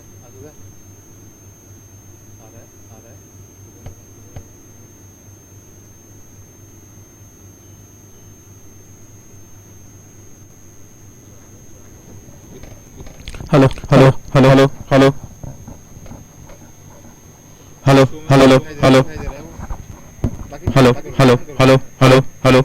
dove? Are. Hello, hello, hello, hello, hello, hello, hello, hello, hello, दिखाई दे रहा है वो hello, बाकी hello, बंद करो hello, hello, hello.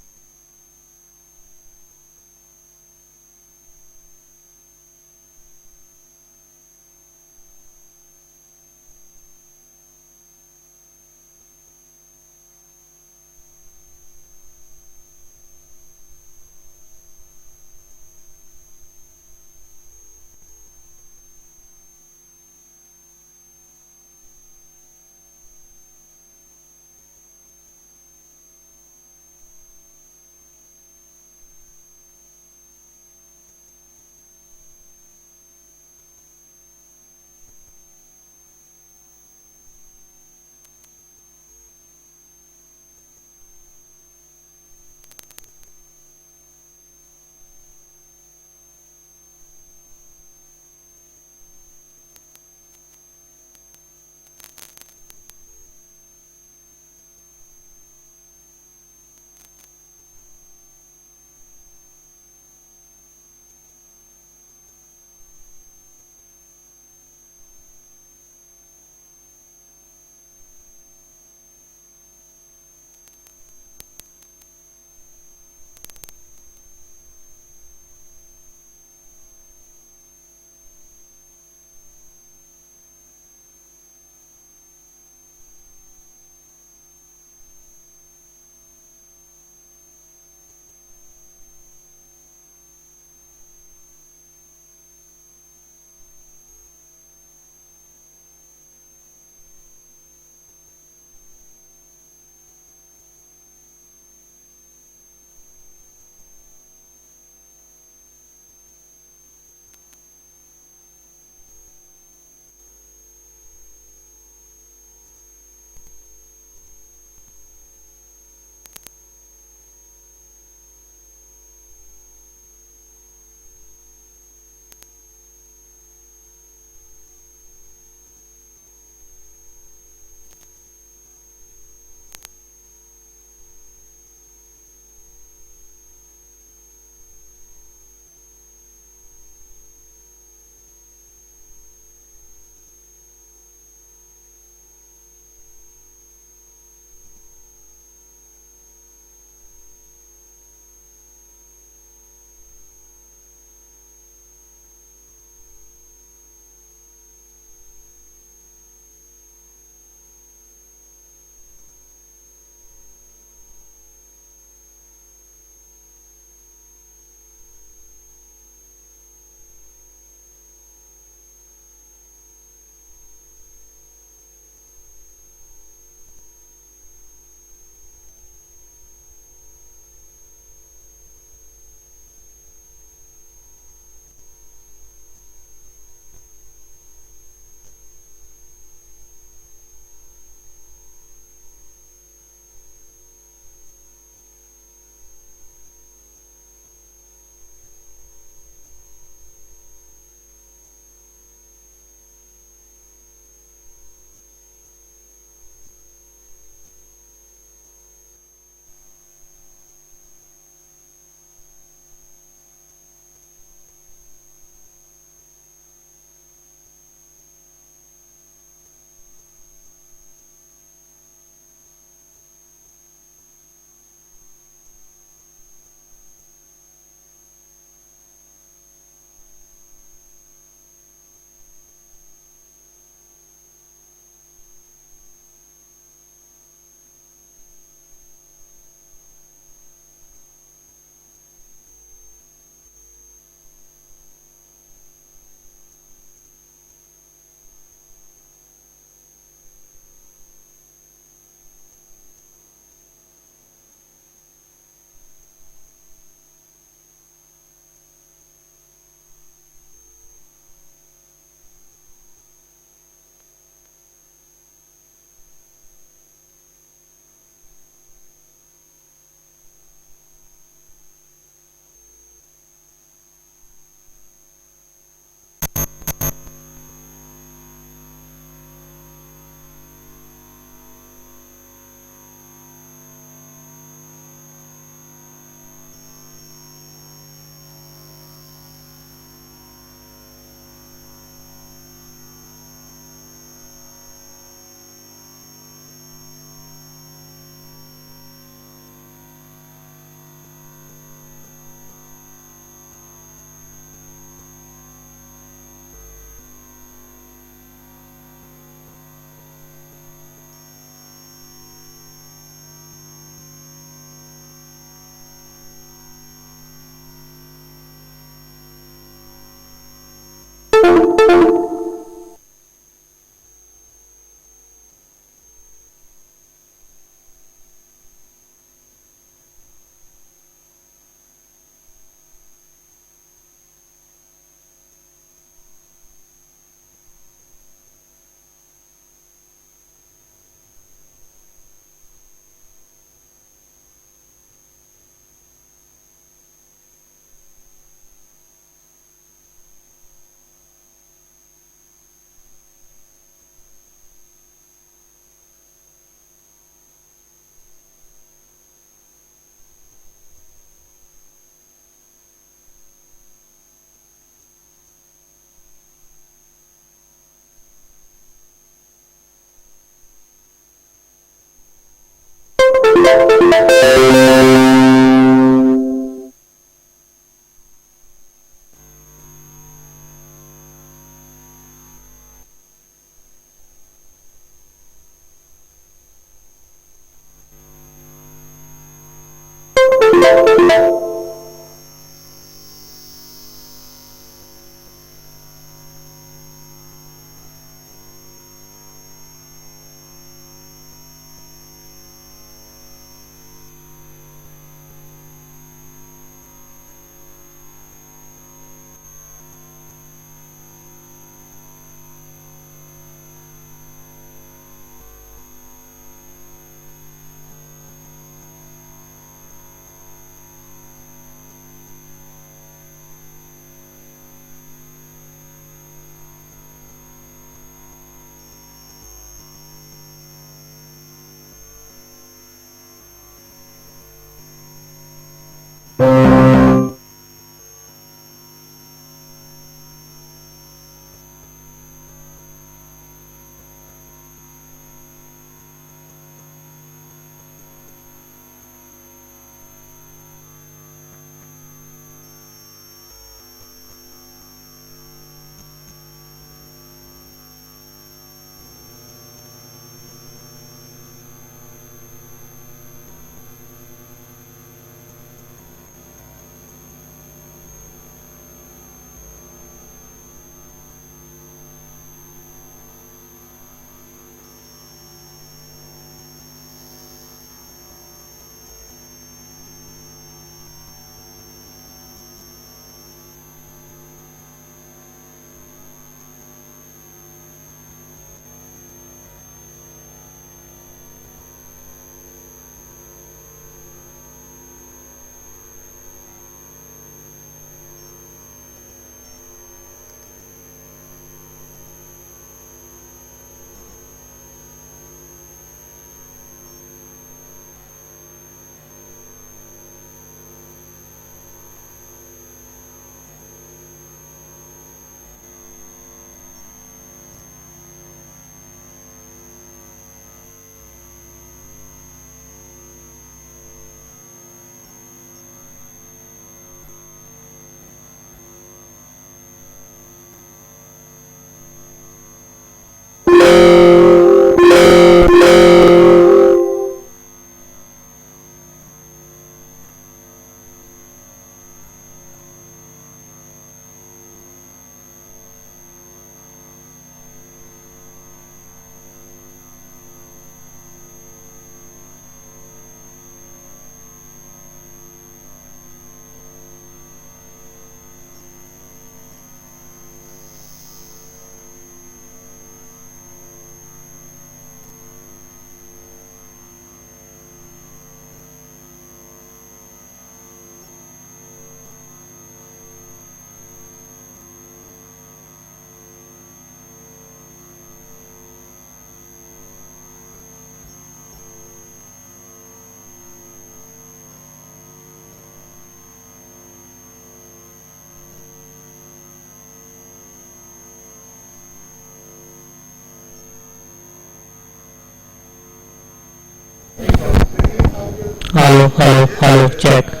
Hello, check.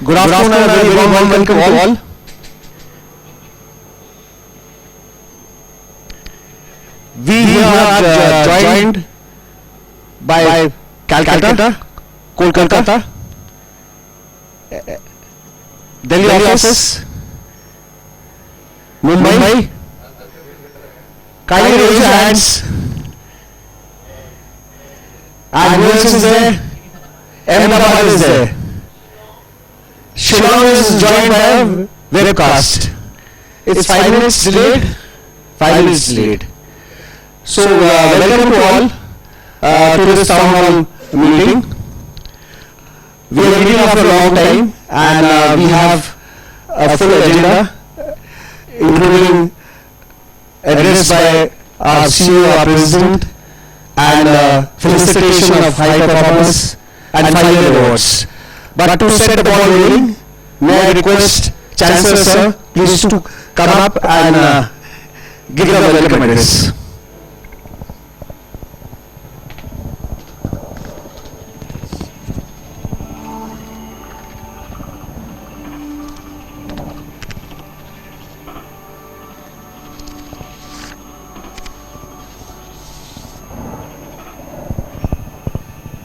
Good afternoon and a very warm welcome to all. We are joined by Calcutta, Kolkata, Delhi office, Mumbai. Kindly raise your hands. And who else is there? Ahmedabad is there. Shillong is joined by a webcast. It's 5 minutes delayed. 5 minutes delayed. So welcome to all to this town hall meeting. We are meeting after a long time, and we have a full agenda, including address by our CEO, our President, and felicitation of high performers and final awards. But to set the ball rolling, may I request Chancellor Sir, please to come up and give the welcome address.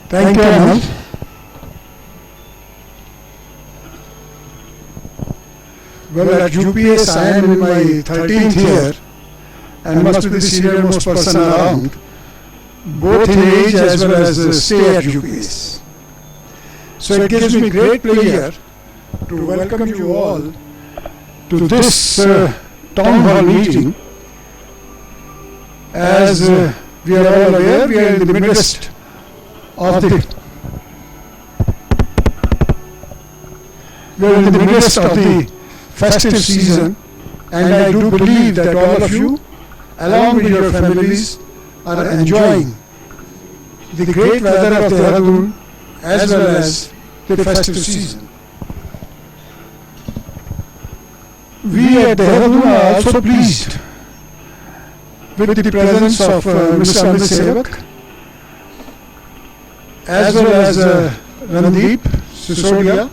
Thank you, Anand. Well, at UPS I am in my 13th year and must be the senior most person around, both in age as well as stay at UPS. So it gives me great pleasure to welcome you all to this town hall meeting. As we are all aware, we are in the midst of the festive season, and I do believe that all of you, along with your families, are enjoying the great weather of Dehradun as well as the festive season. We at Dehradun are also pleased with the presence of Mr. Amit Sevak as well as Randeep Sisodia,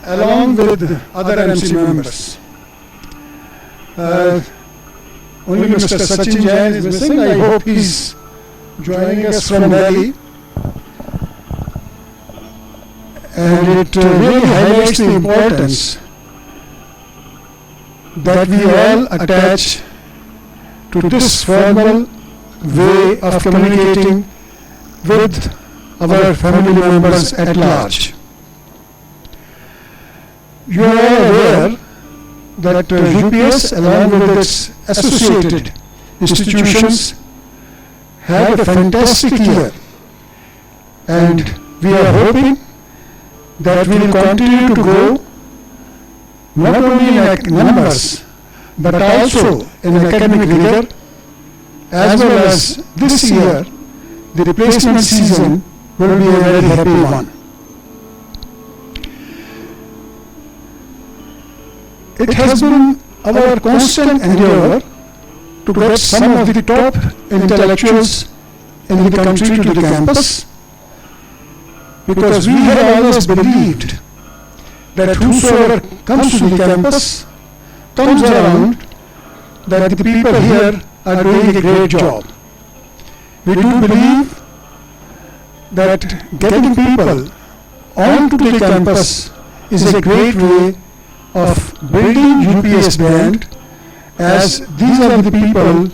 along with other MC members. Only Mr. Sachin Jain is missing. I hope he's joining us from Delhi. And it really highlights the importance that we all attach to this formal way of communicating with our family members at large. You are aware that UPS, along with its associated institutions, had a fantastic year, and we are hoping that we will continue to grow not only in numbers but also in academic rigor, as well as this year the replacement season will be a very happy one. It has been our constant endeavor to get some of the top intellectuals in the country to the campus, because we have always believed that whosoever comes to the campus comes around that the people here are doing a great job. We do believe that getting people onto the campus is a great way of building UPS brand, as these are the people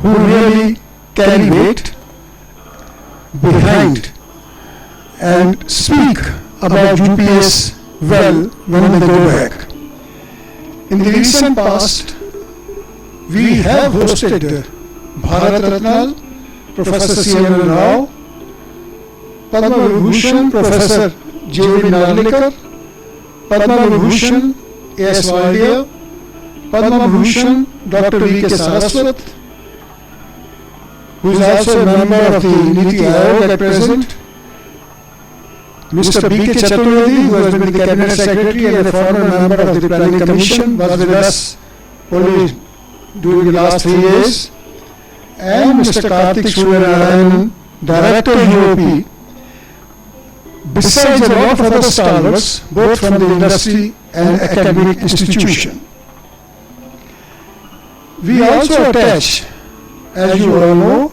who really carry weight behind and speak about UPS well when they go back. In the recent past, we have hosted Bharat Ratna Professor C.N. Rao, Padma Vibhushan Professor J.V. Narlikar, Padma Vibhushan A.S. Waldia, Padma Vibhushan Dr. V.K. Saraswat, who is also a member of the Niti Aayog at present, Mr. B.K. Chaturvedi, who has been the Cabinet Secretary and a former member of the Planning Commission, was with us only during the last 3 years, and Mr. Karthik Suryanarayan, Director UOP. besides a lot of other stalwarts, both from the industry and academic institution. We also attach, as you all know,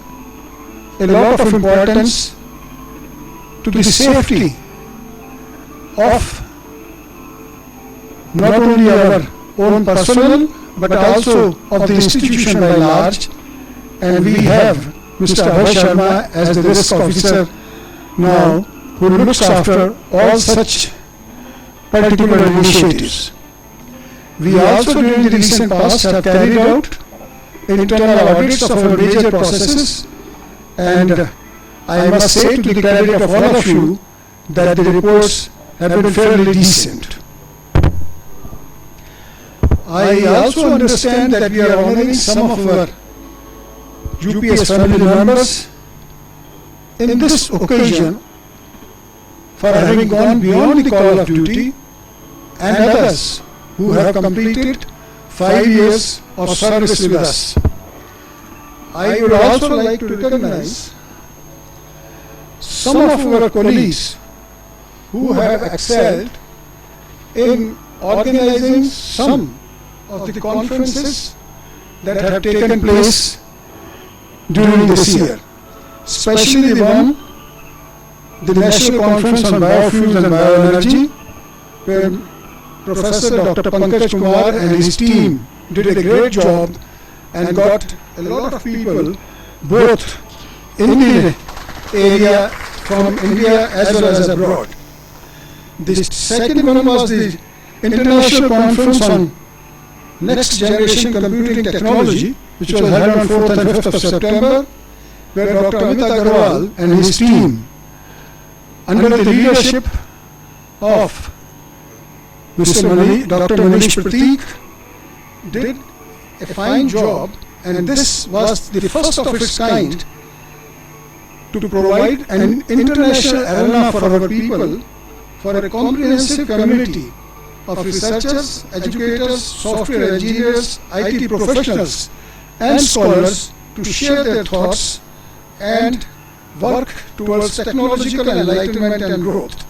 a lot of importance to the safety of not only our own personnel but also of the institution by large, and we have Mr. Abhay Sharma as the risk officer now, who looks after all such particular initiatives. We also during the recent past have carried out internal audits of our major processes, and I must say to the credit of all of you that the reports have been fairly decent. I also understand that we are honoring some of our UPS family members in this occasion for having gone beyond the call of duty, and others who have completed 5 years of service with us. I would also like to recognize some of our colleagues who have excelled in organizing some of the conferences that have taken place during this year, especially the National Conference on Biofuels and Bioenergy, where Professor Dr. Pankaj Kumar and his team did a great job and got a lot of people both in the area from India as well as abroad. The second one was the International Conference on Next Generation Computing Technology, which was held on 4th and 5th of September, where Dr. Amit Agarwal and his team, under the leadership of Dr. Manish Prateek, did a fine job, and this was the first of its kind to provide an international arena for our people, for a comprehensive community of researchers, educators, software engineers, IT professionals and scholars to share their thoughts and work towards technological enlightenment and growth.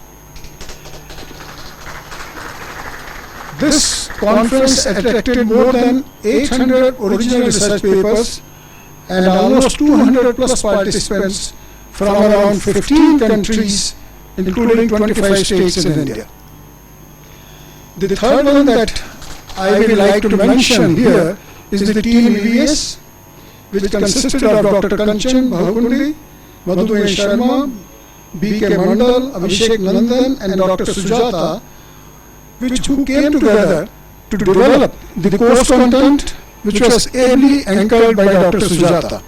This conference attracted more than 800 original research papers and almost 200 plus participants from around 15 countries, including 25 states in India. The third one that I would like to mention here is the team UPES, which consisted of Dr. Kanchan Bahukundi, Madhuben Sharma, B.K. Mandal, Abhishek Nandan and Dr. Sujata, who came together to develop the course content which was ably anchored by Dr. Sujata.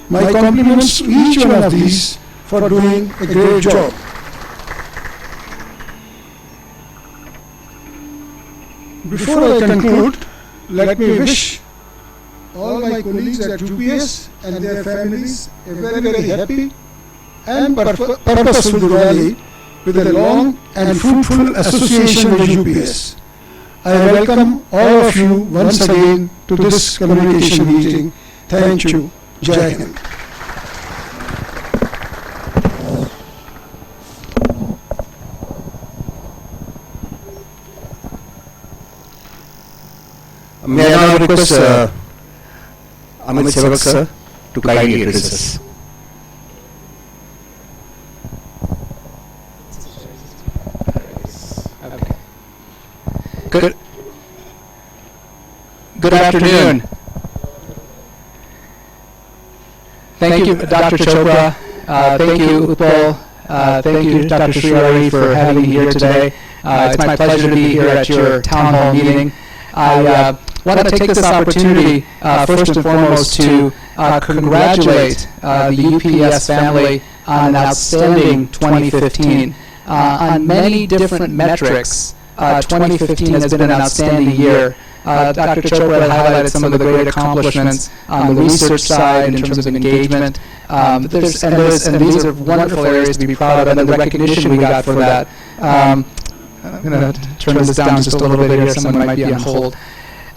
My compliments to each one of these for doing a great job. Before I conclude, let me wish all my colleagues at UPS and their families a very, very happy and purposeful Diwali with a long and fruitful association with UPS. I welcome all of you once again to this communication meeting. Thank you. Jai Hind. May I now request Amit Sevak sir to kindly address us. Good afternoon. Thank you, Dr. Chopra. Thank you, Utpal. Thank you, Dr. Sriari, for having me here today. It's my pleasure to be here at your town hall meeting. I want to take this opportunity, first and foremost, to congratulate the UPS family on an outstanding 2015. On many different metrics, 2015 has been an outstanding year. Dr. Chopra had highlighted some of the great accomplishments on the research side in terms of engagement. And these are wonderful areas to be proud of, and the recognition we got for that. I'm going to turn this down just a little bit here. Someone might be on hold.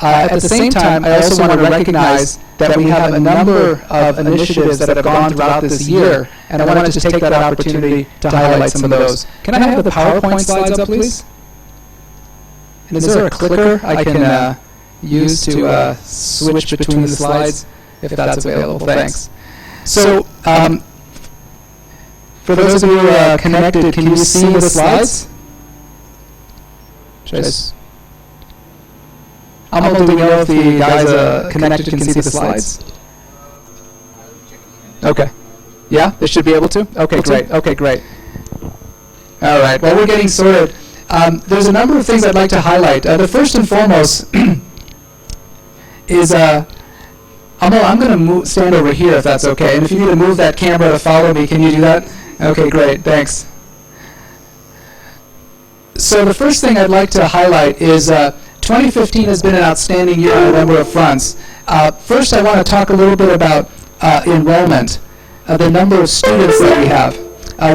At the same time, I also want to recognize that we have a number of initiatives that have gone throughout this year, and I want to just take that opportunity to highlight some of those. Can I have the PowerPoint slides up, please? And is there a clicker I can use to switch between the slides, if that's available? Thanks. So, for those of you who are connected, can you see the slides? Amal, do we know if the guys connected can see the slides? Okay. Yeah, they should be able to? Okay, great. Okay, great. All right. Well, we're getting sorted. There's a number of things I'd like to highlight. The first and foremost is, Amal, I'm going to stand over here if that's okay. And if you need to move that camera to follow me, can you do that? Okay, great. Thanks. So the first thing I'd like to highlight is 2015 has been an outstanding year on a number of fronts. First, I want to talk a little bit about enrollment, the number of students that we have.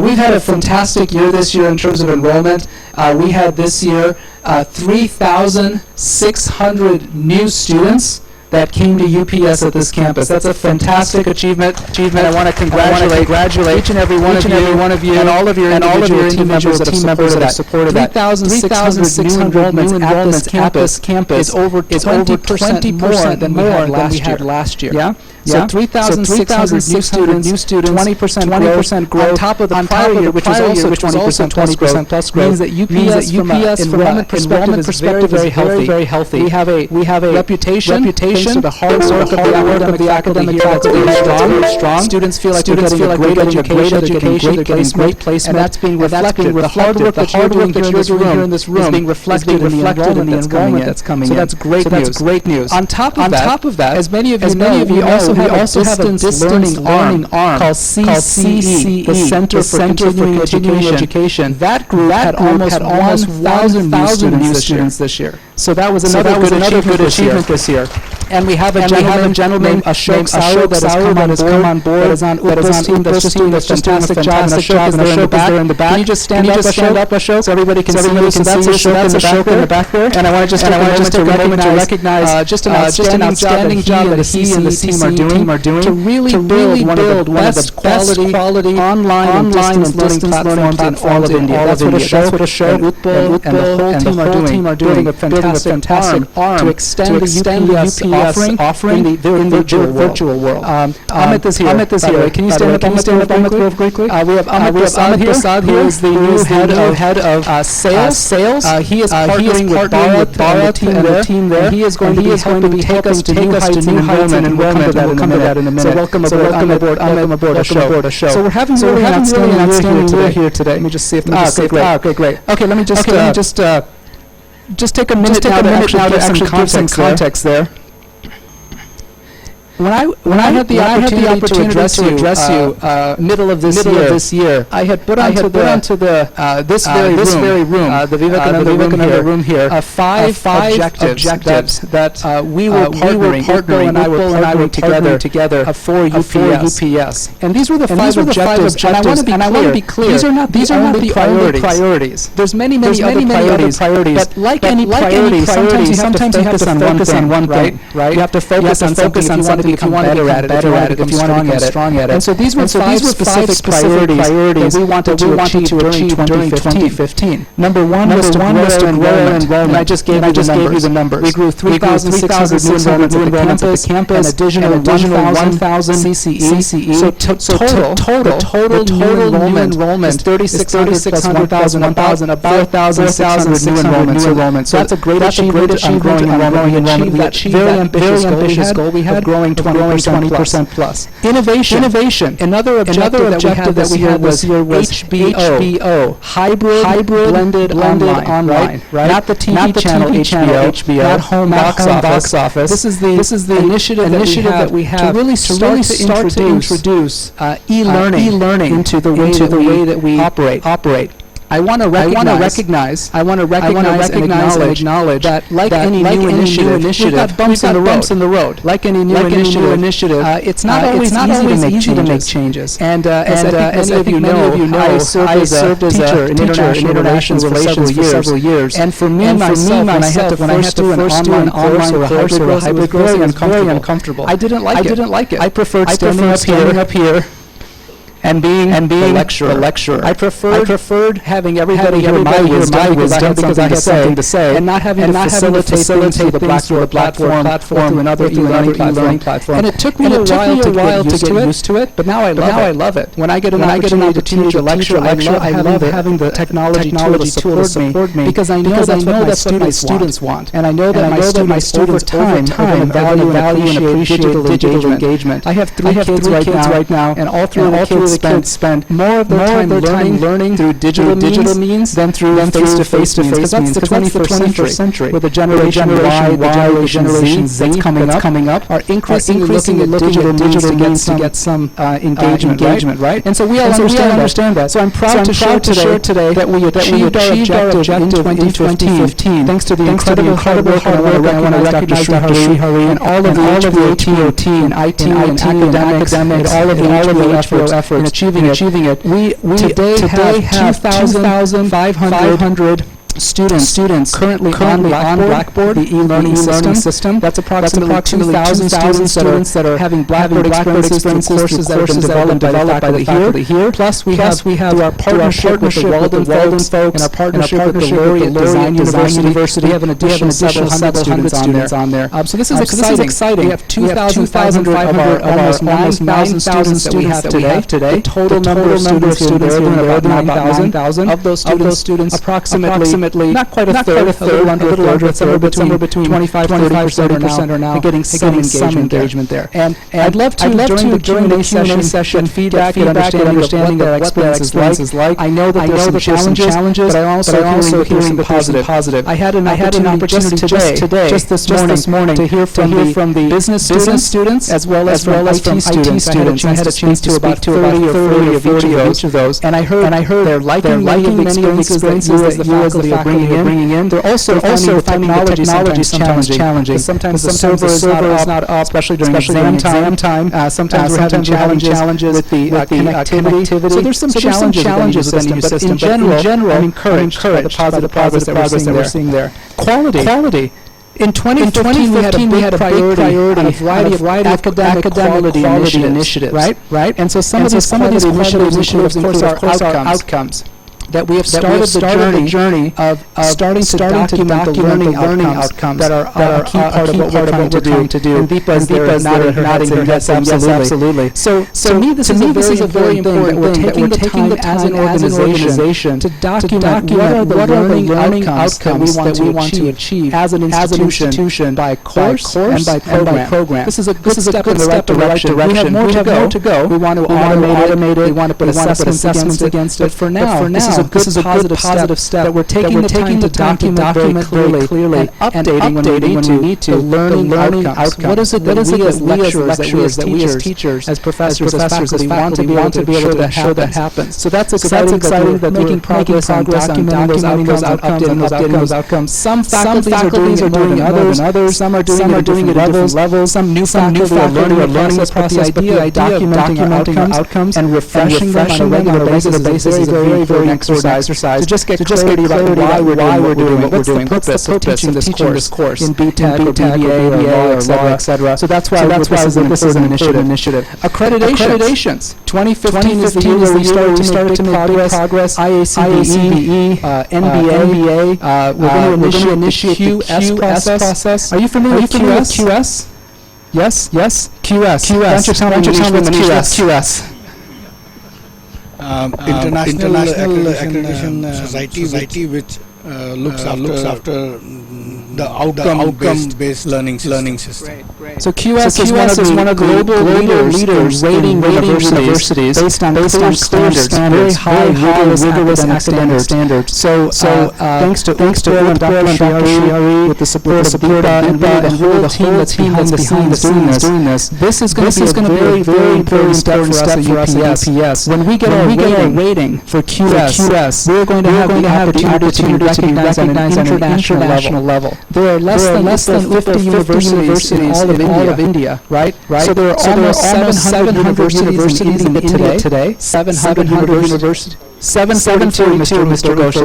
We've had a fantastic year this year in terms of enrollment. We had this year 3,600 new students that came to UPS at this campus. That's a fantastic achievement. I want to congratulate each and every one of you, and all of your individual team members that have supported that. 3,600 new enrollments at this campus is over 20% more than we had last year. Yeah. So 3,600 new students, 20% growth on top of the prior year, which was also 20% plus growth, means that UPS from an enrollment perspective is very healthy. We have a reputation thanks to the hard work of the academic year that's very strong. Students feel like they're getting a great education, they're getting great placement, and that's being reflected. The hard work that you're doing here in this room is being reflected in the enrollment that's coming in. So that's great news. On top of that, as many of you know, we also have a distance learning arm called CCE, the Center for Continuing Education. That group had almost 1,000 new students this year. So that was another good achievement this year. And we have a gentleman named Ashok Saru that has come on board, that is on UPES team that's just doing a fantastic job, and Ashok is there in the back. Can you just stand up, Ashok, so everybody can see you? So that's Ashok in the back there. And I want to just take a moment to recognize just an outstanding job that he and the team are doing to really build one of the best quality online distance learning platforms in all of India. That's what Ashok and Utpal and the whole team are doing a fantastic arm to extend the UPS offering in the virtual world. Amit is here. Can you stand up, Amit, real quickly? We have Amit Prasad here. He is the new head of sales. He is partnering with Bharat and the team there. And he is going to be take us to new heights in enrollment, and we'll come to that in a minute. So welcome aboard, Ashok. So we're having really an outstanding year here today. Let me just see if okay, great. Okay, let me just take a minute now to actually give some context there. When I had the opportunity to address you middle of this year, I had put onto this very room, the Vivekananda room here, five objectives that we were partnering, and I were partnering together for UPS. And these were the five objectives, and I want to be clear, these are not the only priorities. There's many other priorities, but like any priority, sometimes you have to focus on one thing, right? You have to focus on something if you want to become better at it, if you want to become strong at it. And so these were five specific priorities that we wanted to achieve during 2015. Number one was to grow enrollment. And I just gave you the numbers. We grew 3,600 new enrollments at the campus, an additional 1,000 CCE. So total new enrollment is 3,600, 1,000, about 4,600 new enrollment. So that's a great achievement on growing enrollment. We achieved that very ambitious goal we had of growing 20% plus. Innovation. Another objective that we had this year was HBO, hybrid blended online, right? Not the TV channel HBO, not home box office. This is the initiative that we have to really start to introduce e-learning into the way that we operate. I want to recognize and acknowledge that, like any new initiative, we've got bumps in the road. Like any new initiative, it's not always easy to make changes. And as many of you know, I served as a teacher in international relations for several years. And for me myself, when I had to first do an online course or a hybrid course, it was very uncomfortable. I didn't like it. I preferred standing up here and being the lecturer. I preferred having everybody hear my wisdom because I had something to say, and not having to facilitate things through the Blackboard platform through another e-learning platform. And it took me a while to get used to it, but now I love it. When I get an opportunity to teach a lecture, I love having the technology tool to support me because I know that's what my students want, and I know that my students over time are going to value and appreciate digital engagement. I have three kids right now, and all three of the kids spend more of their time learning through digital means than through face-to-face means, because that's the 21st century, with the Generation Y, the Generation Z that's coming up, are increasingly looking at digital means to get some engagement, right? And so we all understand that. So I'm proud to share today that we achieved our objective in 2015, thanks to the incredible hard work, and I want to recognize Dr. Srihari and all of the HBOT and IT and academics and all of the HBO efforts in achieving it. We today have 2,500 students currently on Blackboard, the e-learning system. That's approximately 2,000 students that are having Blackboard experiences through courses that have been developed by the faculty here. Plus we have through our partnership with the Walden folks and our partnership with the Laureate Design University. We have an additional several hundred students on there. So this is exciting. We have 2,500 of our almost 9,000 students that we have today. The total number of students here are about 9,000. Of those students, approximately not quite a third, a little under a third, somewhere between 25-30% are now getting some engagement there. And I'd love to during the Q&A session feedback and understanding of what their experience is like. I know that there's some challenges, but I'm also hearing the positive. I had an opportunity today, just this morning, to hear from the business students as well as from IT students. I had a chance to about 30 or 40 of each of those, and I heard they're liking many of the experiences that you as the faculty are bringing in. They're also finding the technology sometimes challenging. Sometimes the server is not up, especially during exam time. Sometimes we're having challenges with the connectivity. So there's some challenges with the new system. But in general, I'm encouraged by the positive progress that we're seeing there. Quality. In 2015, we had a big priority on a variety of academic quality initiatives, right? And so some of these initiatives, of course, are outcomes. That we have started the journey of starting to document the learning outcomes that are a key part of what we're trying to do. And Deepa is there nodding her head, yes, absolutely. So to me, this is a very important thing, that we're taking the time as an organization to document what are the learning outcomes that we want to achieve as an institution by course and by program. This is a good step in the right direction. We have more to go. We want to automate it. We want to put assessments against it. But for now, this is a good positive step that we're taking the time to document very clearly and updating when we need to the learning outcomes. What is it that we as lecturers, that we as teachers, as professors, as faculty want to be able to show that happens? So that's exciting that making progress on documenting those outcomes and updating those outcomes. Some faculties are doing it more than others. Some are doing it at different levels. Some new faculty are learning the process, but the idea of documenting outcomes and refreshing them on a regular basis is a very important exercise to just get clarity about why we're doing what we're doing. What's the purpose of teaching this course in BTech or BBA or law, etc. So that's why this is an initiative. Accreditations. 2015 is the year where we started to make progress. IACBE, NBA. We're going to initiate the QS process. Are you familiar with QS? Yes. QS. Why don't you tell me QS? International Accreditation Society, which looks after the outcome-based learning system. So QS is one of the global leaders rating universities based on clear standards, very high, rigorous academic standards. So thanks to Bill and Dr. Shri, with the support of BIPA and really the whole team that's behind the scenes doing this, this is going to be a very important step for us at UPS. When we get our rating for QS, we're going to have the opportunity to be recognized on an international level. There are less than 50 universities in all of India, right? So there are almost 700 universities in India today. 700 universities. 742, Mr. Ghosh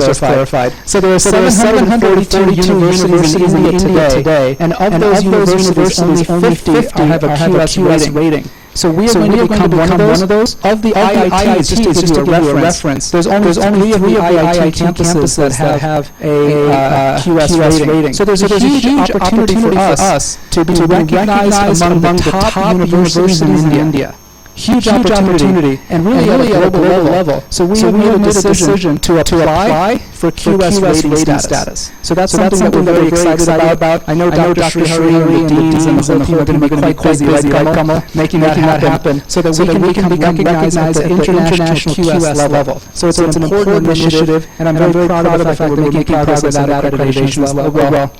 has clarified. So there are 742 universities in India today, and of those universities, only 50 have a QS rating. So we are going to become one of those. Of the IITs, just to give you a reference, there's only 3 of the IIT campuses that have a QS rating. So there's a huge opportunity for us to be recognized among the top universities in India. Huge opportunity, and really at a global level. So we have made a decision to apply for QS rating status. So that's something that we're very excited about. I know Dr. Shri and the deans and the whole team are going to be quite busy, right, Kamal, making that happen, so that we can become recognized at the international QS level. So it's an important initiative, and I'm very proud of the fact that we're making progress at that accreditation level.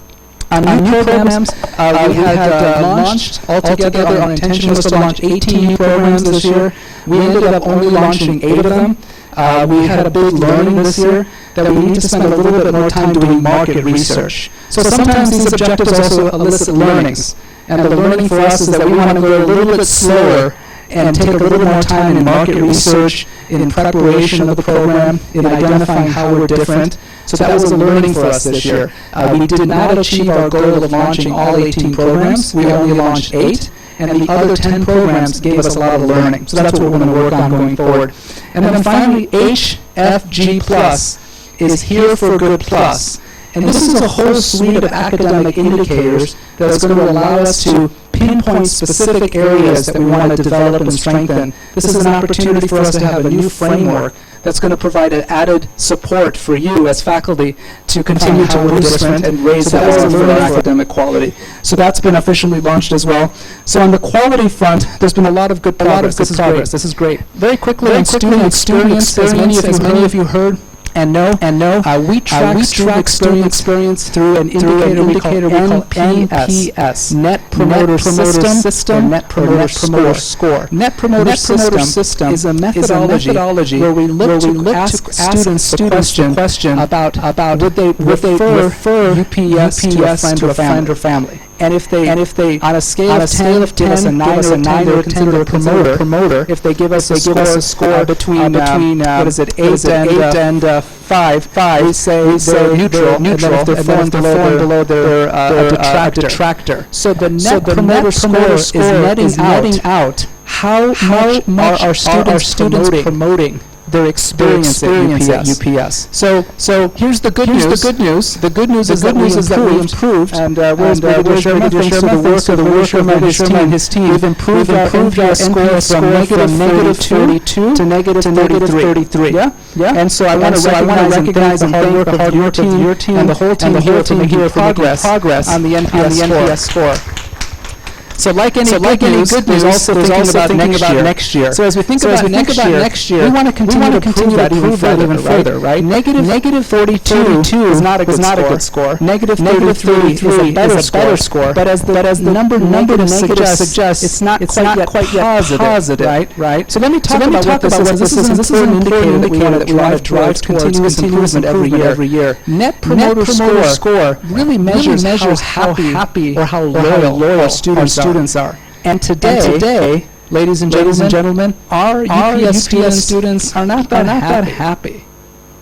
On new programs, we had launched altogether, our intention was to launch 18 new programs this year. We ended up only launching 8 of them. We had a big learning this year that we need to spend a little bit more time doing market research. So sometimes these objectives also elicit learnings. And the learning for us is that we want to go a little bit slower and take a little more time in market research, in preparation of the program, in identifying how we're different. So that was a learning for us this year. We did not achieve our goal of launching all 18 programs. We only launched 8, and the other 10 programs gave us a lot of learning. So that's what we're going to work on going forward. And then finally, HFG Plus is here for good plus. And this is a whole suite of academic indicators that's going to allow us to pinpoint specific areas that we want to develop and strengthen. This is an opportunity for us to have a new framework that's going to provide an added support for you as faculty to continue to work different and raise that bar for academic quality. So that's been officially launched as well. So on the quality front, there's been a lot of good progress. This is great. Very quickly on student experience, as many of you heard and know, we track student experience through an indicator we call NPS, Net Promoter System, or Net Promoter Score. Net Promoter System is a methodology where we look to ask students the question about would they refer UPS to a friend or family. And if they on a scale of 10 give us a 9 or a 10, they're considered a promoter. If they give us a score between what is it, 8 and 5, we say neutral. And then if they're falling below, they're a detractor. So the Net Promoter Score is netting out how much are our students promoting their experience at UPS. So here's the good news. The good news is that we improved, and where's Brigadier Sherman? Thanks to the work of Brigadier Sherman and his team, we've improved our NPS score from negative 32 to negative 33. Yeah. And so I want to recognize and thank the hard work of your team and the whole team here for making progress on the NPS score. So like any good news, there's also thinking about next year. So as we think about next year, we want to continue to improve that even further, right? Negative 32 is not a good score. Negative 33 is a better score. But as the number suggests, it's not quite yet positive, right? So let me talk about what this is. This is an indicator that we want to drive towards continuous improvement every year. Net Promoter Score really measures how happy or how loyal students are. And today, ladies and gentlemen, our UPS students are not that happy.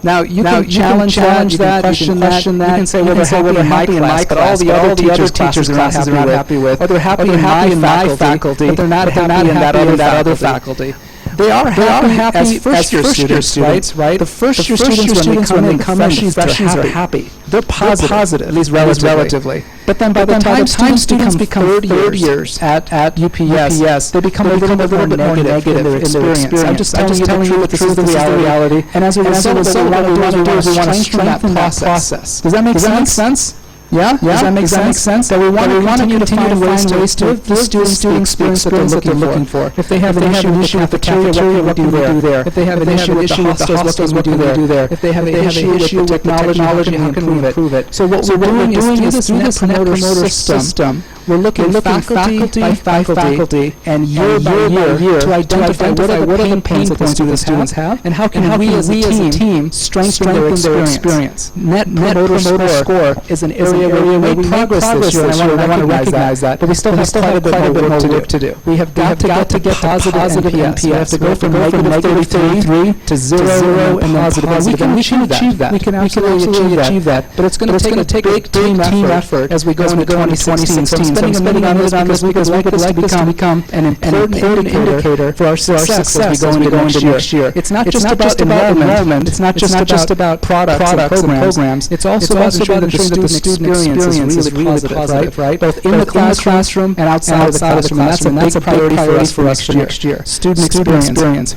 Now, you can challenge that, you can question that, you can say, well, they're happy in my class, but all the other teachers are not happy with, or they're happy in my faculty, but they're not happy in that other faculty. They are happy as first-year students, right? The first-year students, when they come in, freshies are happy. They're positive, at least relatively. But then by the time students become third years at UPS, they become a little bit more negative in their experience. I'm just telling you that this is the reality. And as a result, what we want to do is we want to strengthen that process. Does that make sense? Yeah? Does that make sense? That we want to continue to find ways to give the students the experience that they're looking for. If they have an issue with the cafeteria, what can we do there? If they have an issue with the hostels, what can we do there? If they have an issue with the technology, how can we improve it? So what we're doing is through this Net Promoter System, we're looking faculty by faculty and year by year to identify what are the pain points that the students have and how can we as a team strengthen their experience. Net Promoter Score is an area where we made progress this year, and I want to recognize that, but we still have quite a bit more work to do. We have got to get positive NPS. We have to go from negative 33 to 0 and positive. We can achieve that. We can absolutely achieve that. But it's going to take a big team effort as we go into 2016. So spending a minute on this because we would like this to become an important indicator for our success as we go into next year. It's not just about enrollment. It's not just about products and programs. It's also about ensuring that the student experience is really positive, right? Both in the classroom and outside of the classroom. And that's a priority for us for next year. Student experience.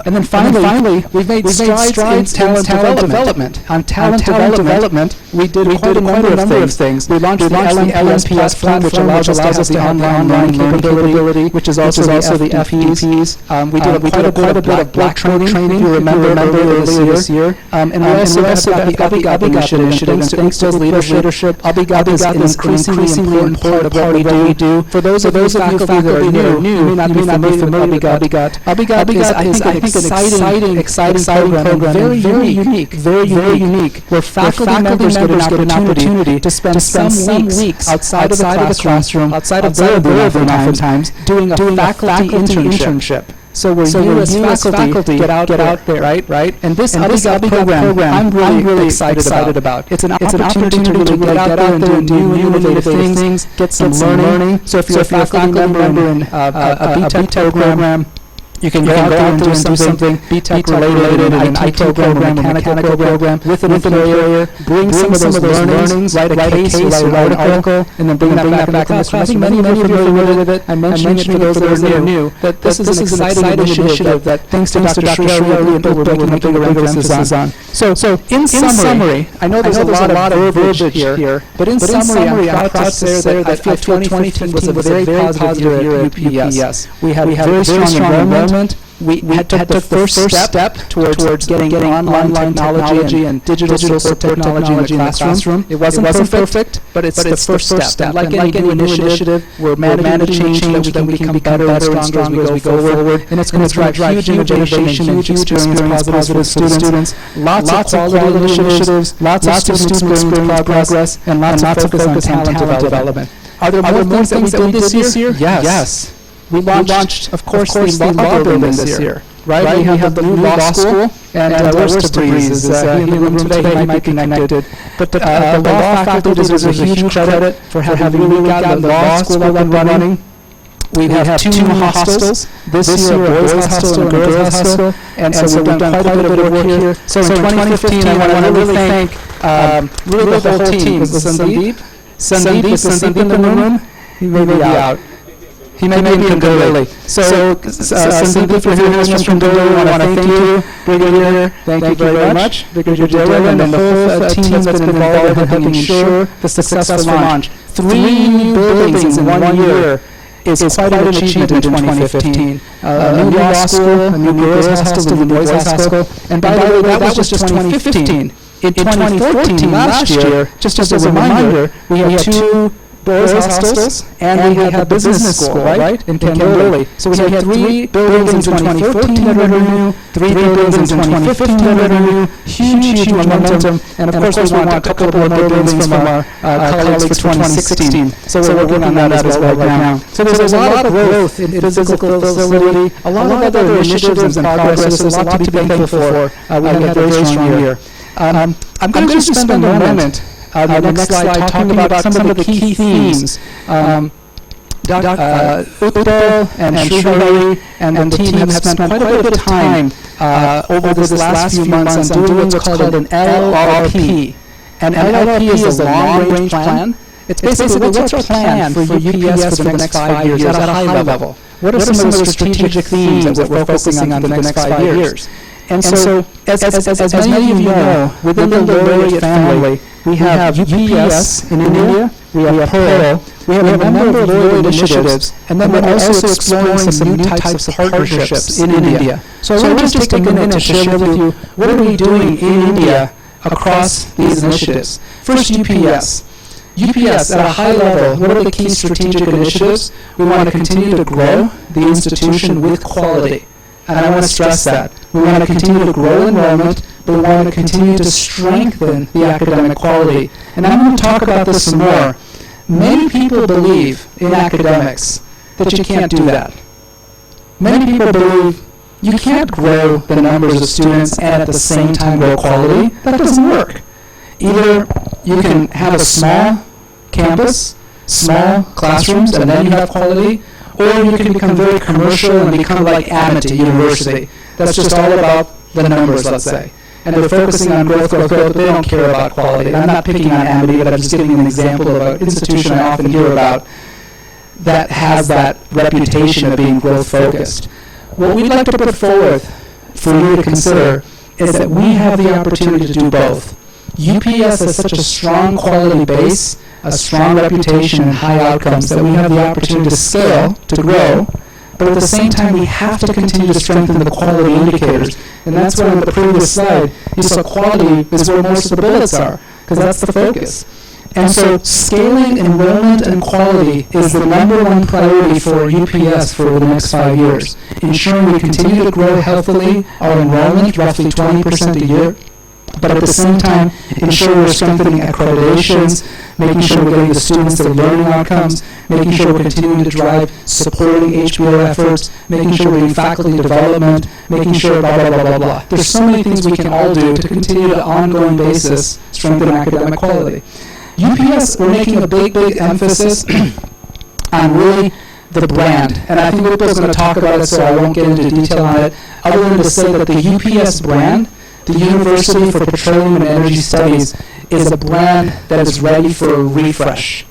And then finally, we've made strides in talent development. On talent development, we did quite a number of things. We launched the LMPS platform, which allows us to have online learning capability, which is also the FPs. We did quite a bit of black training, if you remember earlier this year. And we also have the UPES initiative, and thanks to the leadership, UPES is an increasingly important part of what we do. For those of you faculty that are new, you may not be familiar with UPES. UPES is, I think, an exciting program, very unique, where faculty members get an opportunity to spend some weeks outside of the classroom, outside of their room oftentimes, doing a faculty internship. So where you as faculty get out there, right? And this UPES program, I'm really excited about. It's an opportunity to really get out there and do new innovative things, get some learning. So if you're a faculty member in a BTech program, you can go out there and do something BTech related, an IT program, a mechanical program with an employer, bring some of those learnings, write a case, write an article, and then bring that back in the classroom. I think many of you are familiar with it. I'm mentioning it for those that are new, that this is an exciting initiative that, thanks to Dr. Sherry and we're making a bigger emphasis on. So in summary, I know there's a lot of verbiage here, but in summary, I'm proud to say that I feel 2015 was a very positive year at UPES. We had very strong enrollment. We took the first step towards getting online technology and digital support technology in the classroom. It wasn't perfect, but it's the first step. Like any new initiative, we're managing change that we can become better and stronger as we go forward. And it's going to drive huge innovation and huge experience positives for students. Lots of quality initiatives, lots of student experience progress, and lots of focus on talent development. Are there more things that we did this year? Yes. We launched, of course, the law building this year, right? We have the new law school, and where's Breeze? Is he in the room today? He might be connected. But the law faculty deserves a huge credit for having really gotten the law school up and running. We have two new hostels this year, a boys' hostel and a girls' hostel, and so we've done quite a bit of work here. So in 2015, I want to really thank really the whole team. Was Sandeep? Sandeep in the room? He may be out. He may be in Kandoli. So, Sandeep, if you're hearing us from Kandoli, I want to thank you. Brigadier, thank you very much. Brigadier Jailer, and the whole team that's been involved in helping ensure the successful launch. 3 new buildings in 1 year is quite an achievement in 2015. A new law school, a new girls' hostel, a new boys' hostel. And by the way, that was just 2015. In 2014, last year, just as a reminder, we had 2 boys' hostels, and we had the business school, right, in Kandoli. So we had 3 buildings in 2014 that are new, 3 buildings in 2015 that are new, huge momentum, and of course we want a couple more buildings from our colleagues for 2016. So we're working on that as well right now. So there's a lot of growth in physical facility, a lot of other initiatives and progress. There's a lot to be thankful for. We had a very strong year. I'm going to just spend a moment on the next slide talking about some of the key themes. Utpal and Srihari and the team have spent quite a bit of time over this last few months on doing what's called an LRP. And LRP is a long-range plan. It's basically what's our plan for UPES for the next 5 years at a high level. What are some of the strategic themes that we're focusing on for the next 5 years? And so, as many of you know, within the Laureate family, We have UPES in India, we have Pearl, we have a number of Lloyd initiatives, and then we're also exploring some new types of partnerships in India. So I want to just take a minute to share with you what are we doing in India across these initiatives. First, UPES. UPES, at a high level, what are the key strategic initiatives? We want to continue to grow the institution with quality. And I want to stress that. We want to continue to grow enrollment, but we want to continue to strengthen the academic quality. And I'm going to talk about this some more. Many people believe in academics that you can't do that. Many people believe you can't grow the numbers of students and at the same time grow quality. That doesn't work. Either you can have a small campus, small classrooms, and then you have quality, or you can become very commercial and become like Amity University. That's just all about the numbers, let's say. And they're focusing on growth, but they don't care about quality. And I'm not picking on Amity, but I'm just giving an example of an institution I often hear about that has that reputation of being growth-focused. What we'd like to put forward for you to consider is that we have the opportunity to do both. UPES has such a strong quality base, a strong reputation and high outcomes that we have the opportunity to scale, to grow, but at the same time we have to continue to strengthen the quality indicators. And that's why on the previous slide you saw quality is where most of the bullets are, because that's the focus. And so scaling enrollment and quality is the number one priority for UPES for the next 5 years, ensuring we continue to grow healthily our enrollment, roughly 20% a year, but at the same time, ensure we're strengthening accreditations, making sure we're getting the students their learning outcomes, making sure we're continuing to drive supporting HBO efforts, making sure we're doing faculty development, making sure blah, blah, blah, blah, blah. There's so many things we can all do to continue to ongoing basis strengthen academic quality. UPES, we're making a big, big emphasis on really the brand. And I think Upal's going to talk about it, so I won't get into detail on it, other than to say that the UPES brand, the University for Petroleum and Energy Studies, is a brand that is ready for a refresh.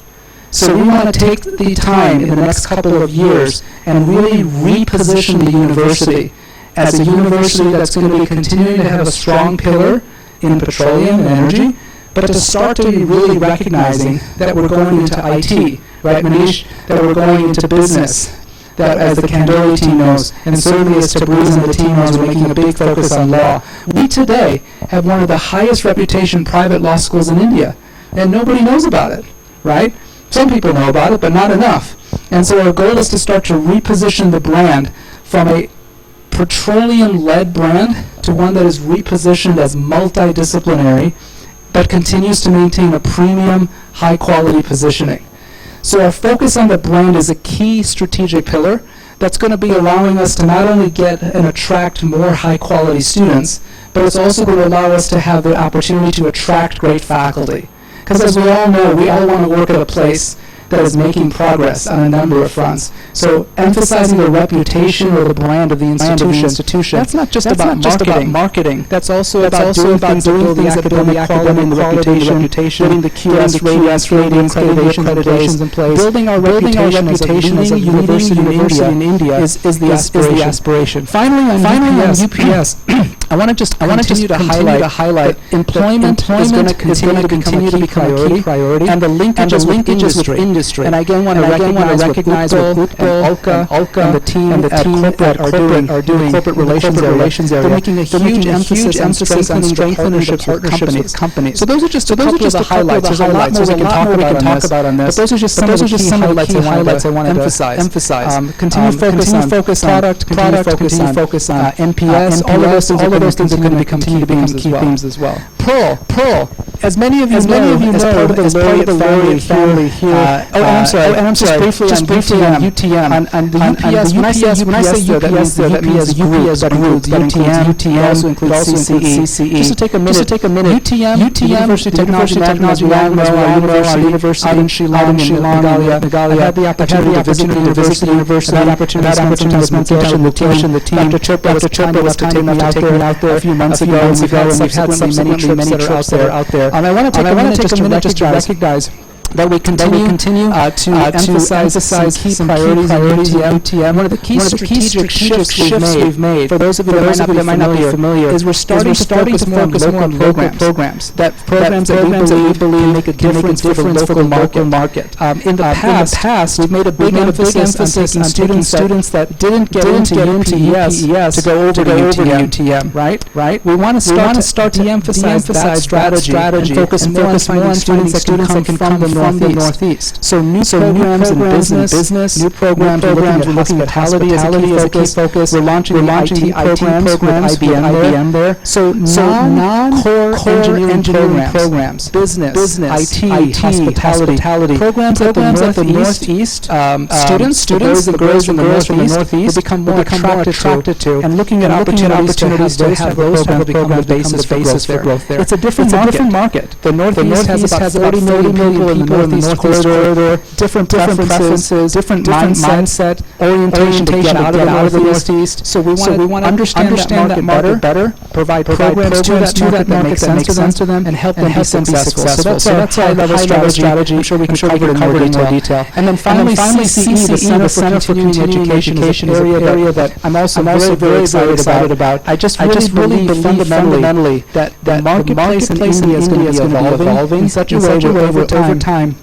So we want to take the time in the next couple of years and really reposition the university as a university that's going to be continuing to have a strong pillar in petroleum and energy, but to start to be really recognizing that we're going into IT, right, Manish, that we're going into business, that as the Kandori team knows, and certainly as Tabriz and the team knows, we're making a big focus on law. We today have one of the highest reputation private law schools in India, and nobody knows about it, right? Some people know about it, but not enough. And so our goal is to start to reposition the brand from a petroleum-led brand to one that is repositioned as multidisciplinary, but continues to maintain a premium, high-quality positioning. So our focus on the brand is a key strategic pillar that's going to be allowing us to not only get and attract more high-quality students, but it's also going to allow us to have the opportunity to attract great faculty. Because as we all know, we all want to work at a place that is making progress on a number of fronts. So emphasizing the reputation or the brand of the institution, that's not just about marketing. That's also about doing things that build the academic quality and the reputation, getting the QS ratings, accreditations in place. Building our reputation as a leading university in India is the aspiration. Finally on UPES, I want to continue to highlight that employment is going to continue to become a key priority, and the linkages with industry. And I again want to recognize what Upal and the team at corporate are doing corporate relations area. They're making a huge emphasis on strengthening the partnerships with companies. So those are just a couple of the highlights. There's a lot more we can talk about on this. But those are just some of the key highlights I wanted to emphasize. Continue focus on product, continue focus on NPS. All of those things are going to continue to become key themes as well. Pearl, as many of you know, as part of the Laureate family here. I'm sorry. Just briefly on UTM. On the UPES, when I say UPES, that means the UPES group. That includes UTM, also includes CCE. Just to take a minute. UTM, University of Technology, University out in Shillong, Meghalaya. I had the opportunity to visit the university. I had the opportunity to spend time with the team. Dr. Chopra was kind enough to take me out there a few months ago, and we've had many trips that are out there. And I want to take a minute just to recognize that we continue to emphasize some key priorities in UTM. One of the key strategic shifts we've made, for those of you that might not be familiar, is we're starting to focus more on local programs. Programs that we believe can make a difference for the local market. In the past, we've made a big emphasis on taking students that didn't get into UPES to go over to UTM, right? We want to start to de-emphasize that strategy and focus more on finding students that can come from the Northeast. So new programs in business, new programs we're looking at hospitality as a key focus. We're launching IT programs with IBM there. So non-core engineering programs, business, IT, hospitality, programs at the Northeast, students, the girls from the Northeast will become more attracted to, and looking at opportunities to have those become the basis for growth there. It's a different market. The Northeast has about 40 million people in the Northeast corridor, different preferences, different mindset, orientation to get out of the Northeast. So we want to understand that market better, provide programs to that market that make sense to them, and help them be successful. So that's our high-level strategy. I'm sure we can cover it in more detail. And then finally, CCE, the Center for Continuing Education, is an area that I'm also very excited about. I just really believe fundamentally that the marketplace in India is going to be evolving in such a way where over time,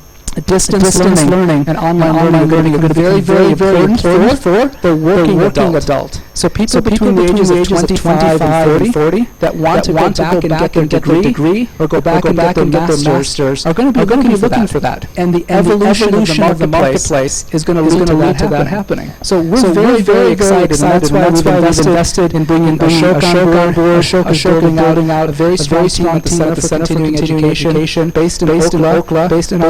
distance learning and online learning are going to be very important for the working adult. So people between the ages of 25 and 40 that want to go back and get their degree or go back and get their masters are going to be looking for that. And the evolution of the marketplace is going to lead to that happening. So we're very excited, and that's why we've invested in bringing Ashok on board. Ashok is building out a very strong team at the Center for Continuing Education based in Ookla, based in our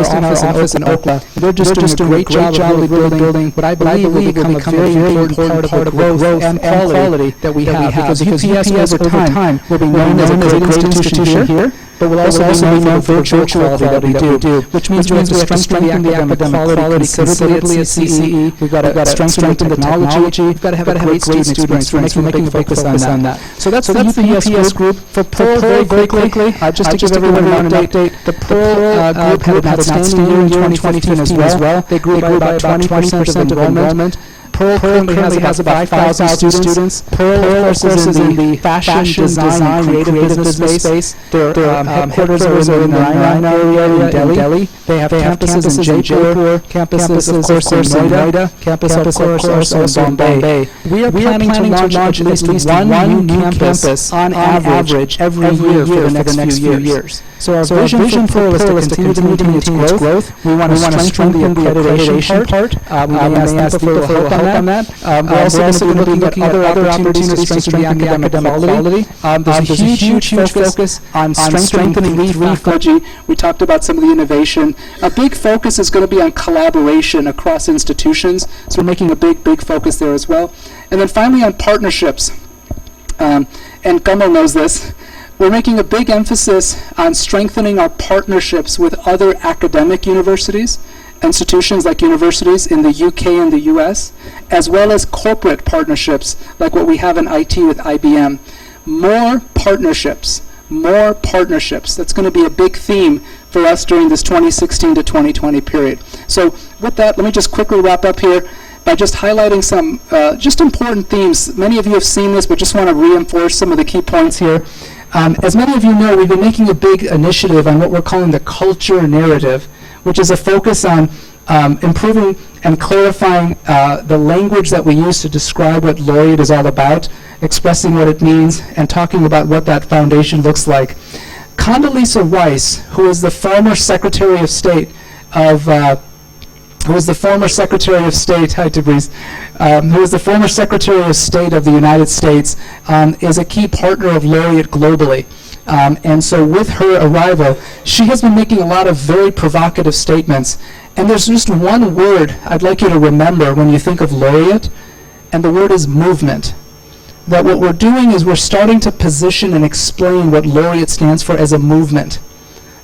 office in Ookla. They're just doing a great job of building what I believe will become a very important part of the growth and quality that we have. Because UPES over time will be known as a great institution here, but will also be known for virtual quality that we do, which means we have to strengthen the academic quality considerably at CCE. We've got to strengthen the technology. We've got to have a great student experience. We're making a focus on that. So that's the UPES group. For Pearl, very quickly, just to give everyone an update, the Pearl group had an outstanding year in 2015 as well. They grew by about 20% of enrollment. Pearl currently has about 5,000 students. Pearl, of course, is in the fashion, design, and creative business space. Their headquarters are in the Rhino area in Delhi. They have campuses in Jaipur, campuses, of course, in Noida, campus, of course, also in Bombay. We are planning to launch at least one new campus on average every year for the next few years. So our vision for Pearl is to continue to maintain its growth. We want to strengthen the accreditation part. We may ask people for help on that. We're also going to be looking at other opportunities to strengthen the academic quality. There's a huge focus on strengthening 3G. We talked about some of the innovation. A big focus is going to be on collaboration across institutions. So we're making a big focus there as well. And then finally on partnerships. And Kamal knows this. We're making a big emphasis on strengthening our partnerships with other academic institutions like universities in the UK and the US, as well as corporate partnerships like what we have in IT with IBM. More partnerships. That's going to be a big theme for us during this 2016 to 2020 period. So with that, let me just quickly wrap up here by just highlighting some just important themes. Many of you have seen this, but just want to reinforce some of the key points here. As many of you know, we've been making a big initiative on what we're calling the culture narrative, which is a focus on improving and clarifying the language that we use to describe what Laureate is all about, expressing what it means, and talking about what that foundation looks like. Condoleezza Rice, who is the former Secretary of State of who was the former Secretary of State, who was the former Secretary of State of the United States, is a key partner of Laureate globally. And so with her arrival, she has been making a lot of very provocative statements. And there's just one word I'd like you to remember when you think of Laureate, and the word is movement. That what we're doing is we're starting to position and explain what Laureate stands for as a movement.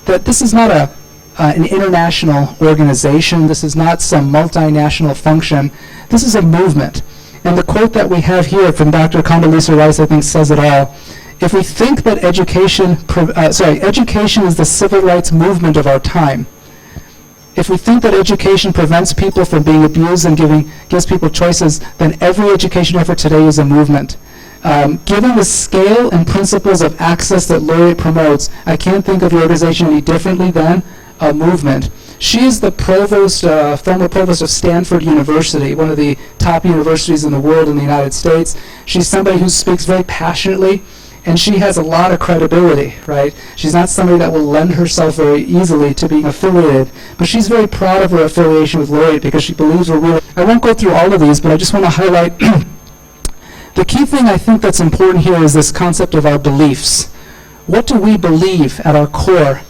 That this is not an international organization. This is not some multinational function. This is a movement. And the quote that we have here from Dr. Condoleezza Rice, I think, says it all. If we think that education is the civil rights movement of our time, If we think that education prevents people from being abused and gives people choices, then every education effort today is a movement. Given the scale and principles of access that Laureate promotes, I can't think of your organization any differently than a movement. She is the provost, former provost of Stanford University, one of the top universities in the world in the United States. She's somebody who speaks very passionately, and she has a lot of credibility, right? She's not somebody that will lend herself very easily to being affiliated, but she's very proud of her affiliation with Laureate because she believes we're really... I won't go through all of these, but I just want to highlight the key thing I think that's important here is this concept of our beliefs. What do we believe at our core?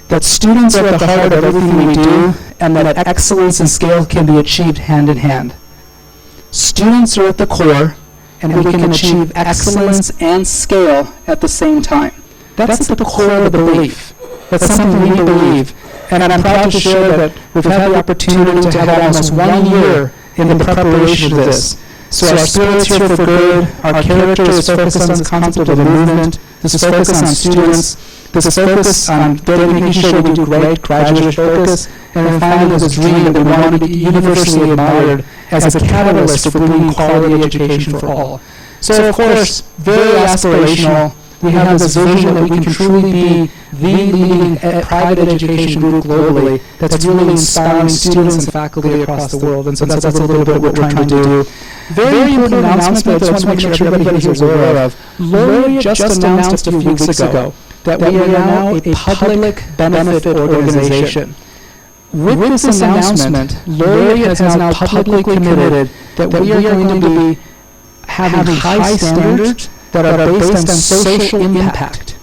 That students are at the heart of everything we do, and that excellence and scale can be achieved hand in hand. Students are at the core, and we can achieve excellence and scale at the same time. That's at the core of the belief. That's something we believe. And I'm proud to share that we've had the opportunity to have almost 1 year in the preparation of this. So our spirit's here for good, our character is focused on this concept of a movement, this focus on students, this focus on making sure we do great graduate focus, and then finally this dream that we want to be universally admired as a catalyst for bringing quality education for all. So of course, very aspirational. We have this vision that we can truly be the leading private education group globally that's really inspiring students and faculty across the world. And so that's a little bit what we're trying to do. Very important announcement that I just want to make sure everybody here is aware of. Laureate just announced a few weeks ago that we are now a public benefit organization. With this announcement, Laureate has now publicly committed that we are going to be having high standards that are based on social impact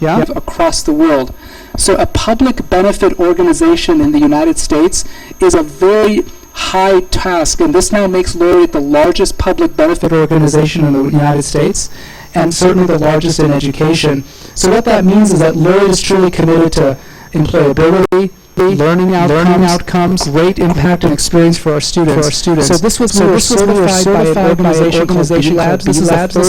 across the world. So a public benefit organization in the United States is a very high task, and this now makes Laureate the largest public benefit organization in the United States, and certainly the largest in education. So what that means is that Laureate is truly committed to employability, learning outcomes, great impact and experience for our students. So this was certified by an organization called This is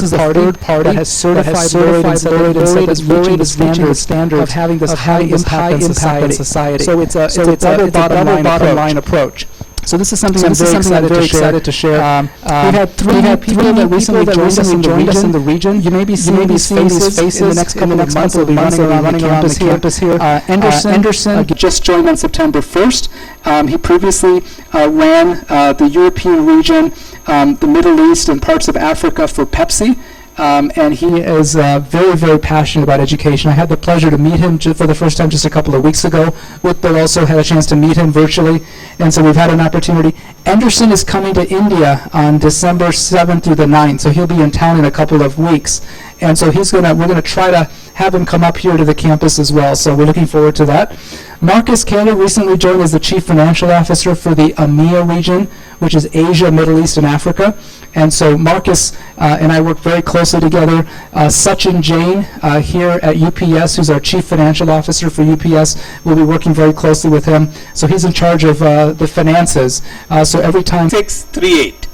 the third party that has certified Laureate and said that Laureate is reaching the standard of having this high impact in society. So it's a double bottom line approach. So this is something I'm very excited to share. We've had three people that recently joined us in the region. You may be seeing these faces in the next couple of months. They'll be running around the campus here. Anderson just joined on September 1st. He previously ran the European region, the Middle East, and parts of Africa for Pepsi. And he is very, very passionate about education. I had the pleasure to meet him for the first time just a couple of weeks ago. But also had a chance to meet him virtually, and so we've had an opportunity. Anderson is coming to India on December 7th through the 9th, so he'll be in town in a couple of weeks. And so we're going to try to have him come up here to the campus as well, so we're looking forward to that. Marcus Kaler recently joined as the Chief Financial Officer for the EMEA region, which is Asia, Middle East, and Africa. And so Marcus and I work very closely together. Sachin Jain here at UPS, who's our Chief Financial Officer for UPS, will be working very closely with him. So he's in charge of the finances. So every time... 638.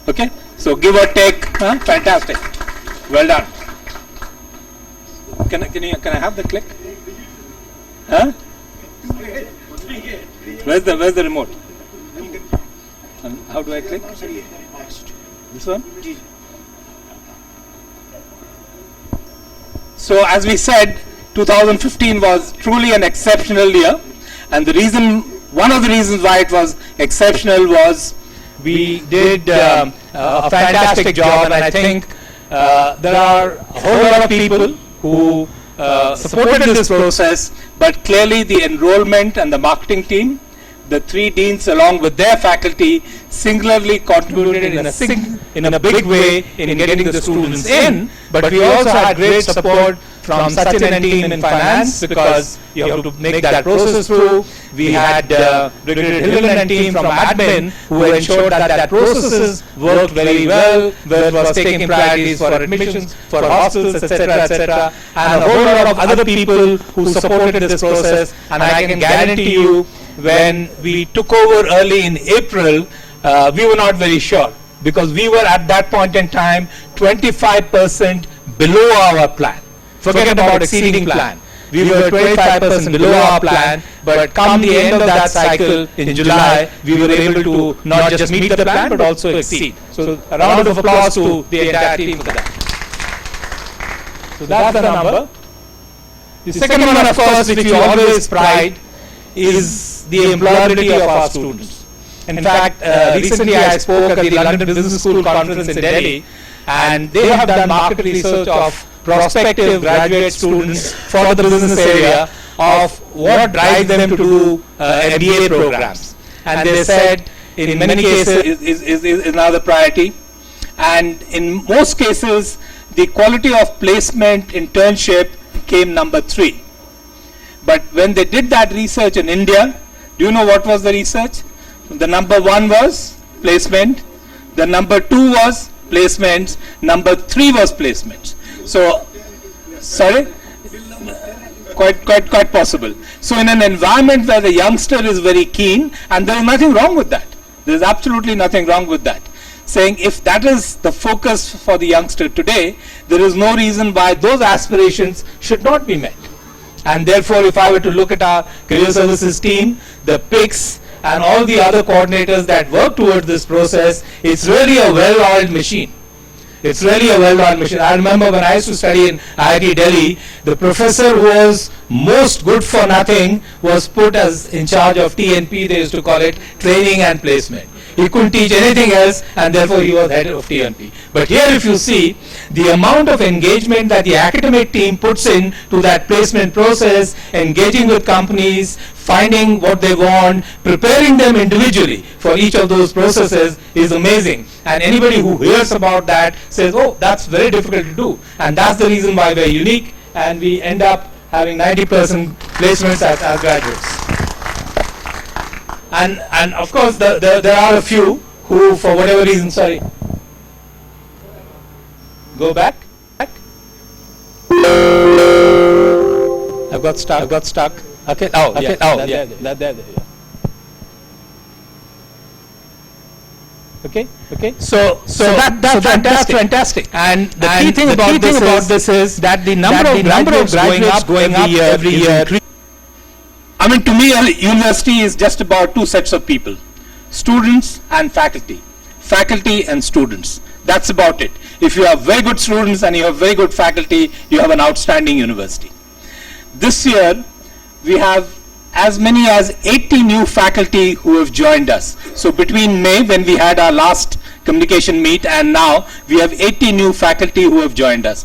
Okay? So give or take. Fantastic. Well done. Can I have the click? Huh? Where's the remote? And how do I click? This one? So as we said, 2015 was truly an exceptional year, and one of the reasons why it was exceptional was we did a fantastic job, and I think there are a whole lot of people who supported this process, but clearly the enrollment and the marketing team, the three deans along with their faculty, singularly contributed in a big way in getting the students in, but we also had great support from Sachin and team in finance, because you have to make that process through. We had Brigadier Hill and team from admin who ensured that processes worked very well, where it was taking priorities for admissions, for hostels, etc., and a whole lot of other people who supported this process. And I can guarantee you, when we took over early in April, we were not very sure, because we were at that point in time 25% below our plan. Forget about exceeding plan. we were 25% below our plan, but come the end of that cycle in July, we were able to not just meet the plan but also exceed. So a round of applause to the entire team for that. So that's the number. The second one, of course, which we always pride, is the employability of our students. In fact, recently I spoke at the London Business School conference in Delhi, and they have done market research of prospective graduate students for the business area of what drives them to do MBA programs. And they said in many cases is another priority, and in most cases the quality of placement internship came number 3. But when they did that research in India, do you know what was the research? The number 1 was placement, the number 2 was placements, number 3 was placements. So, sorry? Quite possible. So in an environment where the youngster is very keen, and there is nothing wrong with that. There is absolutely nothing wrong with that. Saying if that is the focus for the youngster today, there is no reason why those aspirations should not be met. And therefore, if I were to look at our career services team, the PICs and all the other coordinators that work towards this process, it's really a well-oiled machine. It's really a well-oiled machine. I remember when I used to study in IIT Delhi, the professor who was most good for nothing was put as in charge of TNP, they used to call it training and placement. He couldn't teach anything else, and therefore he was head of TNP. But here if you see, the amount of engagement that the academic team puts in to that placement process, engaging with companies, finding what they want, preparing them individually for each of those processes is amazing. And anybody who hears about that says, oh, that's very difficult to do. And that's the reason why we're unique, and we end up having 90% placements as graduates. And of course, there are a few who, for whatever reason, sorry, go back. I've got stuck. Okay. Oh, okay. Yeah. There. Okay. So that's fantastic. And the key thing about this is that the number of graduates going up every year. I mean, to me, a university is just about 2 sets of people: students and faculty. Faculty and students. That's about it. If you have very good students and you have very good faculty, you have an outstanding university. This year, we have as many as 80 new faculty who have joined us. So between May, when we had our last communication meet, and now, we have 80 new faculty who have joined us.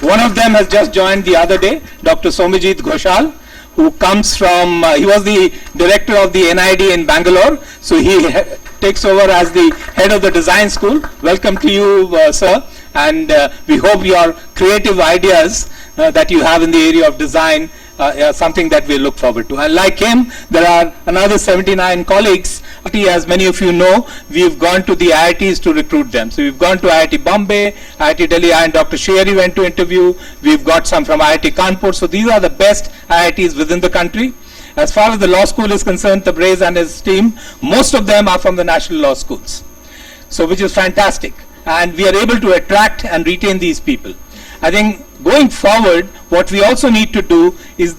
One of them has just joined the other day, Dr. Somajit Ghoshal, who comes from, he was the director of the NID in Bangalore, so he takes over as the head of the design school. Welcome to you, sir, and we hope your creative ideas that you have in the area of design something that we look forward to. And like him, there are another 79 colleagues. As many of you know, we've gone to the IITs to recruit them. So we've gone to IIT Bombay, IIT Delhi, and Dr. Sherry went to interview. We've got some from IIT Kanpur. So these are the best IITs within the country. As far as the law school is concerned, Tabriz and his team, most of them are from the national law schools. So which is fantastic. And we are able to attract and retain these people. I think going forward, what we also need to do is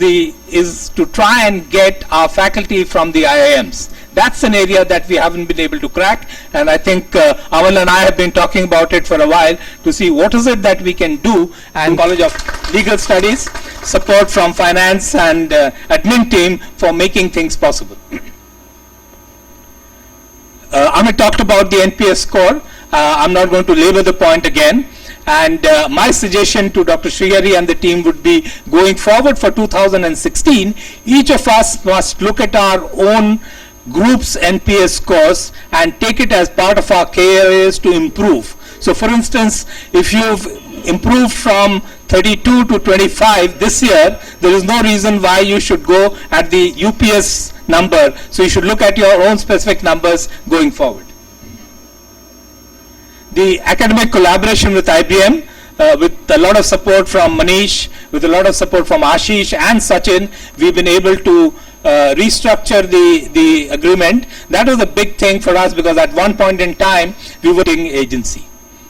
to try and get our faculty from the IIMs. That's an area that we haven't been able to crack, and I think Amal and I have been talking about it for a while to see what is it that we can do. And College of Legal Studies, support from finance and admin team for making things possible. Amit talked about the NPS score. I'm not going to labor the point again. And my suggestion to Dr. Srihari and the team would be, going forward for 2016, each of us must look at our own group's NPS scores and take it as part of our KRAs to improve. So for instance, if you've improved from 32 to 25 this year, there is no reason why you should go at the UPS number. So you should look at your own specific numbers going forward. The academic collaboration with IBM, with a lot of support from Manish, with a lot of support from Ashish and Sachin, we've been able to restructure the agreement. That was a big thing for us because at one point in time, we were an agency.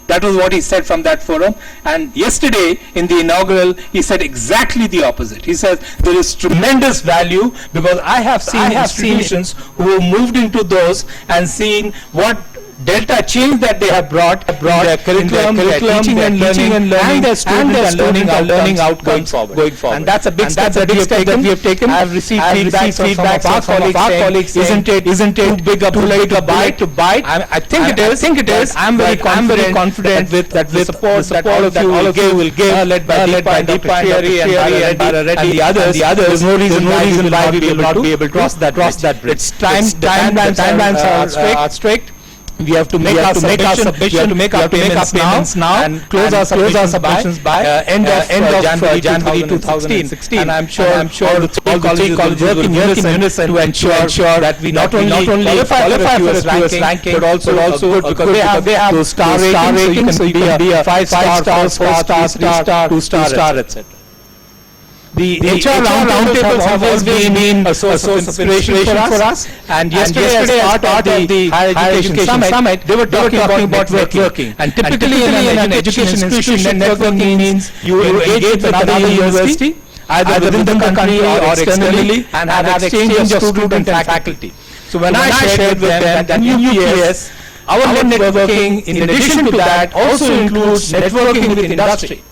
That was what he said from that forum. And yesterday in the inaugural, he said exactly the opposite. He says there is tremendous value, because I have seen institutions who moved into those and seen what delta change that they have brought their curriculum, their teaching and learning, and their student and learning outcomes going forward. And that's a big step that we have taken. I have received feedback from our colleagues saying, isn't it too big a bite to bite? I think it is. I'm very confident that with support that all of you will give, led by Deepa and Reddy and the others, there's no reason why we will not be able to cross that bridge. It's timelines are strict. We have to make our submission, we have to make our payments now and close our submissions by end of January 2016. And I'm sure all the three colleges will work in unison to ensure that we not only qualify for a QS ranking, but also because they have those star ratings, so you can be a 5-star, 4-star, 3-star, 2-star, etc. The HR roundtables have always been a source of inspiration for us. And yesterday as part of the Higher Education Summit, they were talking about networking. And typically in an education institution, networking means you engage with another university, either within the country or externally, and have exchange of student and faculty. So when I shared with them that in UPES, our networking, in addition to that, also includes networking with industry.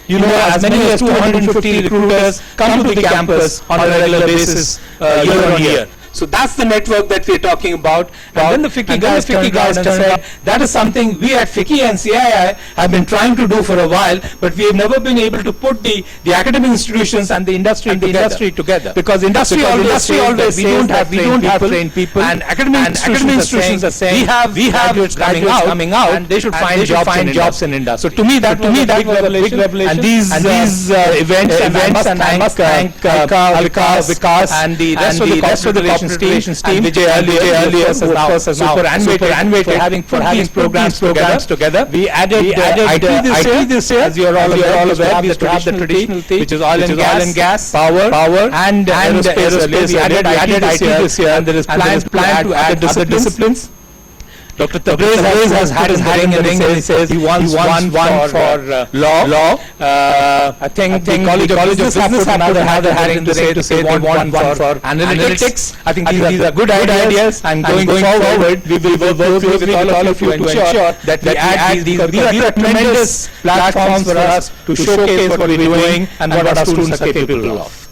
You know, as many as 250 recruiters come to the campus on a regular basis year on year. So that's the network that we're talking about. And then the FICCI guys turned around and said, that is something we at FICCI and CII have been trying to do for a while, but we have never been able to put the academic institutions and the industry together. Because industry always says we don't have trained people, and academic institutions are saying we have graduates coming out and they should find jobs in industry. So to me that was a big revelation. And these events, and I must thank Vikas and the rest of the relations team, and Vijay earlier was now super animated for having these programs together. We added IT this year, as you are all aware, we used to have the traditional thing, which is oil and gas, power, and aerospace. We added IT this year, and there is plan to add other disciplines. Dr. Tabrez has had his hat in the ring, and he says he wants one for law. I think the College of Business have put another hat in the ring to say they want one for analytics. I think these are good ideas, and going forward, we will work closely with all of you to ensure that we add these. These are tremendous platforms for us to showcase what we're doing and what our students are capable of.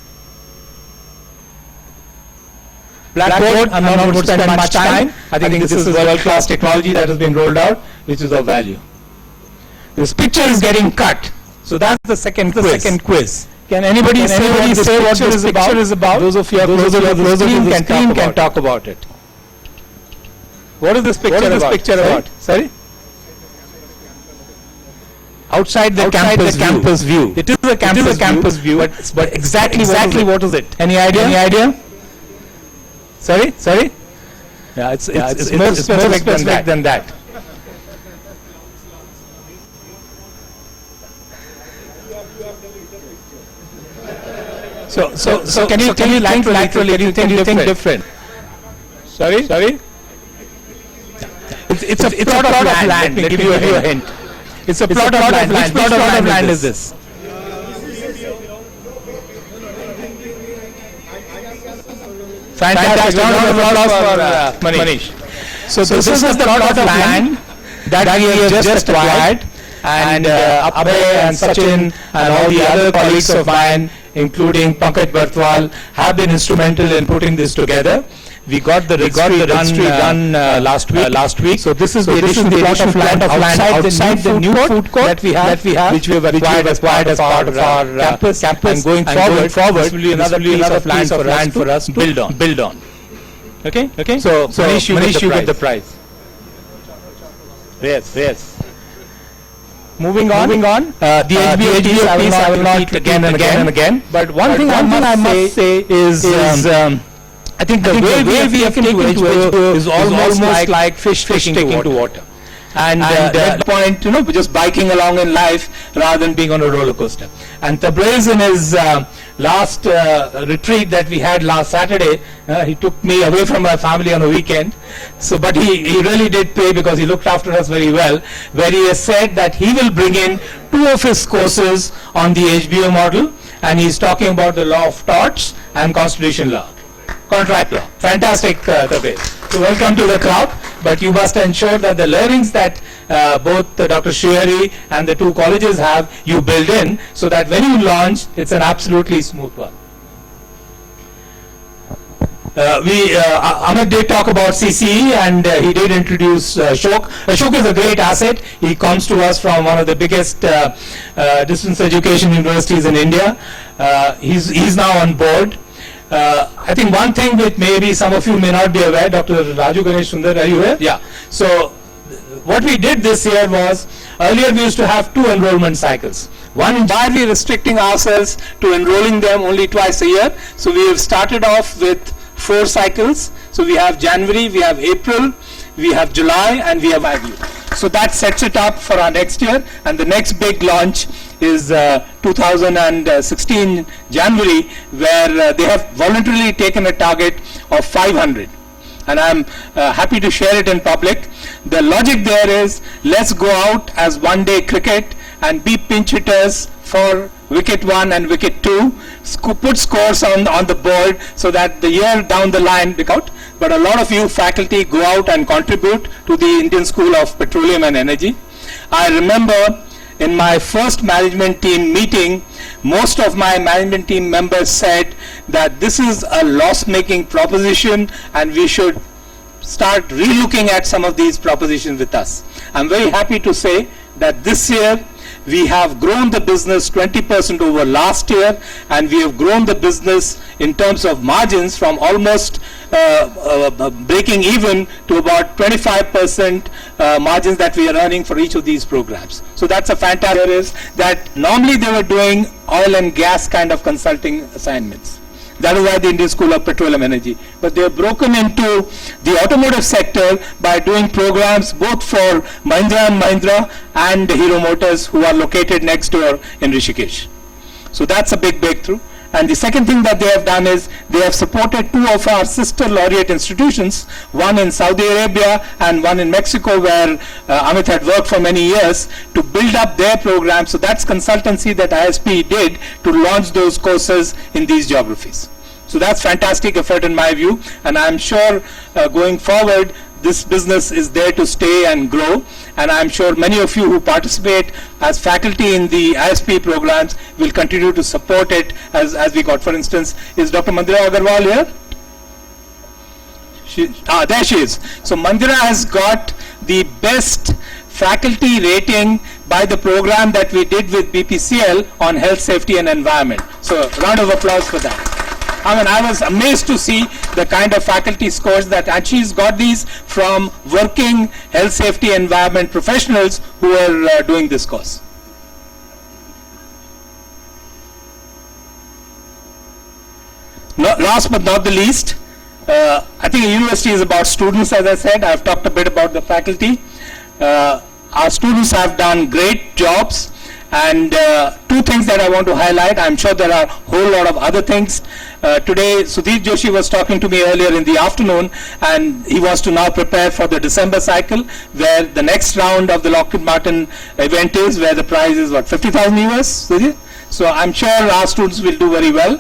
Blackboard, I'm not going to spend much time. I think this is world-class technology that has been rolled out, which is of value. This picture is getting cut, so that's the second quiz. Can anybody say what this picture is about? Those of you can talk about it. What is this picture about? Sorry? Outside the campus view. It is a campus view, but exactly what is it? Any idea? Sorry? Yeah, it's more specific than that. So can you laterally think different? Sorry? It's a plot of land. Let me give you a hint. It's a plot of land. Which plot of land is this? Fantastic. Round of applause for Manish. So this is the plot of land that we have just acquired, and Abhay and Sachin and all the other colleagues of mine, including Pankaj Bartwal, have been instrumental in putting this together. We got the registry done last week. So this is the additional plot of land outside the new food court that we have, which we have acquired as part of our campus. And going forward, this will be another piece of land for us to build on. Okay. So Manish, you get the prize. Yes. Moving on. The HBA piece I will not repeat again and again. But one thing I must say is. I think the way we have taken to HBO is almost like fish taking to water. And at that point, just biking along in life rather than being on a roller coaster. And Tabrez in his last retreat that we had last Saturday, he took me away from my family on a weekend. So, but he really did pay because he looked after us very well, where he has said that he will bring in 2 of his courses on the HBO model, and he's talking about the law of torts and constitution law, contract law. Fantastic, Tabe. So welcome to the club, but you must ensure that the learnings that both Dr. Shrihari and the 2 colleges have, you build in, so that when you launch, it's an absolutely smooth one. Amit did talk about CCE, and he did introduce Ashok. Ashok is a great asset. He comes to us from one of the biggest distance education universities in India. He's now on board. I think one thing which maybe some of you may not be aware, Dr. Raju Ganesh Sundar, are you here? Yeah. So what we did this year was, earlier we used to have 2 enrollment cycles. One, why are we restricting ourselves to enrolling them only twice a year? So we have started off with 4 cycles. So we have January, we have April, we have July, and we have IVU. So that sets it up for our next year, and the next big launch is 2016 January, where they have voluntarily taken a target of 500. And I'm happy to share it in public. The logic there is, let's go out as one-day cricket and be pinch hitters for wicket 1 and wicket 2, put scores on the board so that the year down the line, but a lot of you faculty go out and contribute to the Indian School of Petroleum and Energy. I remember in my first management team meeting, most of my management team members said that this is a loss-making proposition and we should start re-looking at some of these propositions with us. I'm very happy to say that this year we have grown the business 20% over last year, and we have grown the business in terms of margins from almost breaking even to about 25% margins that we are earning for each of these programs. So that's a fantastic is that normally they were doing oil and gas kind of consulting assignments. That is why the Indian School of Petroleum Energy. But they have broken into the automotive sector by doing programs both for Mahindra & Mahindra and Hero Motors, who are located next door in Rishikesh. So that's a big breakthrough. And the second thing that they have done is they have supported 2 of our sister laureate institutions, one in Saudi Arabia and one in Mexico, where Amit had worked for many years, to build up their programs. So that's consultancy that ISP did to launch those courses in these geographies. So that's fantastic effort in my view, and I'm sure going forward this business is there to stay and grow, and I'm sure many of you who participate as faculty in the ISP programs will continue to support it as we got. For instance, is Dr. Mandira Agarwal here? There she is. So Mandira has got the best faculty rating by the program that we did with BPCL on health, safety and environment. So round of applause for that. I mean, I was amazed to see the kind of faculty scores that, and she's got these from working health, safety, environment professionals who are doing this course. Last but not the least, I think a university is about students, as I said. I've talked a bit about the faculty. Our students have done great jobs. And 2 things that I want to highlight. I'm sure there are a whole lot of other things. Today, Sudhir Joshi was talking to me earlier in the afternoon, and he was to now prepare for the December cycle, where the next round of the Lockheed Martin event is, where the prize is what, 50,000 US, Sudhir? So I'm sure our students will do very well.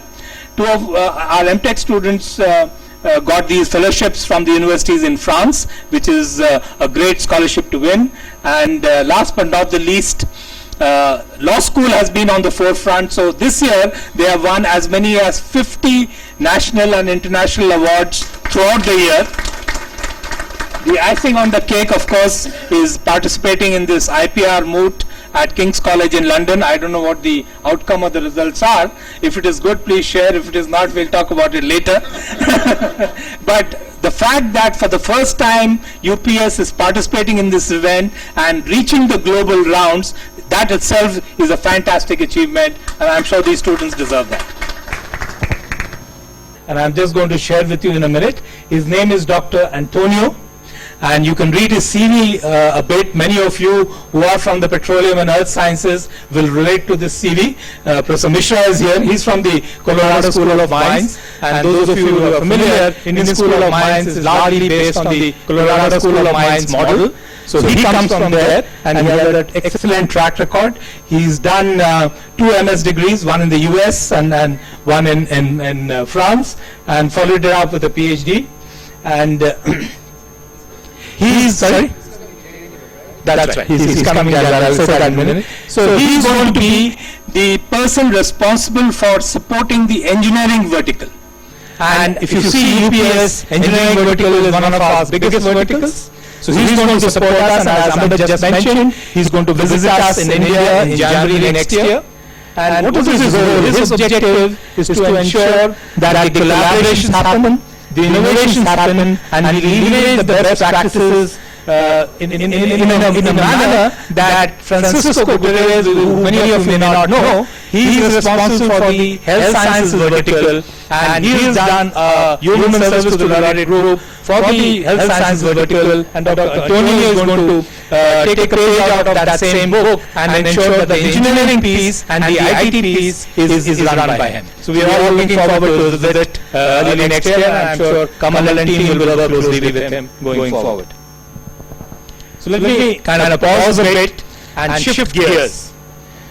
2 of our MTech students got these fellowships from the universities in France, which is a great scholarship to win. And last but not the least, law school has been on the forefront. So this year they have won as many as 50 national and international awards throughout the year. The icing on the cake, of course, is participating in this IPR moot at King's College in London. I don't know what the outcome of the results are. If it is good, please share. If it is not, we'll talk about it later. But the fact that for the first time UPS is participating in this event and reaching the global rounds, that itself is a fantastic achievement, and I'm sure these students deserve that. And I'm just going to share with you in a minute. His name is Dr. Antonio. and you can read his CV a bit. Many of you who are from the petroleum and earth sciences will relate to this CV. Professor Mishra is here. He's from the Colorado School of Mines, and those of you who are familiar, Indian School of Mines is largely based on the Colorado School of Mines model. So he comes from there, and he has an excellent track record. He's done 2 MS degrees, one in the US and one in France, and followed it up with a PhD. And he's, sorry? That's right. He's coming as well. I'll say that in a minute. So he's going to be the person responsible for supporting the engineering vertical. And if you see UPS, engineering vertical is one of our biggest verticals. So he's going to support us, and as Amit just mentioned, he's going to visit us in India in January next year. And what is his goal? His objective is to ensure that the collaborations happen, the innovations happen, and we eliminate the best practices in a manner that Francisco Gutierrez, who many of you may not know, he is responsible for the health sciences vertical, and he has done a human service to the Lorette group for the health sciences vertical, and Dr. Antonio is going to take a page out of that same book and ensure that the engineering piece and the IT piece is run by him. So we are all looking forward to the visit early next year, and I'm sure Kamal and team will work closely with him going forward. So let me kind of pause a bit and shift gears.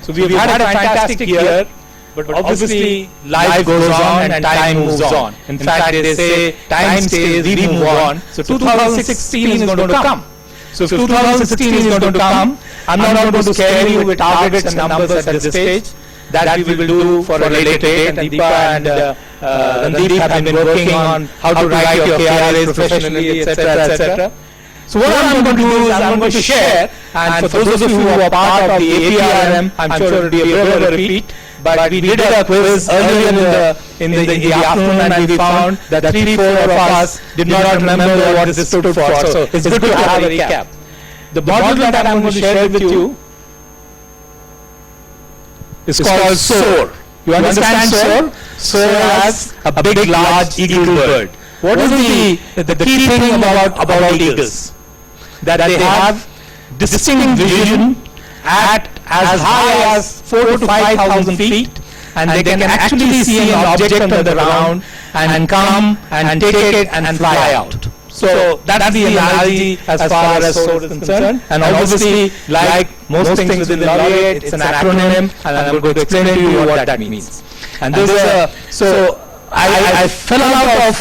So we've had a fantastic year, but obviously life goes on and time moves on. In fact, they say time stays, we move on. So 2016 is going to come. So if 2016 is going to come, I'm not going to scare you with targets and numbers at this stage. That we will do for a later date, and Deepa and Randeep have been working on how to write your KRAs professionally, etc., etc. So what I'm going to do is I'm going to share, and for those of you who are part of the APRM, I'm sure it will be a bit of a repeat, but we did a quiz earlier in the afternoon, and we found that 3-4 of us did not remember what this stood for, so it's good to have a recap. The model that I'm going to share with you is called SOAR. You understand SOAR? SOAR as a big, large eagle bird. What is the key thing about eagles? That they have distinct vision at as high as 4,000 to 5,000 feet, and they can actually see an object on the ground and come and take it and fly out. So that's the analogy as far as SOAR is concerned. And obviously, like most things within the laureate, it's an acronym, and I'm going to explain to you what that means. And this is I fell out of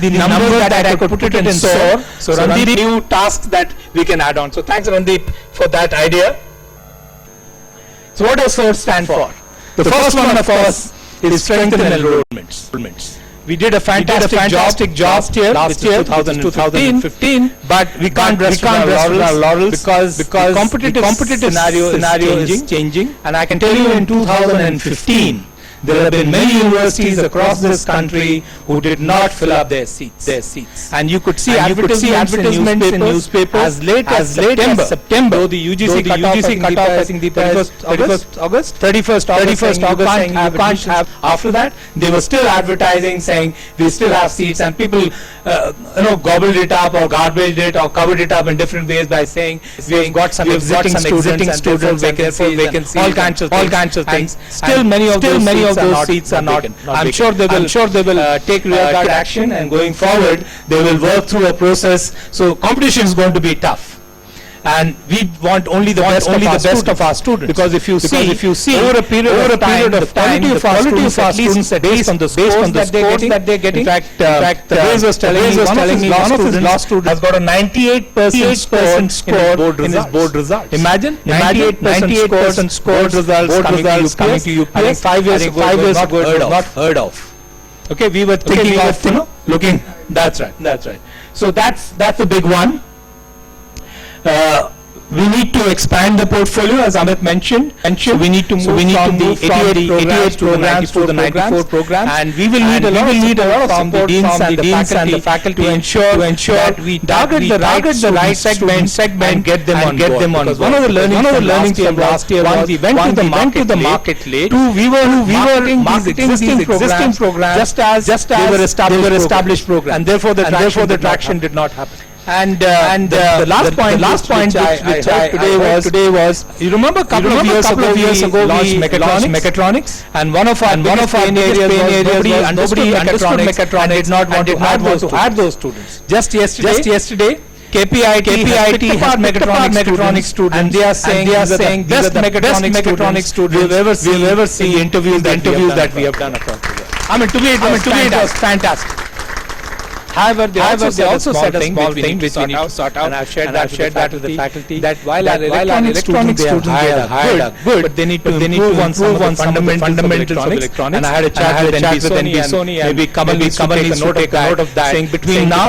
the number that I could put it in SOAR. So Randeep, new tasks that we can add on. So thanks Randeep for that idea. So what does SOAR stand for? The first one, of course, is strengthen enrollments. We did a fantastic job last year, 2015, but we can't rest on our laurels because the competitive scenario is changing. And I can tell you in 2015, there have been many universities across this country who did not fill up their seats. And you could see advertisements in newspapers as late as September. Though the UGC cutoff, I think the 31st August saying you can't have. After that, they were still advertising saying we still have seats, and people gobbled it up or garbaged it or covered it up in different ways by saying we've got some exiting students vacancies, all kinds of things. Still many of those seats are not. I'm sure they will take rearguard action, and going forward they will work through a process. So competition is going to be tough, and we want only the best of our students. Because if you see over a period of time, the quality of our students based on the scores that they're getting. In fact, Reyes was telling me one of his law students has got a 98% score in his board results. Imagine 98% scored results coming to UPS. I think 5 years ago it was not heard of. Okay, we were thinking of looking. That's right. So that's the big one. We need to expand the portfolio, as Amit mentioned. We need to move from the 88 programs to the 94 programs, and we will need a lot of support from the deans and the faculty to ensure that we target the right segment and get them on board. Because one of the learnings from last year was we went to the market late. Two, we were marketing these existing programs just as they were established programs, and therefore the traction did not happen. And the last point which I heard today was you remember a couple of years ago we launched mechatronics, and one of our pain areas was nobody understood mechatronics and did not want to have those students. Just yesterday KPIT has mechatronics students, and they are saying these are the best mechatronics students we've ever seen. The interviews that we have done across the world. I mean, to me it was fantastic. However, they also said a small thing which we need to sort out, and I've shared that with the faculty, that while our electronics students they have hired are good, but they need to improve on some of the fundamentals of electronics. And I had a chat with NP Sony, and maybe Kamal needs to take a note of that, saying between now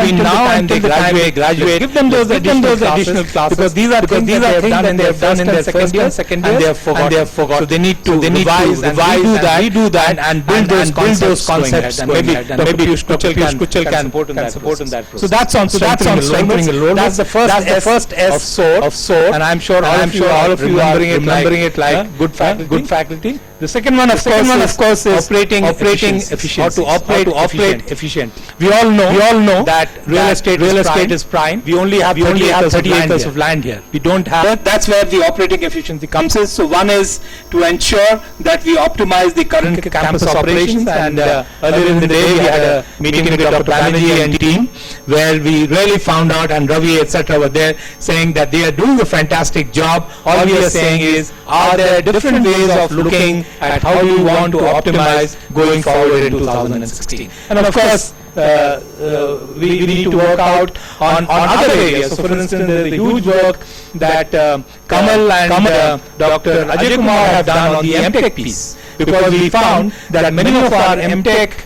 until the time they graduate, give them those additional classes, because these are things that they have done in their second year, and they have forgotten. So they need to revise and redo that and build those concepts. And maybe Piyush Kuchal can support in that process. So that's on strengthening the role. That's the first S of SOAR, and I'm sure all of you are remembering it like good faculty. The second one, of course, is operating efficiency, or to operate efficiently. We all know that real estate is prime. We only have 30 acres of land here. We don't have. That's where the operating efficiency comes in. So one is to ensure that we optimize the current campus operations. And earlier in the day, we had a meeting with Dr. Banerjee and team, where we really found out, and Ravi, etc., were there saying that they are doing a fantastic job. All we are saying is, are there different ways of looking at how you want to optimize going forward in 2016? And of course, we need to work out on other areas. So for instance, there is the huge work that Kamal and Dr. Ajay Kumar have done on the MTech piece, because we found that many of our MTech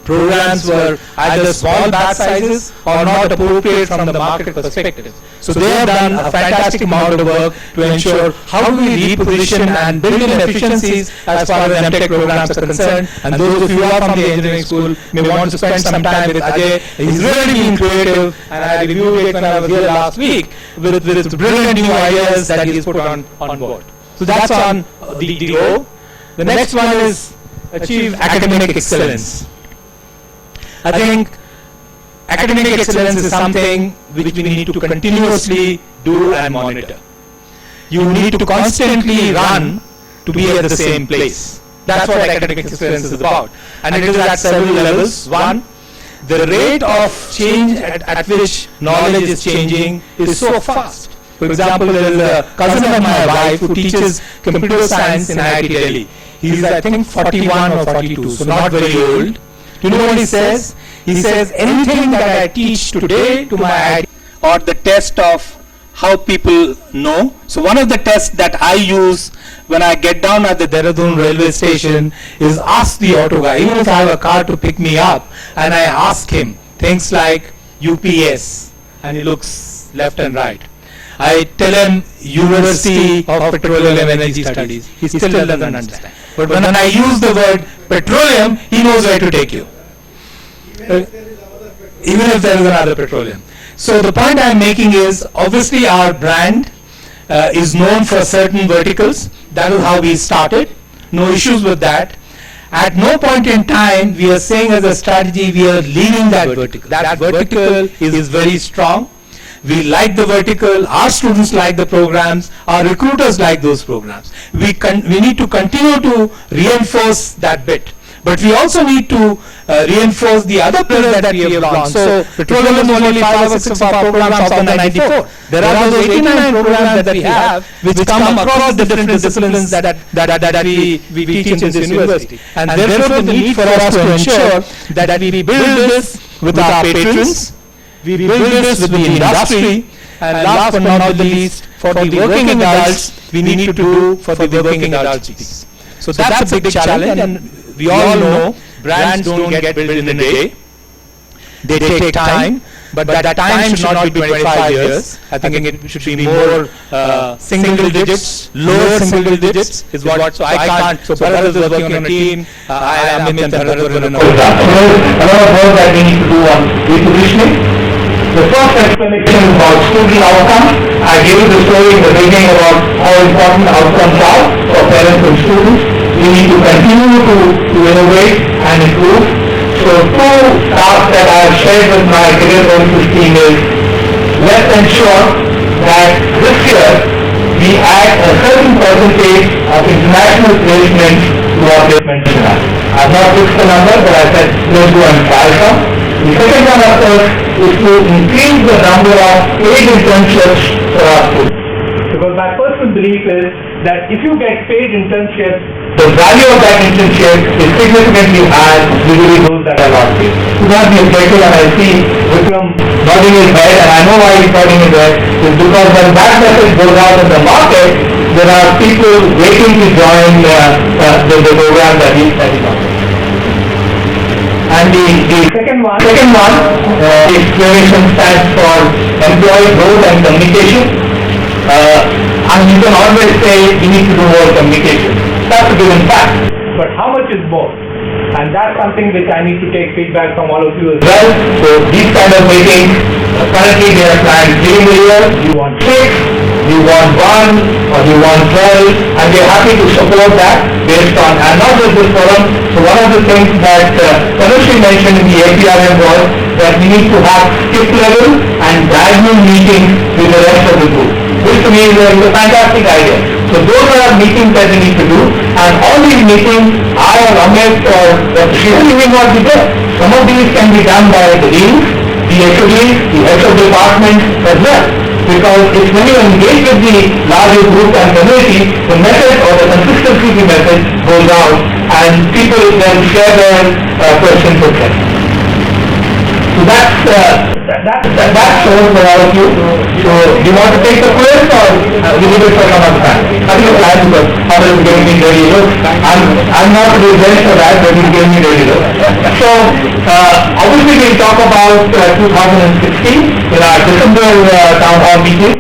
programs were either small batch sizes or not appropriate from the market perspective. So they have done a fantastic amount of work to ensure how do we reposition and build in efficiencies as far as MTech programs are concerned. And those of you who are from the engineering school may want to spend some time with Ajay. He's really been creative, and I reviewed it when I was here last week with his brilliant new ideas that he's put on board. So that's on the O. The next one is achieve academic excellence. I think academic excellence is something which we need to continuously do and monitor. You need to constantly run to be at the same place. That's what academic excellence is about. And it is at several levels. One, the rate of change at which knowledge is changing is so fast. For example, there is a cousin of my wife who teaches computer science in IIT Delhi. He is, I think, 41 or 42, so not very old. You know what he says? He says, anything that I teach today to my IIT, or the test of how people know. So one of the tests that I use when I get down at the Dehradun railway station is ask the auto guy, even if I have a car to pick me up, and I ask him things like UPS, and he looks left and right. I tell him University of Petroleum Energy Studies, he still doesn't understand. But when I use the word petroleum, he knows where to take you. Even if there is another petroleum. So the point I'm making is, obviously our brand is known for certain verticals. That is how we started. No issues with that. At no point in time we are saying as a strategy we are leaving that vertical. That vertical is very strong. We like the vertical, our students like the programs, our recruiters like those programs. We need to continue to reinforce that bit. But we also need to reinforce the other pillars that we have launched. So petroleum is only 5 or 6 of our programs of the 94. There are those 89 programs that we have which come across the different disciplines that we teach in this university. And therefore the need for us to ensure that we build this with our patrons, we build this with the industry, and last but not the least, for the working adults, we need to do for the working adults piece. So that's a big challenge, and we all know brands don't get built in a day. They take time, but that time should not be 25 years. I think it should be more single digits, lower single digits is what. So I can't. So Bharat is working on a team. I am Amit and Bharat were in a program. A lot of work that we need to do on repositioning. The first explanation is about student outcomes. I gave you the story in the beginning about how important outcomes are for parents and students. We need to continue to innovate and improve. So two tasks that I have shared with my career coaches team is let's ensure that this year we add a certain percentage of international placements to our placement scenario. I've not fixed the number, but I said let's go and try some. The second one, of course, is to increase the number of paid internships for our students. Because my personal belief is that if you get paid internships, the value of that internship is significantly higher usually those that are not paid. To not be objective, and I see Vikram nodding his head, and I know why he's nodding his head, is because when that message goes out in the market, there are people waiting to join the program that he's setting up. And the second one, the explanation stands for employee growth and communication. And you can always say you need to do more communication. That's a given fact. But how much is more? And that's something which I need to take feedback from all of you as well. So these kind of meetings, currently they are planned during the year. You want 6, you want 1, or you want 12, and we're happy to support that based on, and not just this forum. So one of the things that Tanushree mentioned in the APRM was that we need to have skip level and diagonal meetings with the rest of the group. This to me is a fantastic idea. So those are meetings that we need to do, and all these meetings, I or Amit or Shri will not be there. Some of these can be done by the deans, the HODs, the heads of departments as well. Because it's when you engage with the larger group and community, the message or the consistency of the message goes out, and people then share their questions with them. So that's all for all of you. So do you want to take the quiz or we leave it for some other time? I think it's fine because Father is giving me dirty look. I'm not really ready for that, but he's giving me dirty look. So obviously we'll talk about 2016 in our December town hall meeting.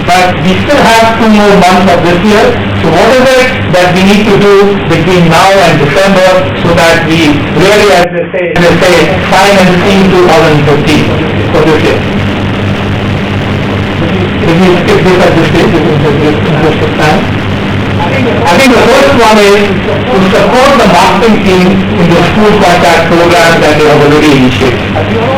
But we still have 2 more months of this year. So what is it that we need to do between now and December so that we really, as they say, sign and see 2015 for this year? If we skip this at this stage, this is just of time. I think the first one is to support the marketing team in the school contact program that they have already initiated.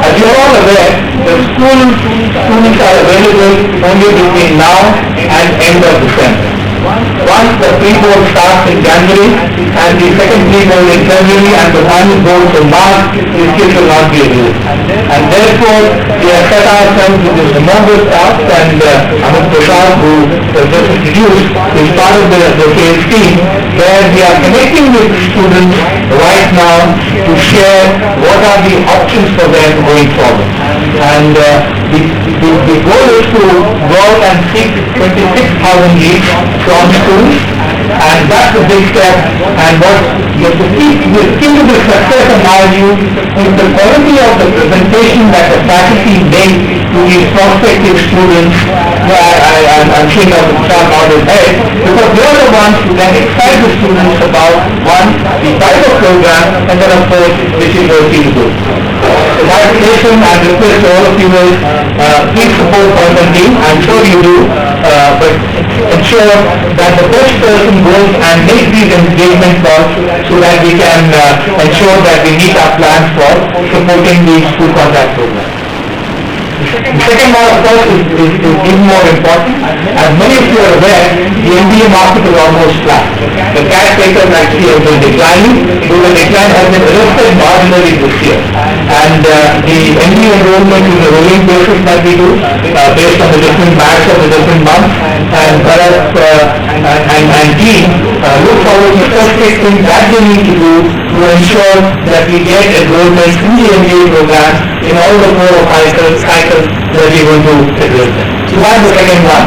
As you are all aware, the school students are available only between now and end of December. Once the pre-board starts in January and the second pre-board in February and the final board in March, these kids will not be available. And therefore, we have set ourselves with this humongous task, and Amit Prasad, who was just introduced, is part of the sales team, where we are connecting with students right now to share what are the options for them going forward. And the goal is to go out and seek 26,000 leads from schools, and that's a big step. And what the key to the success in my view is the quality of the presentation that the faculty make to these prospective students. I'm seeing that the child on his head, because they are the ones who then excite the students about, one, the type of program, and then of course which university to go. So my suggestion and request to all of you is please support Point team. I'm sure you do, but ensure that the best person goes and makes these engagement calls so that we can ensure that we meet our plans for supporting the school contact program. The second one, of course, is even more important. As many of you are aware, the MBA market is almost flat. The cash takers actually have been declining, though the decline has been arrested marginally this year. And the MBA enrollment is a rolling basis that we do, based on the different batch of the different months. And Bharat and team look forward to specific things that they need to do to ensure that we get enrollment in the MBA program in all the 4 or 5 cycles that we are going to address them. So that's the second one.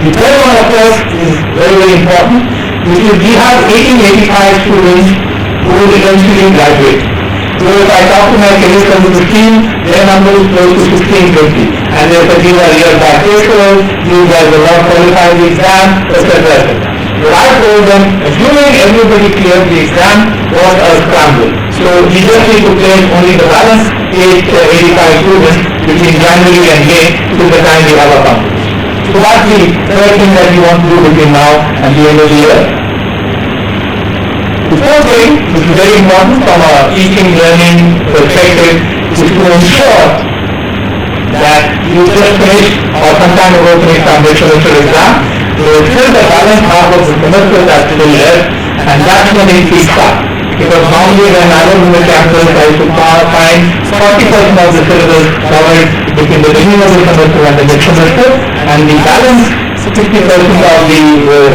The third one, of course, is very, very important, which is we have 1885 students who will eventually graduate. So if I talk to my career services team, their number is close to 1650. And they say these are year-back takers, these guys are not qualified the exam, etc. What I told them, assuming everybody clears the exam, was a scramble. So we just need to place only the balance 85 students between January and May till the time we have a conference. So that's the third thing that we want to do between now and the end of the year. The fourth thing, which is very important from a teaching learning perspective, is to ensure that you just finished or some time ago finished on this semester exam. So still the balance half of the semester that's still left, and that's when it peaks up. Because normally when I was in the campus, I used to find 40% of the syllabus covered between the beginning of the semester and the mid semester, and the balance 60% of the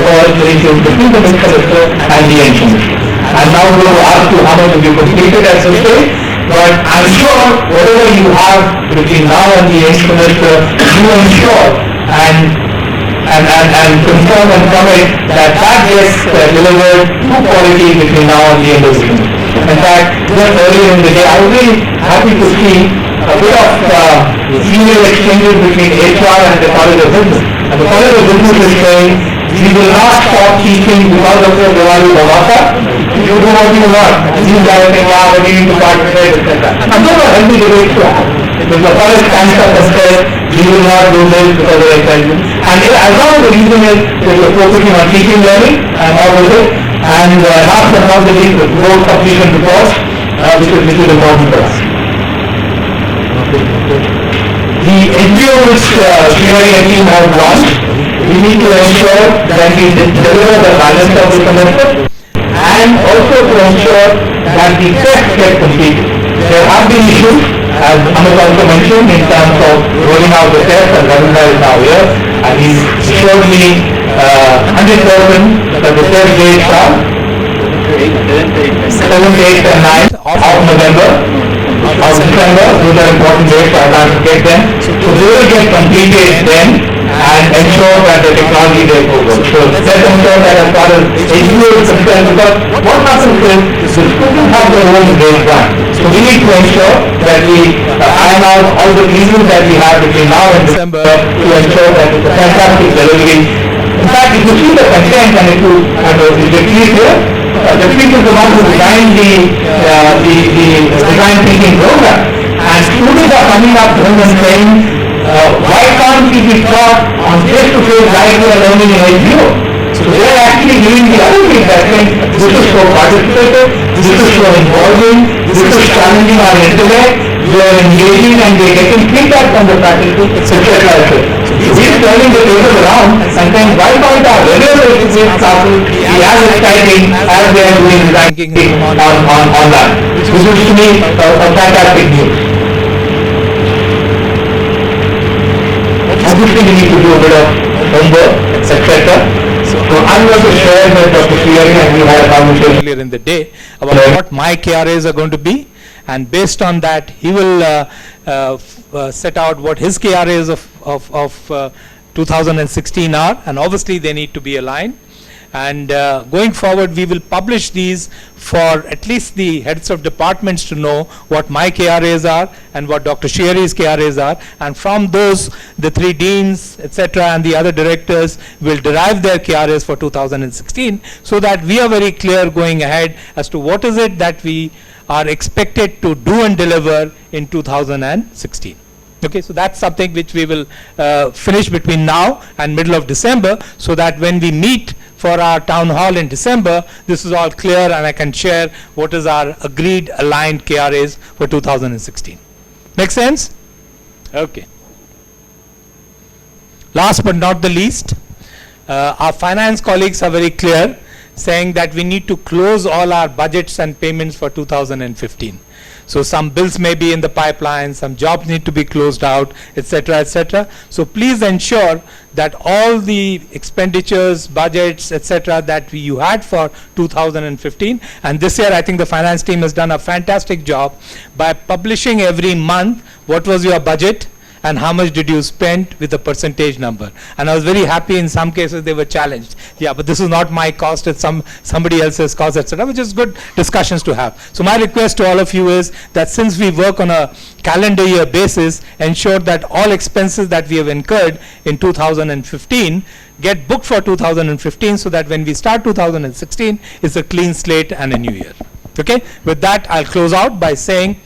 course ratios between the mid semester and the end semester. I'm now going to ask you how much have you completed at this stage, but I'm sure whatever you have between now and the end semester, you ensure and confirm and commit that gets delivered to quality between now and the end of the semester. In fact, just earlier in the day, I was really happy to see a bit of email exchanges between HR and the College of Business. And the College of Business is saying, we will not stop teaching because of your Diwali Bhavata. You do what you want. And these guys are saying, yeah, but you need to participate, etc. And those are healthy debates to have. If the college stands up and says, we will not do this because of excitement. And as long as the reason is that you're focusing on teaching learning and all of it, and last but not the least, the goal completion reports, which is important for us. The NGO which Srinivas and team have launched, we need to ensure that we deliver the balance of the semester and also to ensure that the tests get completed. There have been issues, as Amit also mentioned, in terms of rolling out the tests, and Ravindra is now here, and he showed me 100% that the test dates are 7th, 8th and 9th of November. Of December, those are important dates, I can't forget them. So they will get completed then and ensure that the technology therefore works. So let's ensure that as far as NGO is concerned, because what happens is the students have their own grade plan. So we need to ensure that we iron out all the reasons that we have between now and December to ensure that it's a fantastic delivery. In fact, if you see the content and if you have a decrease here, the chief is the one who designed the design thinking program, and students are coming up to him and saying, why can't we be taught on face-to-face like we are learning in NGO? So they are actually giving the other feedback saying, this is so participative, this is so involving, this is challenging our intellect, we are engaging and we are getting feedback from the faculty, etc. So we are turning the table around and saying, why can't our regular face-to-face classes be as exciting as they are doing design thinking on that? This is to me a fantastic news. Obviously we need to do a bit of homework, etc. So I'm going to share with Dr. Sriyari, and we had a conversation earlier in the day about what my KRAs are going to be, and based on that he will set out what his KRAs of 2016 are, and obviously they need to be aligned. And going forward we will publish these for at least the heads of departments to know what my KRAs are and what Dr. Sriyari's KRAs are, and from those the three deans, etc., and the other directors will derive their KRAs for 2016, so that we are very clear going ahead as to what is it that we are expected to do and deliver in 2016. Okay, so that's something which we will finish between now and middle of December, so that when we meet for our town hall in December, this is all clear and I can share what is our agreed aligned KRAs for 2016. Make sense? Okay. Last but not the least, our finance colleagues are very clear, saying that we need to close all our budgets and payments for 2015. So some bills may be in the pipeline, some jobs need to be closed out, etc., etc. So please ensure that all the expenditures, budgets, etc., that you had for 2015, and this year I think the finance team has done a fantastic job by publishing every month what was your budget and how much did you spend with a percentage number. And I was very happy. In some cases they were challenged. Yeah, but this is not my cost, it's somebody else's cost, etc., which is good discussions to have. So my request to all of you is that since we work on a calendar year basis, ensure that all expenses that we have incurred in 2015 get booked for 2015, so that when we start 2016, it's a clean slate and a new year. Okay, with that I'll close out by saying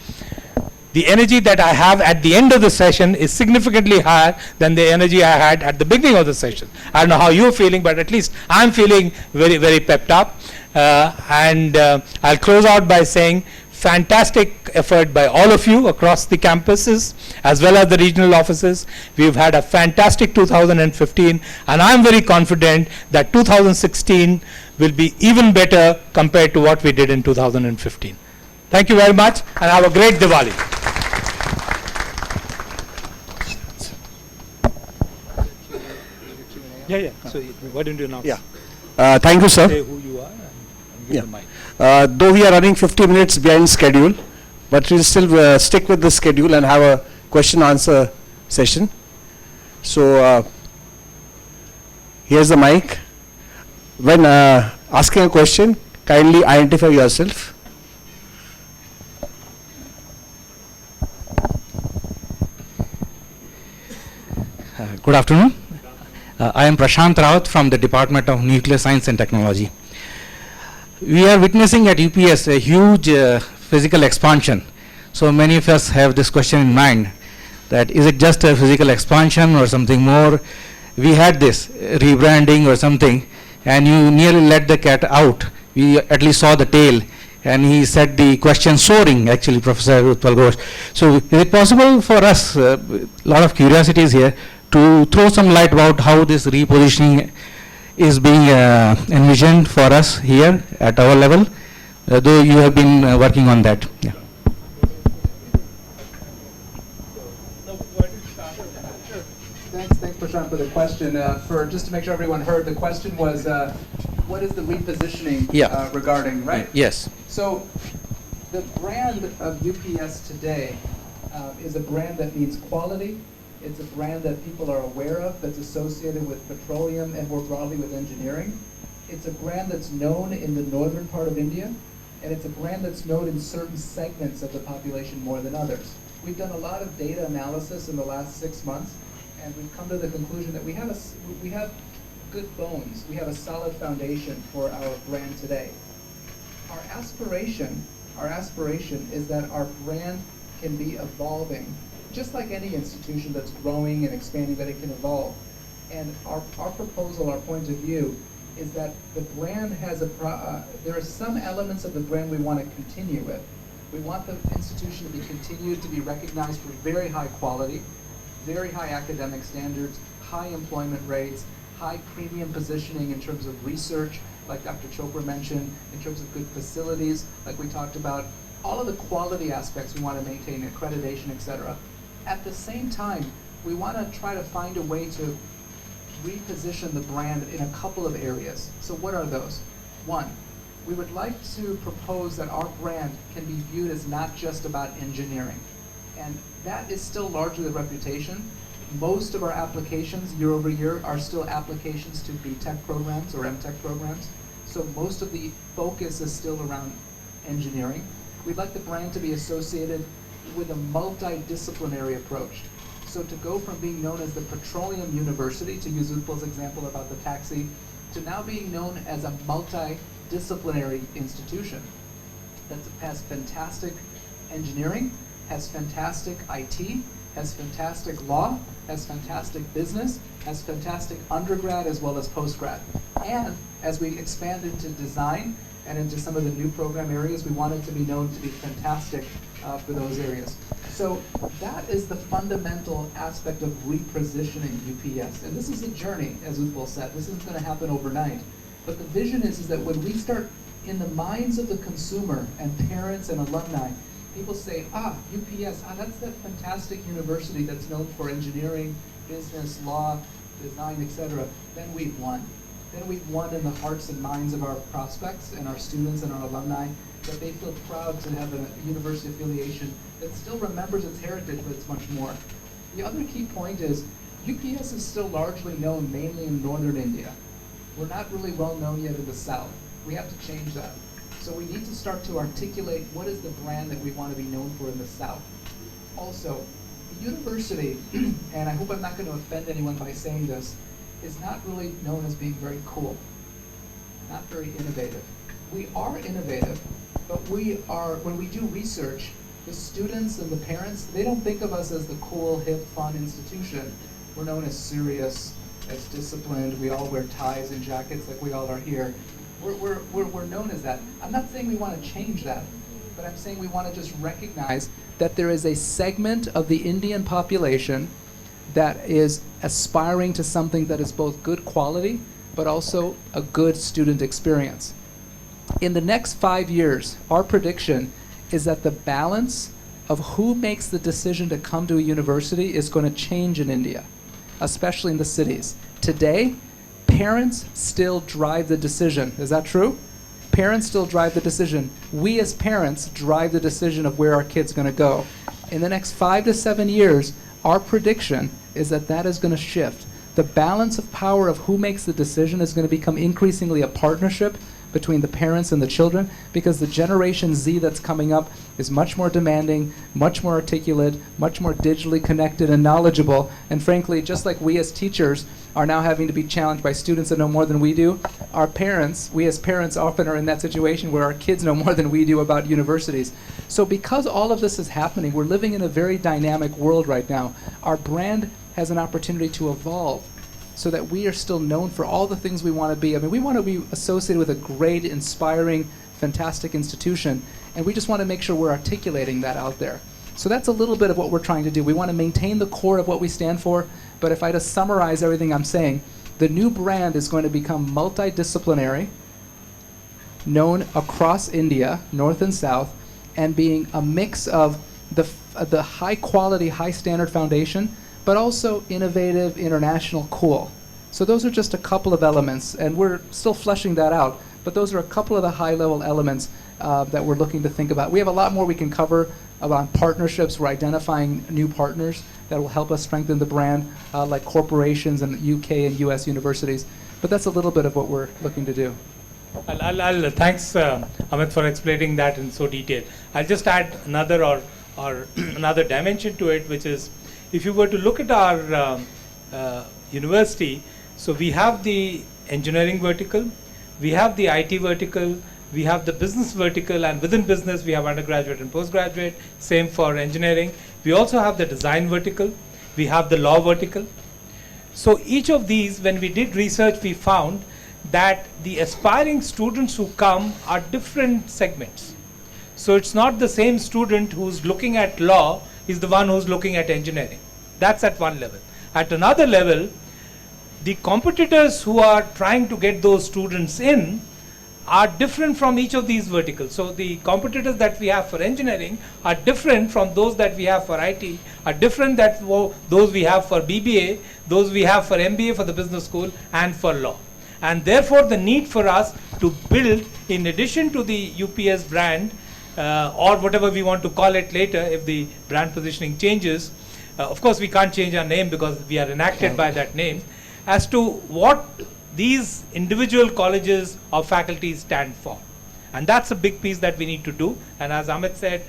the energy that I have at the end of the session is significantly higher than the energy I had at the beginning of the session. I don't know how you're feeling, but at least I'm feeling very, very pepped up. And I'll close out by saying fantastic effort by all of you across the campuses as well as the regional offices. We've had a fantastic 2015, and I'm very confident that 2016 will be even better compared to what we did in 2015. Thank you very much, and have a great Diwali. Yeah. So why don't you announce? Yeah. Thank you, sir. Say who you are and give Yeah. the mic. Though we are running 50 minutes behind schedule, but we'll still stick with the schedule and have a question answer session. So here's the mic. When asking a question, kindly identify yourself. Good afternoon. I am Prashant Rawat from the Department of Nuclear Science and Technology. We are witnessing at UPS a huge physical expansion. So many of us have this question in mind, that is it just a physical expansion or something more? We had this rebranding or something, and you nearly let the cat out. We at least saw the tail, and he said the question soaring, actually, Professor Utpal Ghosh. So is it possible for us, a lot of curiosity is here, to throw some light about how this repositioning is being envisioned for us here at our level, though you have been working on that. Yeah. Thanks, Prashant, for the question. Just to make sure everyone heard, the question was, what is the repositioning regarding, right? Yes. So, the brand of UPS today is a brand that means quality. It's a brand that people are aware of, that's associated with petroleum and more broadly with engineering. It's a brand that's known in the northern part of India, and it's a brand that's known in certain segments of the population more than others. We've done a lot of data analysis in the last 6 months, and we've come to the conclusion that we have good bones. We have a solid foundation for our brand today. Our aspiration is that our brand can be evolving, just like any institution that's growing and expanding, that it can evolve. And our proposal, our point of view, is that the brand has there are some elements of the brand we want to continue with. We want the institution to be continued to be recognized for very high quality, very high academic standards, high employment rates, high premium positioning in terms of research, like Dr. Chopra mentioned, in terms of good facilities, like we talked about, all of the quality aspects we want to maintain, accreditation, etc. At the same time, we want to try to find a way to reposition the brand in a couple of areas. So what are those? One, we would like to propose that our brand can be viewed as not just about engineering. And that is still largely the reputation. Most of our applications year over year are still applications to B.Tech programs or M.Tech programs. So most of the focus is still around engineering. We'd like the brand to be associated with a multidisciplinary approach. So to go from being known as the Petroleum University, to use Utpal's example about the taxi, to now being known as a multidisciplinary institution that has fantastic engineering, has fantastic IT, has fantastic law, has fantastic business, has fantastic undergrad as well as postgrad. And as we expand into design and into some of the new program areas, we want it to be known to be fantastic for those areas. So that is the fundamental aspect of repositioning UPS. And this is a journey, as Utpal said. This isn't going to happen overnight. But the vision is that when we start in the minds of the consumer and parents and alumni, people say, UPS, that's that fantastic university that's known for engineering, business, law, design, etc. Then we've won. Then we've won in the hearts and minds of our prospects and our students and our alumni, that they feel proud to have a university affiliation that still remembers its heritage, but it's much more. The other key point is UPS is still largely known mainly in northern India. We're not really well known yet in the south. We have to change that. So we need to start to articulate what is the brand that we want to be known for in the south. Also, the university, and I hope I'm not going to offend anyone by saying this, is not really known as being very cool, not very innovative. We are innovative, but when we do research, the students and the parents, they don't think of us as the cool, hip, fun institution. We're known as serious, as disciplined. We all wear ties and jackets like we all are here. We're known as that. I'm not saying we want to change that, but I'm saying we want to just recognize that there is a segment of the Indian population that is aspiring to something that is both good quality, but also a good student experience. In the next 5 years, our prediction is that the balance of who makes the decision to come to a university is going to change in India, especially in the cities. Today, parents still drive the decision. Is that true? Parents still drive the decision. We as parents drive the decision of where our kid's going to go. In the next 5 to 7 years, our prediction is that that is going to shift. The balance of power of who makes the decision is going to become increasingly a partnership between the parents and the children, because the Generation Z that's coming up is much more demanding, much more articulate, much more digitally connected and knowledgeable. And frankly, just like we as teachers are now having to be challenged by students that know more than we do, our parents, we as parents often are in that situation where our kids know more than we do about universities. So because all of this is happening, we're living in a very dynamic world right now. Our brand has an opportunity to evolve so that we are still known for all the things we want to be. I mean, we want to be associated with a great, inspiring, fantastic institution, and we just want to make sure we're articulating that out there. So that's a little bit of what we're trying to do. We want to maintain the core of what we stand for, but if I just summarize everything I'm saying, the new brand is going to become multidisciplinary, known across India, north and south, and being a mix of the high quality, high standard foundation, but also innovative, international, cool. So those are just a couple of elements, and we're still fleshing that out, but those are a couple of the high-level elements that we're looking to think about. We have a lot more we can cover about partnerships. We're identifying new partners that will help us strengthen the brand, like corporations and UK and US universities. But that's a little bit of what we're looking to do. Thanks, Amit, for explaining that in so detail. I'll just add another or another dimension to it, which is, if you were to look at our university, so we have the engineering vertical, we have the IT vertical, we have the business vertical, and within business we have undergraduate and postgraduate, same for engineering. We also have the design vertical, we have the law vertical. So each of these, when we did research, we found that the aspiring students who come are different segments. So it's not the same student who's looking at law is the one who's looking at engineering. That's at one level. At another level, the competitors who are trying to get those students in are different from each of these verticals. So the competitors that we have for engineering are different from those that we have for IT, are different than those we have for BBA, those we have for MBA for the business school, and for law. And therefore the need for us to build, in addition to the UPS brand, or whatever we want to call it later if the brand positioning changes. Of course we can't change our name because we are enacted by that name, as to what these individual colleges or faculties stand for. And that's a big piece that we need to do. And as Amit said,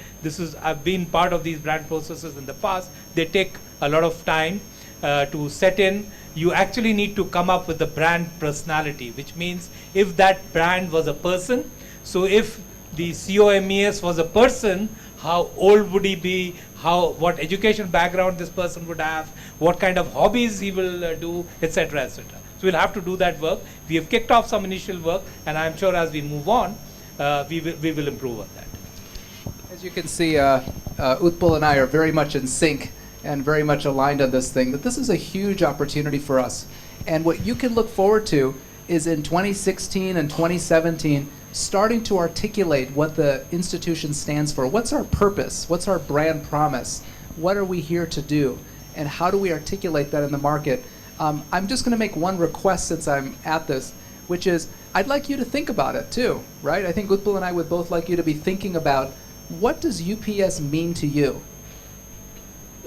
I've been part of these brand processes in the past. They take a lot of time to set in. You actually need to come up with a brand personality, which means if that brand was a person, so if the COMES was a person, how old would he be, what education background this person would have, what kind of hobbies he will do, etc., etc. So we'll have to do that work. We have kicked off some initial work, and I'm sure as we move on, we will improve on that. As you can see, Utpal and I are very much in sync and very much aligned on this thing, that this is a huge opportunity for us. And what you can look forward to is in 2016 and 2017, starting to articulate what the institution stands for. What's our purpose? What's our brand promise? What are we here to do? And how do we articulate that in the market? I'm just going to make one request since I'm at this, which is I'd like you to think about it too, right? I think Utpal and I would both like you to be thinking about, what does UPS mean to you?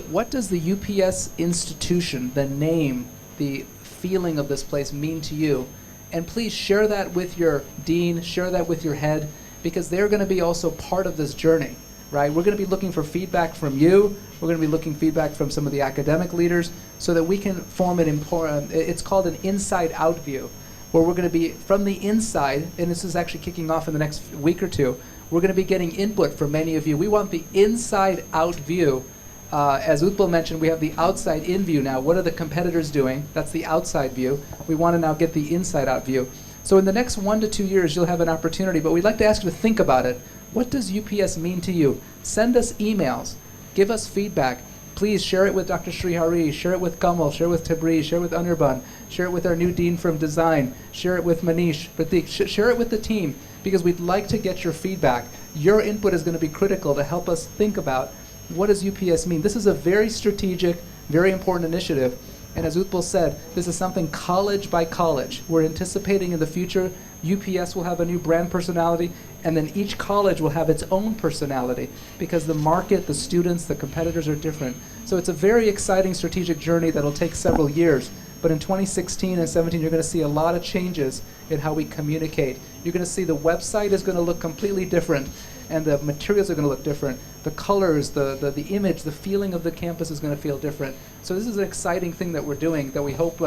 What does the UPS institution, the name, the feeling of this place mean to you? And please share that with your dean, share that with your head, because they're going to be also part of this journey, right? We're going to be looking for feedback from you. We're going to be looking feedback from some of the academic leaders so that we can form it's called an inside-out view, where we're going to be from the inside, and this is actually kicking off in the next week or two, we're going to be getting input from many of you. We want the inside-out view. As Utpal mentioned, we have the outside-in view now. What are the competitors doing? That's the outside view. We want to now get the inside-out view. So in the next 1 to 2 years, you'll have an opportunity, but we'd like to ask you to think about it. What does UPS mean to you? Send us emails. Give us feedback. Please share it with Dr. Srihari, share it with Kamal, share it with Tabriz, share it with Anirban, share it with our new dean from design, share it with Manish, Pratik, share it with the team, because we'd like to get your feedback. Your input is going to be critical to help us think about what does UPS mean. This is a very strategic, very important initiative. And as Utpal said, this is something college by college. We're anticipating in the future UPS will have a new brand personality, and then each college will have its own personality because the market, the students, the competitors are different. So it's a very exciting strategic journey that'll take several years. But in 2016 and 17, you're going to see a lot of changes in how we communicate. You're going to see the website is going to look completely different, and the materials are going to look different. The colors, the image, the feeling of the campus is going to feel different. So this is an exciting thing that we're doing that we hope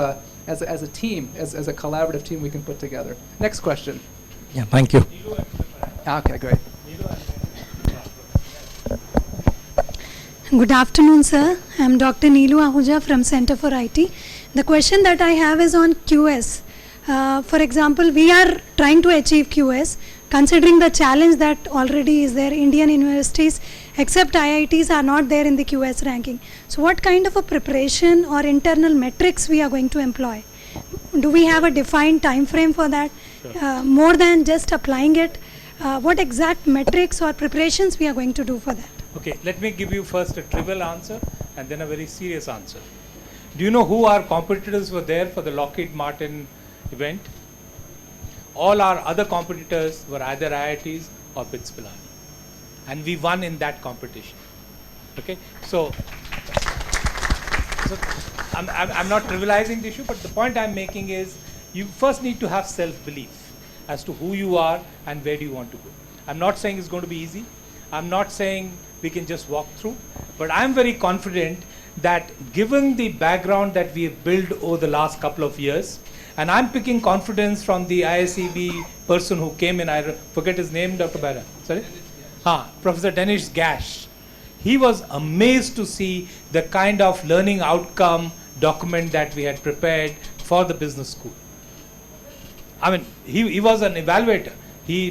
as a team, as a collaborative team, we can put together. Next question. Yeah, thank you. Okay, great. Good afternoon, sir. I am Dr. Neelu Ahuja from Center for IT. The question that I have is on QS. For example, we are trying to achieve QS, considering the challenge that already is there. Indian universities, except IITs, are not there in the QS ranking. So what kind of a preparation or internal metrics we are going to employ? Do we have a defined time frame for that? Sure. More than just applying it, what exact metrics or preparations we are going to do for that? Okay, let me give you first a trivial answer and then a very serious answer. Do you know who our competitors were there for the Lockheed Martin event? All our other competitors were either IITs or BITS Pilani. And we won in that competition. Okay, so I'm not trivializing the issue, but the point I'm making is you first need to have self-belief as to who you are and where do you want to go. I'm not saying it's going to be easy. I'm not saying we can just walk through, but I'm very confident that given the background that we have built over the last couple of years, and I'm picking confidence from the ISEB person who came in, I forget his name, Dr. Baira, sorry? Professor Danish Gash. He was amazed to see the kind of learning outcome document that we had prepared for the business school. I mean, he was an evaluator.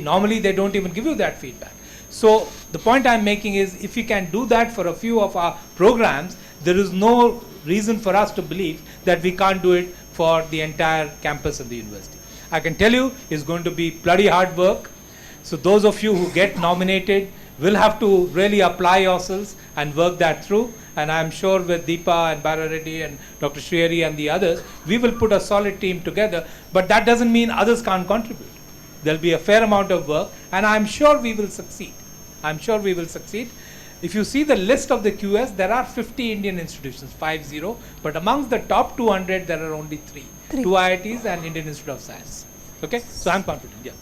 Normally they don't even give you that feedback. So the point I'm making is if we can do that for a few of our programs, there is no reason for us to believe that we can't do it for the entire campus of the university. I can tell you it's going to be bloody hard work. So those of you who get nominated will have to really apply yourselves and work that through. And I'm sure with Deepa and Bara Reddy and Dr. Shriyari and the others, we will put a solid team together. But that doesn't mean others can't contribute. There'll be a fair amount of work, and I'm sure we will succeed. I'm sure we will succeed. If you see the list of the QS, there are 50 Indian institutions, 50, but amongst the top 200, there are only three. 2 IITs and Indian Institute of Science. Okay, so I'm confident, yeah.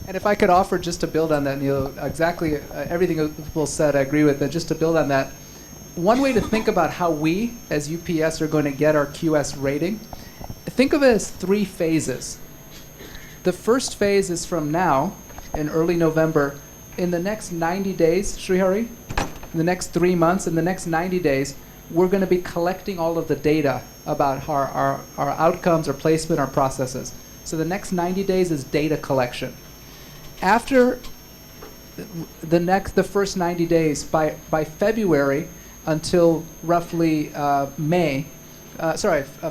And if I could offer, just to build on that, Neil, exactly everything Utpal said, I agree with, but just to build on that, one way to think about how we, as UPS, are going to get our QS rating, think of it as 3 phases. The first phase is from now, in early November. In the next 90 days, Srihari, in the next 3 months, in the next 90 days, we're going to be collecting all of the data about our outcomes, our placement, our processes. So the next 90 days is data collection. After the first 90 days, by February until roughly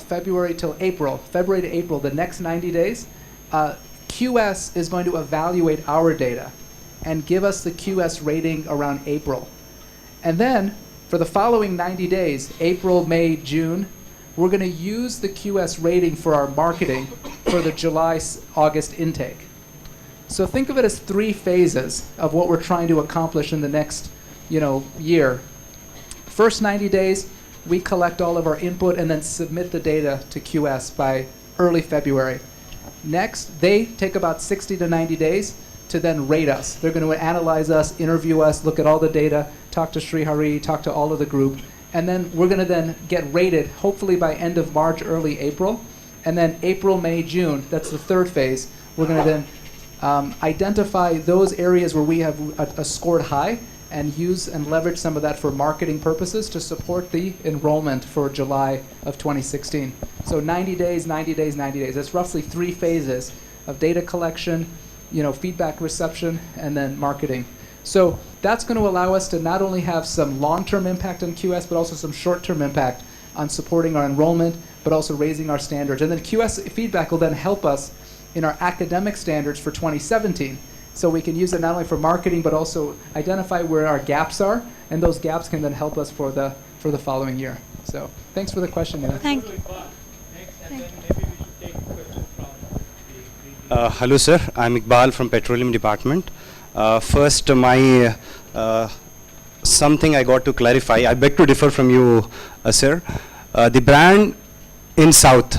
February till April, February to April, the next 90 days, QS is going to evaluate our data and give us the QS rating around April. And then, for the following 90 days, April, May, June, we're going to use the QS rating for our marketing for the July-August intake. So think of it as 3 phases of what we're trying to accomplish in the next, year. First 90 days, we collect all of our input and then submit the data to QS by early February. Next, they take about 60 to 90 days to then rate us. They're going to analyze us, interview us, look at all the data, talk to Srihari, talk to all of the group, and then we're going to then get rated, hopefully by end of March, early April, and then April, May, June, that's the 3rd phase. We're going to then identify those areas where we have scored high and use and leverage some of that for marketing purposes to support the enrollment for July of 2016. So 90 days, 90 days, 90 days. That's roughly 3 phases of data collection, feedback reception, and then marketing. So that's going to allow us to not only have some long-term impact on QS, but also some short-term impact on supporting our enrollment, but also raising our standards. And then QS feedback will then help us in our academic standards for 2017. So we can use it not only for marketing, but also identify where our gaps are, and those gaps can then help us for the following year. So thanks for the question, Nina. Thank you. Hello, sir. I'm Iqbal from Petroleum Department. First, my something I got to clarify. I beg to differ from you, sir. The brand in South,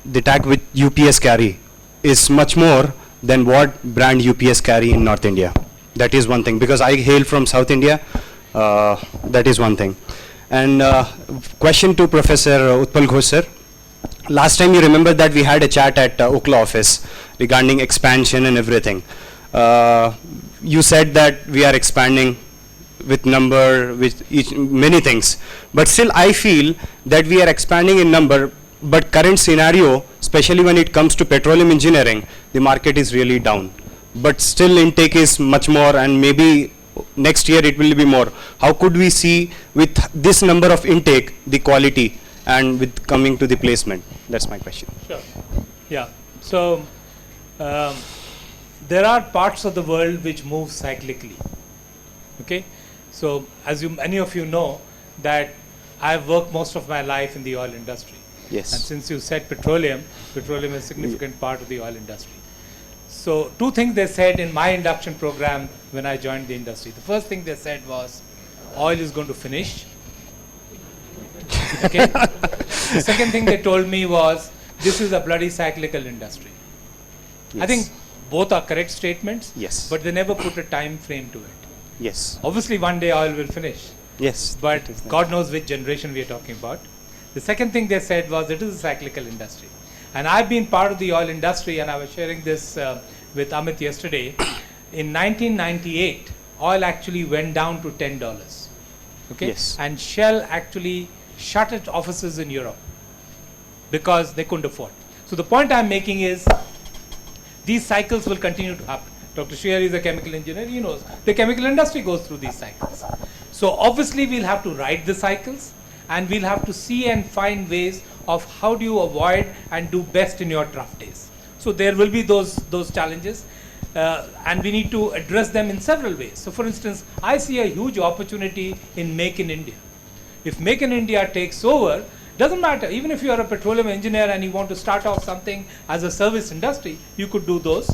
the tag with UPS carry, is much more than what brand UPS carry in North India. That is one thing, because I hail from South India. That is one thing. And question to Professor Utpal Ghosh, sir. Last time you remember that we had a chat at Ookla office regarding expansion and everything. You said that we are expanding with number, with many things. But still I feel that we are expanding in number, but current scenario, especially when it comes to petroleum engineering, the market is really down. But still intake is much more, and maybe next year it will be more. How could we see with this number of intake, the quality, and with coming to the placement? That's my question. Sure. Yeah. So there are parts of the world which move cyclically. Okay. So as many of you know, that I've worked most of my life in the oil industry. Yes. And since you said petroleum is a significant part of the oil industry. So two things they said in my induction program when I joined the industry. The first thing they said was, oil is going to finish. Okay. The second thing they told me was, this is a bloody cyclical industry. Yes. I think both are correct statements. Yes. But they never put a time frame to it. Yes. Obviously one day oil will finish. Yes. But God knows which generation we are talking about. The second thing they said was, it is a cyclical industry. And I've been part of the oil industry, and I was sharing this with Amit yesterday. In 1998, oil actually went down to $10. Okay? Yes. And Shell actually shut its offices in Europe because they couldn't afford. So the point I'm making is, these cycles will continue to happen. Dr. Shriyar is a chemical engineer, he knows. The chemical industry goes through these cycles. So obviously we'll have to ride the cycles, and we'll have to see and find ways of how do you avoid and do best in your tough days. So there will be those challenges, and we need to address them in several ways. So for instance, I see a huge opportunity in Make in India. If Make in India takes over, doesn't matter, even if you are a petroleum engineer and you want to start off something as a service industry, you could do those.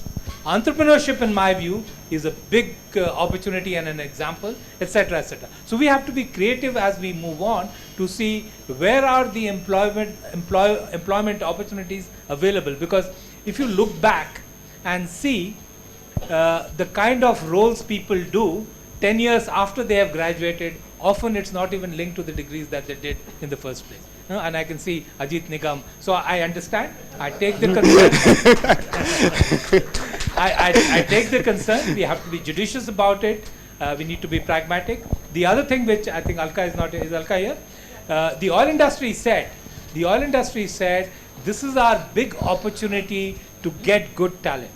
Entrepreneurship, in my view, is a big opportunity and an example, etc., etc. So we have to be creative as we move on to see where are the employment opportunities available. Because if you look back and see the kind of roles people do 10 years after they have graduated, often it's not even linked to the degrees that they did in the first place. And I can see Ajit Nigam. So I understand. I take the concern. I take the concern. We have to be judicious about it. We need to be pragmatic. The other thing which I think Alka is not, is Alka here? The oil industry said, this is our big opportunity to get good talent.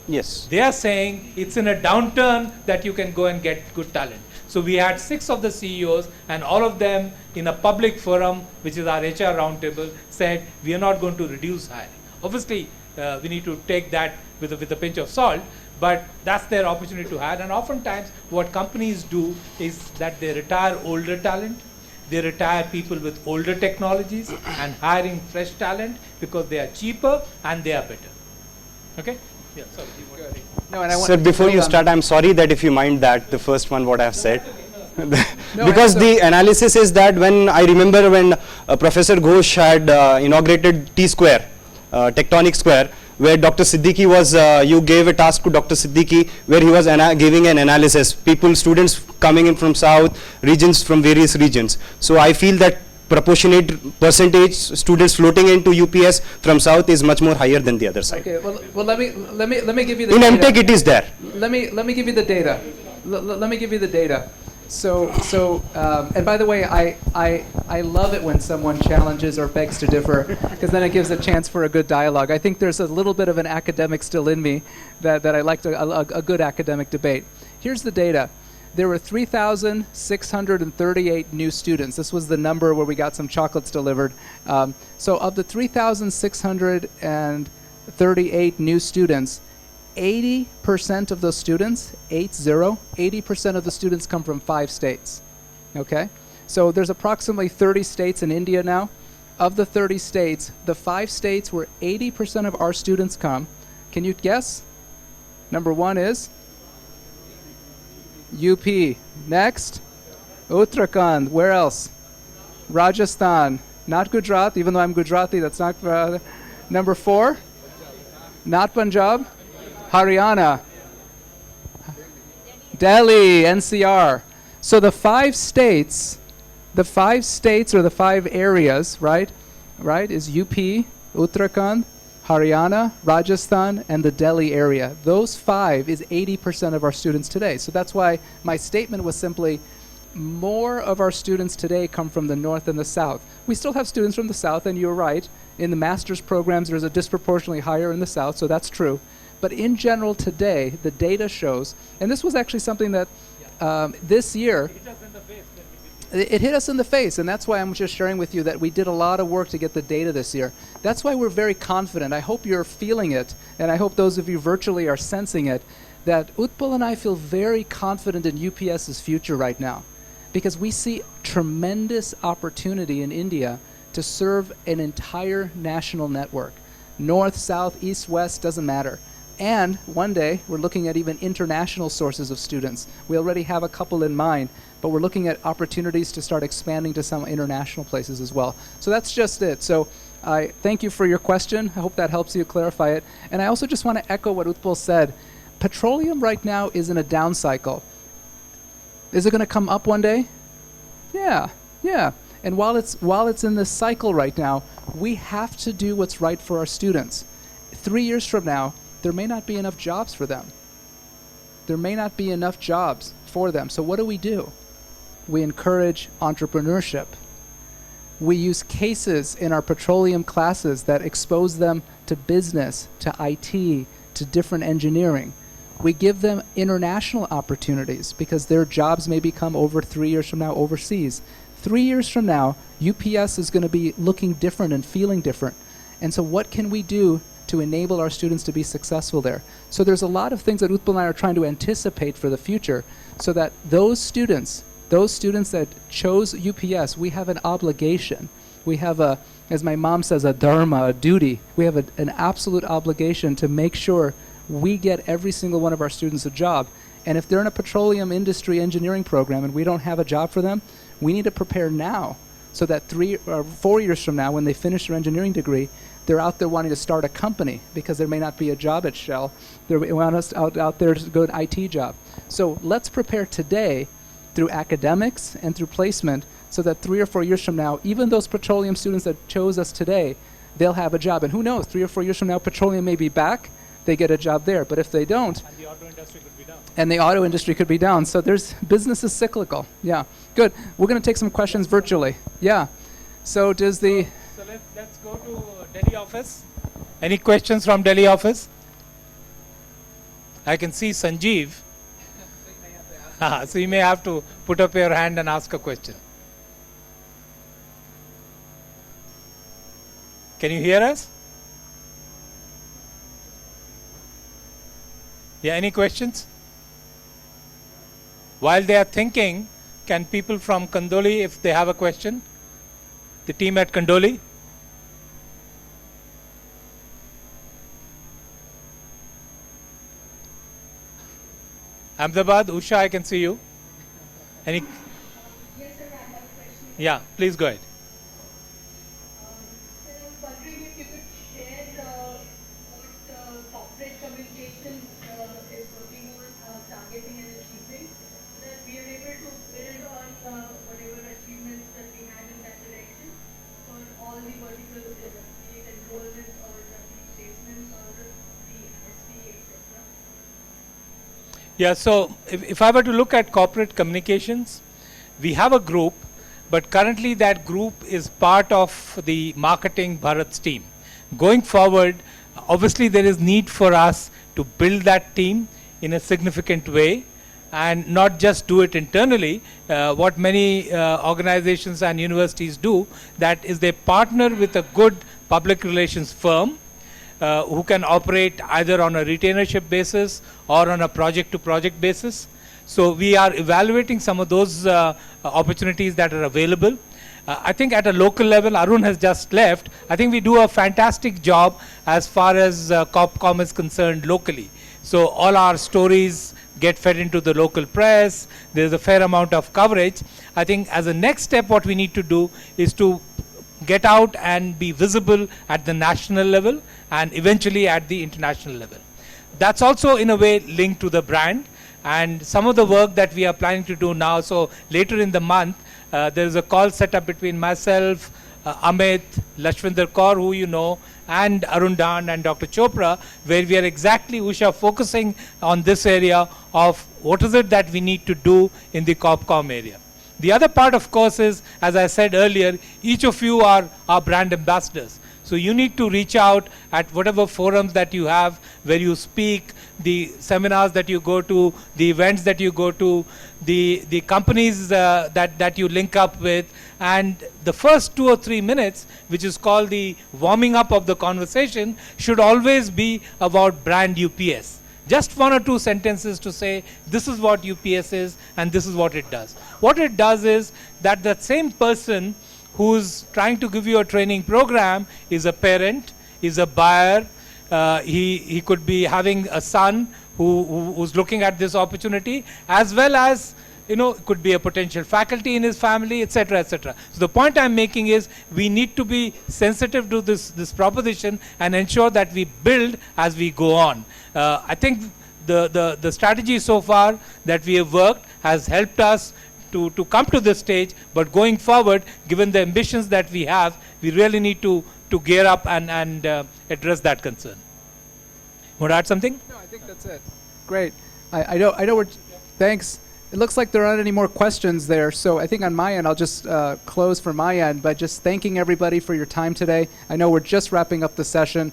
Yes. They are saying it's in a downturn that you can go and get good talent. So we had 6 of the CEOs, and all of them in a public forum, which is our HR roundtable, said we are not going to reduce hiring. Obviously, we need to take that with a pinch of salt, but that's their opportunity to hire. And oftentimes, what companies do is that they retire older talent, they retire people with older technologies, and hiring fresh talent because they are cheaper and they are better. Okay? Yeah, sorry. No, and I want Sir, to before build you on- start, I'm sorry that if you mind that, the first one what I've said. No, Because so- the analysis is that when I remember when Professor Ghosh had inaugurated T-Square, Tectonic Square, where Dr. Siddiqui was, you gave a task to Dr. Siddiqui where he was giving an analysis, students coming in from south, regions from various regions. So I feel that proportionate percentage students floating into UPS from south is much more higher than the other side. Okay, well let me give you the In data. MTech it is there. Let me give you the data. Let me give you the data. So and by the way, I love it when someone challenges or begs to differ, because then it gives a chance for a good dialogue. I think there's a little bit of an academic still in me that I like a good academic debate. Here's the data. There were 3,638 new students. This was the number where we got some chocolates delivered. So of the 3,638 new students, 80% of those students, 80% of the students come from 5 states. Okay? So there's approximately 30 states in India now. Of the 30 states, the 5 states where 80% of our students come, can you guess? Number 1 is UP. Next, Uttarakhand. Where else? Rajasthan. Not Gujarat, even though I'm Gujarati, that's not. Number 4, not Punjab. Haryana. Delhi, NCR. So the 5 states or the 5 areas, right, is UP, Uttarakhand, Haryana, Rajasthan, and the Delhi area. Those 5 is 80% of our students today. So that's why my statement was simply, more of our students today come from the north and the south. We still have students from the south, and you're right. In the master's programs, there's a disproportionately higher in the south, so that's true. But in general today, the data shows, and this was actually something that this year, it hit us in the face, and that's why I'm just sharing with you that we did a lot of work to get the data this year. That's why we're very confident. I hope you're feeling it, and I hope those of you virtually are sensing it, that Utpal and I feel very confident in UPS's future right now, because we see tremendous opportunity in India to serve an entire national network. North, south, east, west, doesn't matter. And one day, we're looking at even international sources of students. We already have a couple in mind, but we're looking at opportunities to start expanding to some international places as well. So that's just it. So I thank you for your question. I hope that helps you clarify it. And I also just want to echo what Utpal said. Petroleum right now is in a down cycle. Is it going to come up one day? Yeah. And while it's in this cycle right now, we have to do what's right for our students. 3 years from now, there may not be enough jobs for them. There may not be enough jobs for them. So what do? We encourage entrepreneurship. We use cases in our petroleum classes that expose them to business, to IT, to different engineering. We give them international opportunities because their jobs may become over 3 years from now overseas. 3 years from now, UPS is going to be looking different and feeling different. And so what can we do to enable our students to be successful there? So there's a lot of things that Utpal and I are trying to anticipate for the future, so that those students that chose UPS, we have an obligation. We have a, as my mom says, a dharma, a duty. We have an absolute obligation to make sure we get every single one of our students a job. And if they're in a petroleum industry engineering program and we don't have a job for them, we need to prepare now, so that 3 or 4 years from now, when they finish their engineering degree, they're out there wanting to start a company because there may not be a job at Shell. They want us out there to go to an IT job. So let's prepare today through academics and through placement, so that 3 or 4 years from now, even those petroleum students that chose us today, they'll have a job. And who knows, 3 or 4 years from now, petroleum may be back, they get a job there. But if they don't, And the auto industry could be down. and the auto industry could be down. So business is cyclical. Yeah, good. We're going to take some questions virtually. Yeah. So does the... So let's go to Delhi office. Any questions from Delhi office? I can see Sanjeev. So you may have to put up your hand and ask a question. Can you hear us? Yeah, any questions? While they are thinking, can people from Kandoli, if they have a question? The team at Kandoli? Ahmedabad, Usha, I can see you. Any? Yes, sir, I have a question. Yeah, please go ahead. Sir, I was wondering if you could share what corporate communication is working on targeting and achieving, so that we are able to build on whatever achievements that we had in that direction for all the verticals, be it enrollment or the placements or the SPA, etc. Yeah, so if I were to look at corporate communications, we have a group, but currently that group is part of the marketing Bharat's team. Going forward, obviously there is need for us to build that team in a significant way. and not just do it internally. What many organizations and universities do, that is they partner with a good public relations firm who can operate either on a retainership basis or on a project to project basis. So we are evaluating some of those opportunities that are available. I think at a local level, Arun has just left. I think we do a fantastic job as far as COPCOM is concerned locally. So all our stories get fed into the local press. There's a fair amount of coverage. I think as a next step, what we need to do is to get out and be visible at the national level and eventually at the international level. That's also in a way linked to the brand and some of the work that we are planning to do now. So later in the month, there is a call set up between myself, Amit, Lashwinder Kaur, who you know, and Arun Dan and Dr. Chopra, where we are exactly, Usha, focusing on this area of what is it that we need to do in the COPCOM area. The other part, of course, is, as I said earlier, each of you are our brand ambassadors. So you need to reach out at whatever forums that you have, where you speak, the seminars that you go to, the events that you go to, the companies that you link up with, and the first 2 or 3 minutes, which is called the warming up of the conversation, should always be about brand UPS. Just 1 or 2 sentences to say, this is what UPS is and this is what it does. What it does is that that same person who's trying to give you a training program is a parent, is a buyer, he could be having a son who's looking at this opportunity, as well as, you know, could be a potential faculty in his family, etc., etc. So the point I'm making is we need to be sensitive to this proposition and ensure that we build as we go on. I think the strategy so far that we have worked has helped us to come to this stage, but going forward, given the ambitions that we have, we really need to gear up and address that concern. Want to add something? No, I think that's it. Great. I know we're, thanks. It looks like there aren't any more questions there, so I think on my end, I'll just close from my end by just thanking everybody for your time today. I know we're just wrapping up the session.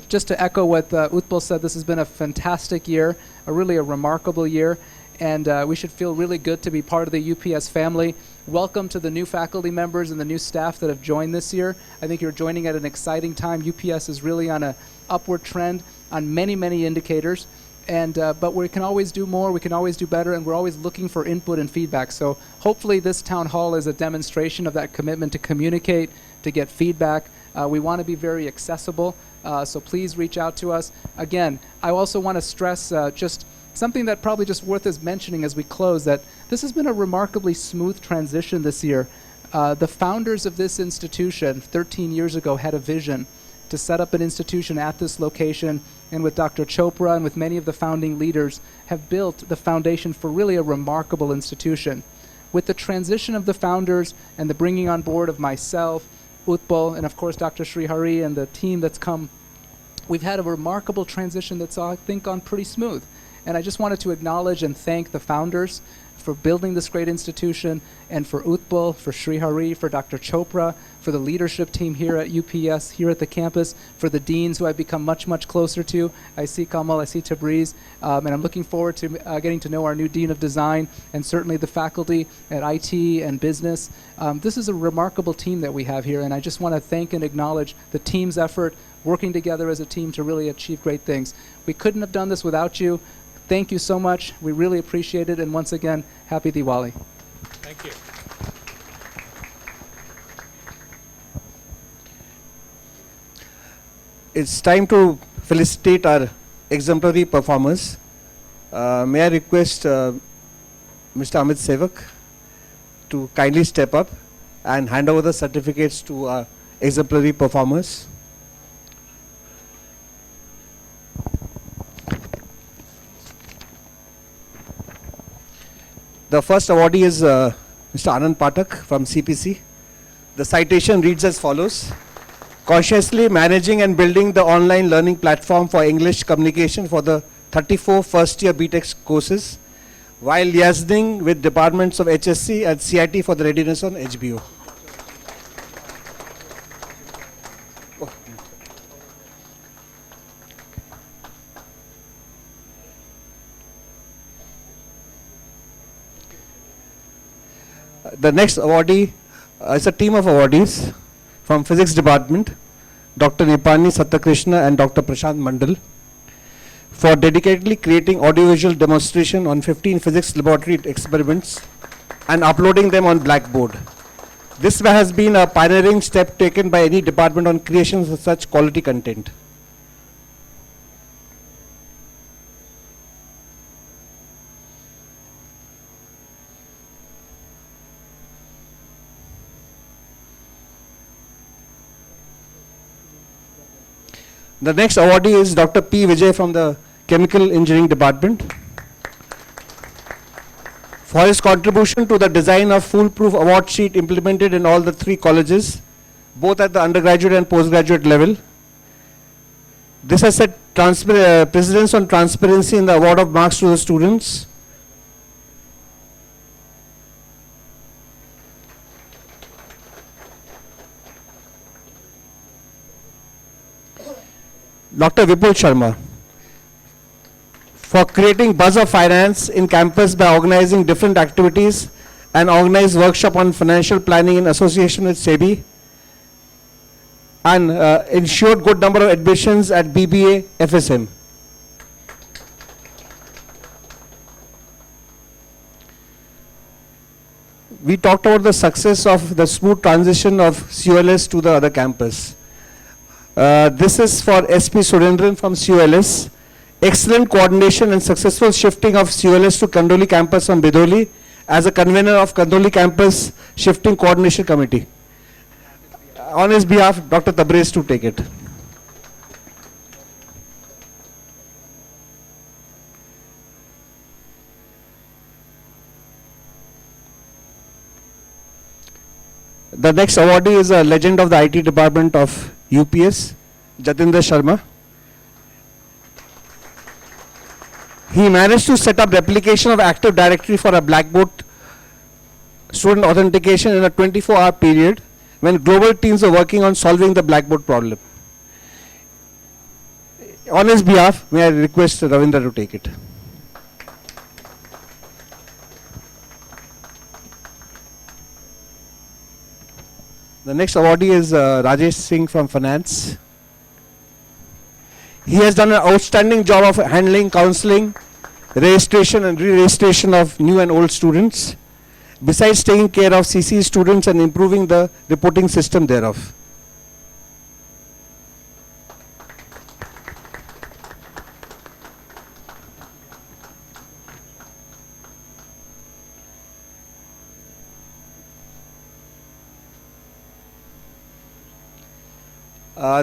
Just to echo what Utpal said, this has been a fantastic year, really a remarkable year, and we should feel really good to be part of the UPS family. Welcome to the new faculty members and the new staff that have joined this year. I think you're joining at an exciting time. UPS is really on an upward trend on many, many indicators. And but we can always do more, we can always do better, and we're always looking for input and feedback. So hopefully this town hall is a demonstration of that commitment to communicate, to get feedback. We want to be very accessible, so please reach out to us. Again, I also want to stress just something that probably just worth us mentioning as we close, that this has been a remarkably smooth transition this year. The founders of this institution 13 years ago had a vision to set up an institution at this location, and with Dr. Chopra and with many of the founding leaders have built the foundation for really a remarkable institution. With the transition of the founders and the bringing on board of myself, Utpal, and of course Dr. Srihari and the team that's come, we've had a remarkable transition that's, I think, gone pretty smooth. And I just wanted to acknowledge and thank the founders for building this great institution, and for Utpal, for Srihari, for Dr. Chopra, for the leadership team here at UPS, here at the campus, for the deans who I've become much, much closer to. I see Kamal, I see Tabriz, and I'm looking forward to getting to know our new Dean of Design, and certainly the faculty at IT and business. This is a remarkable team that we have here, and I just want to thank and acknowledge the team's effort, working together as a team to really achieve great things. We couldn't have done this without you. Thank you so much. We really appreciate it. And once again, happy Diwali. Thank you. It's time to felicitate our exemplary performers. May I request Mr. Amit Sevak to kindly step up and hand over the certificates to our exemplary performers. The first awardee is Mr. Anand Pathak from CPC. The citation reads as follows: consciously managing and building the online learning platform for English communication for the 34 first-year BTech courses, while liaising with departments of HSC and CIT for the readiness on HBO. The next awardee is a team of awardees from Physics Department, Dr. Nipani Satyakrishna and Dr. Prashant Mandal, for dedicatedly creating audiovisual demonstration on 15 physics laboratory experiments and uploading them on Blackboard. This has been a pioneering step taken by any department on creation of such quality content. The next awardee is Dr. P. Vijay from the Chemical Engineering Department for his contribution to the design of foolproof award sheet implemented in all the 3 colleges, both at the undergraduate and postgraduate level. This has set precedence on transparency in the award of marks to the students. Dr. Vipul Sharma for creating buzz of finance in campus by organizing different activities and organized workshop on financial planning in association with SEBI, and ensured good number of admissions at BBA FSM. We talked about the success of the smooth transition of COLS to the other campus. This is for SP Surendran from COLS. Excellent coordination and successful shifting of COLS to Kandoli campus from Bidoli as a convener of Kandoli campus shifting coordination committee. On his behalf, Dr. Tabrez to take it. The next awardee is a legend of the IT department of UPS, Jatinder Sharma. He managed to set up replication of Active Directory for a Blackboard student authentication in a 24-hour period when global teams are working on solving the Blackboard problem. On his behalf, may I request Ravindra to take it. The next awardee is Rajesh Singh from Finance. He has done an outstanding job of handling counseling, registration and re-registration of new and old students, besides taking care of CC students and improving the reporting system thereof.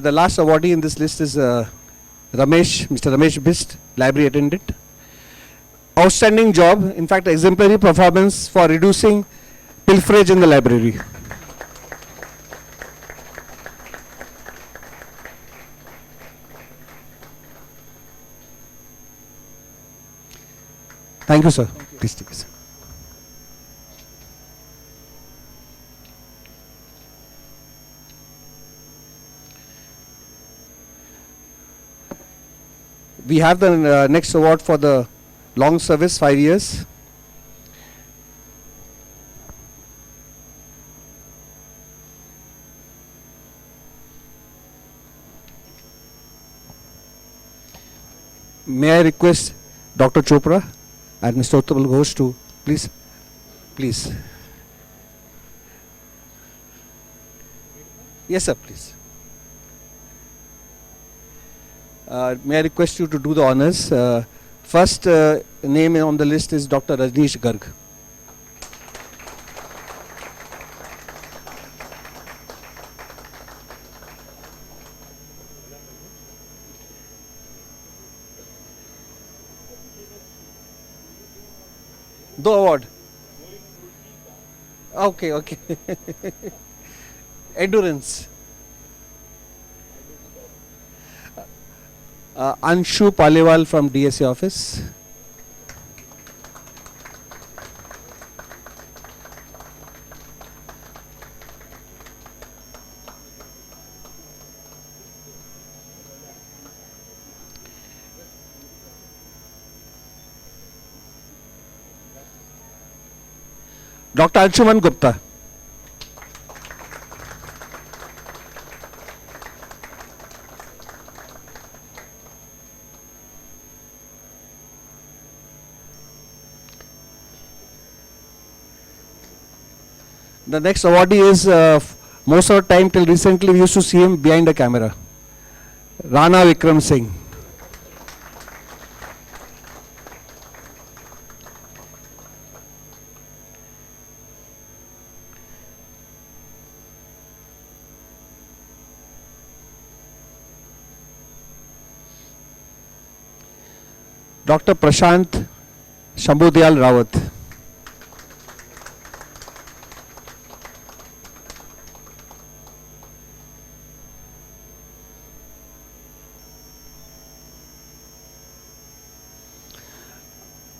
The last awardee in this list is Mr. Ramesh Bist, library attendant. Outstanding job, in fact exemplary performance for reducing pilferage in the library. Thank you, sir. Please take it. We have the next award for the long service, 5 years. May I request Dr. Chopra and Mr. Uttabal Ghosh to please. Yes, sir, please. May I request you to do the honors. First name on the list is Dr. Rajneesh Garg. The award. Okay. Endurance. Anshu Paliwal from DSA office. Dr. Anshuman Gupta. The next awardee is most of the time till recently we used to see him behind the camera. Rana Vikram Singh. Dr. Prashant Shambhudyal Rawat.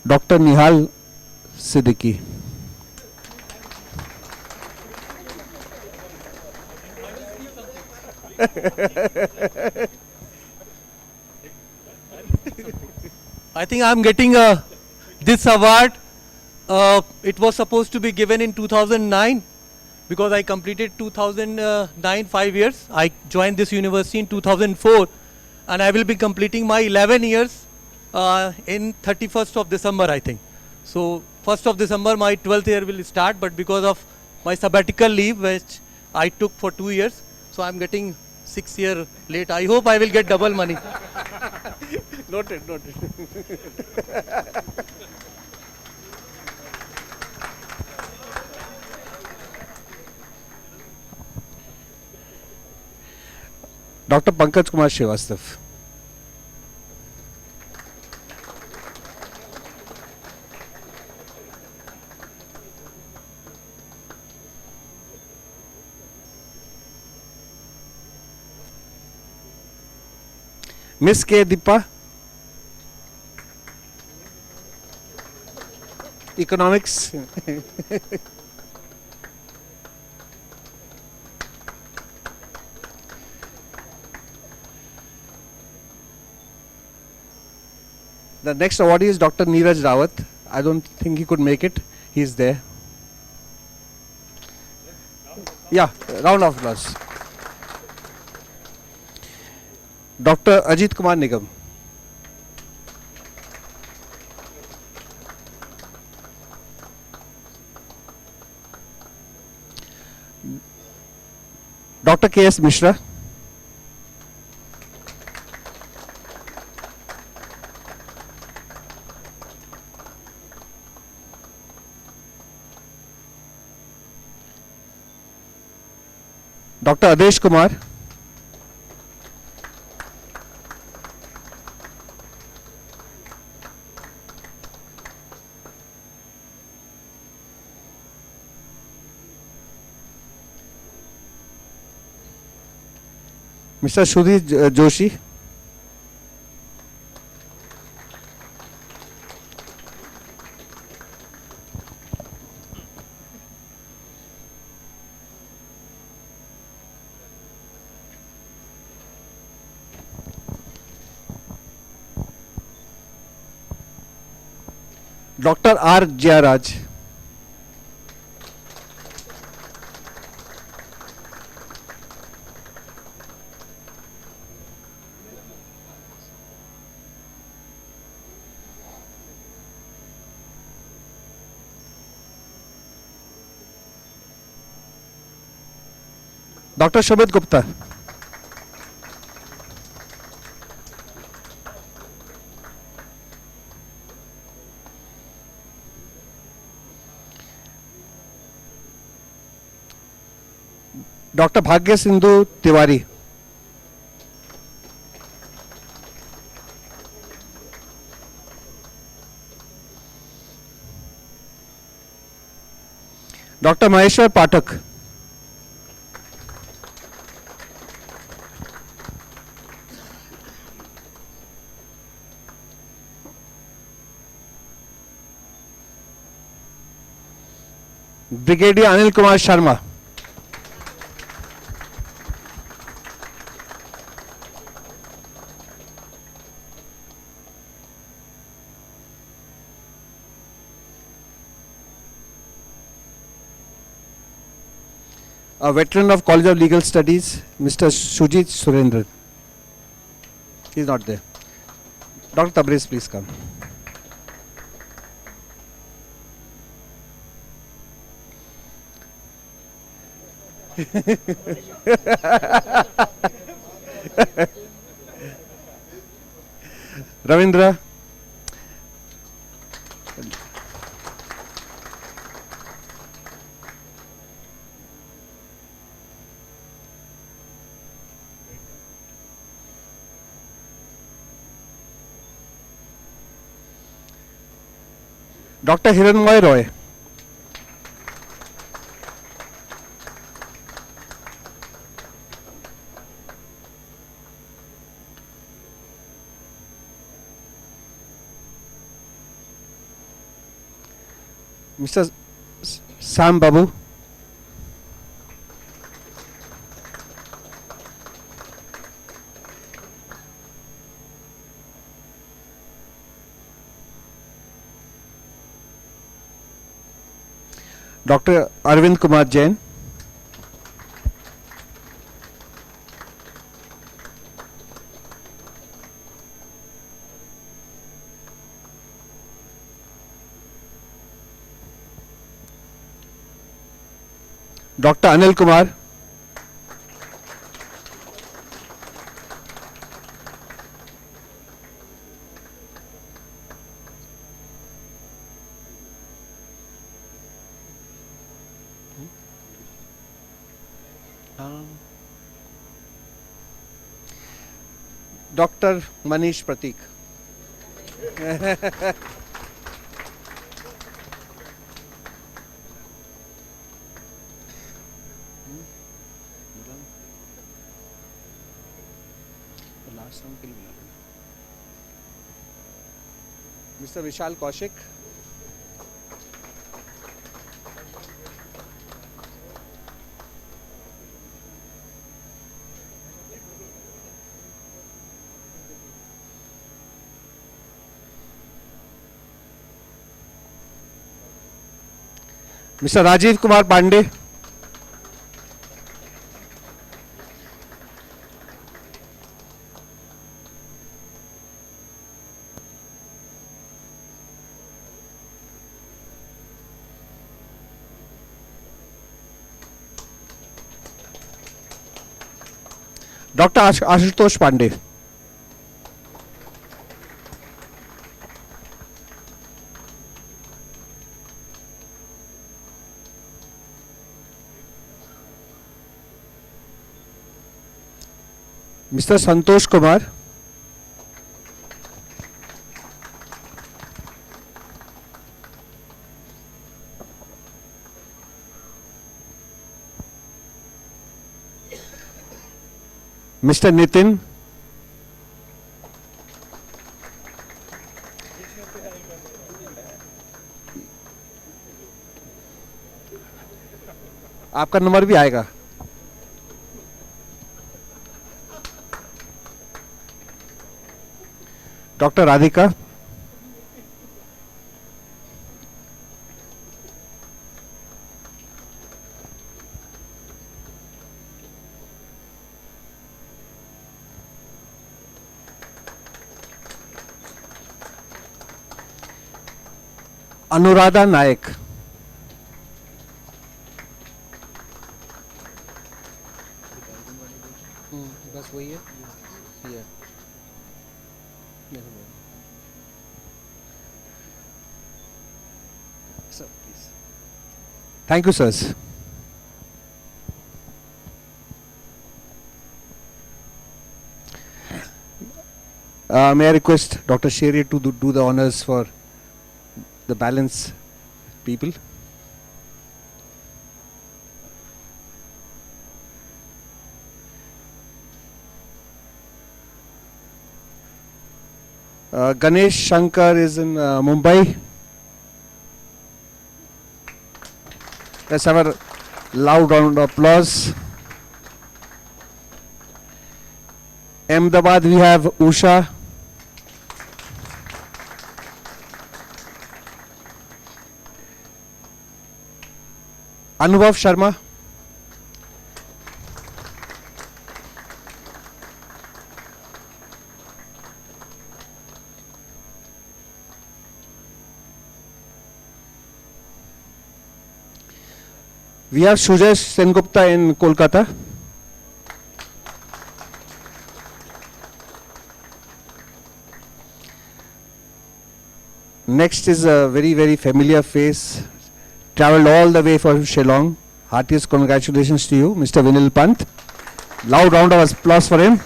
Dr. Nihal Siddiqui. I think I'm getting this award. It was supposed to be given in 2009 because I completed 2009 5 years. I joined this university in 2004 and I will be completing my 11 years in 31st of December, I think. So 1st of December my 12th year will start, but because of my sabbatical leave which I took for 2 years, so I'm getting 6 years late. I hope I will get double money. Noted. Dr. Pankaj Kumar Srivastav. Miss K. Dipa. Economics. The next awardee is Dr. Neeraj Rawat. I don't think he could make it. He's there. Yeah, round of applause. Dr. Ajit Kumar Nigam. Dr. K.S. Mishra. Dr. Adesh Kumar. Mr. Sudhir Joshi. Dr. R. Jayaraj. Dr. Shobit Gupta. Dr. Bhagya Sindhu Tiwari. Dr. Maheshwar Pathak. Brigadier Anil Kumar Sharma. a veteran of College of Legal Studies, Mr. Shujit Surendran. He is not there. Dr. Tabriz, please come. Ravindra. Dr. Hiranmoy Roy. Mr. Sam Babu. Dr. Arvind Kumar Jain. Dr. Anil Kumar. Dr. Manish Pratik. Mr. Vishal Kaushik. Mr. Rajiv Kumar Pandey. Dr. Ashutosh Pandey. Mr. Santosh Kumar. Mr. Nitin. आपका number भी आएगा. Doctor Radhika. Anuradha नायक. बस वही है. Sir, please. Thank you, sirs. May I request Dr. Sherry to do the honors for the balance people? Ganesh Shankar is in Mumbai. Let's have a loud round of applause. Ahmedabad we have Usha. Anubhav Sharma. We have Sujesh Sengupta in Kolkata. Next is a very, very familiar face. Traveled all the way from Shillong. Heartiest congratulations to you, Mr. Vinil Pant. Loud round of applause for him.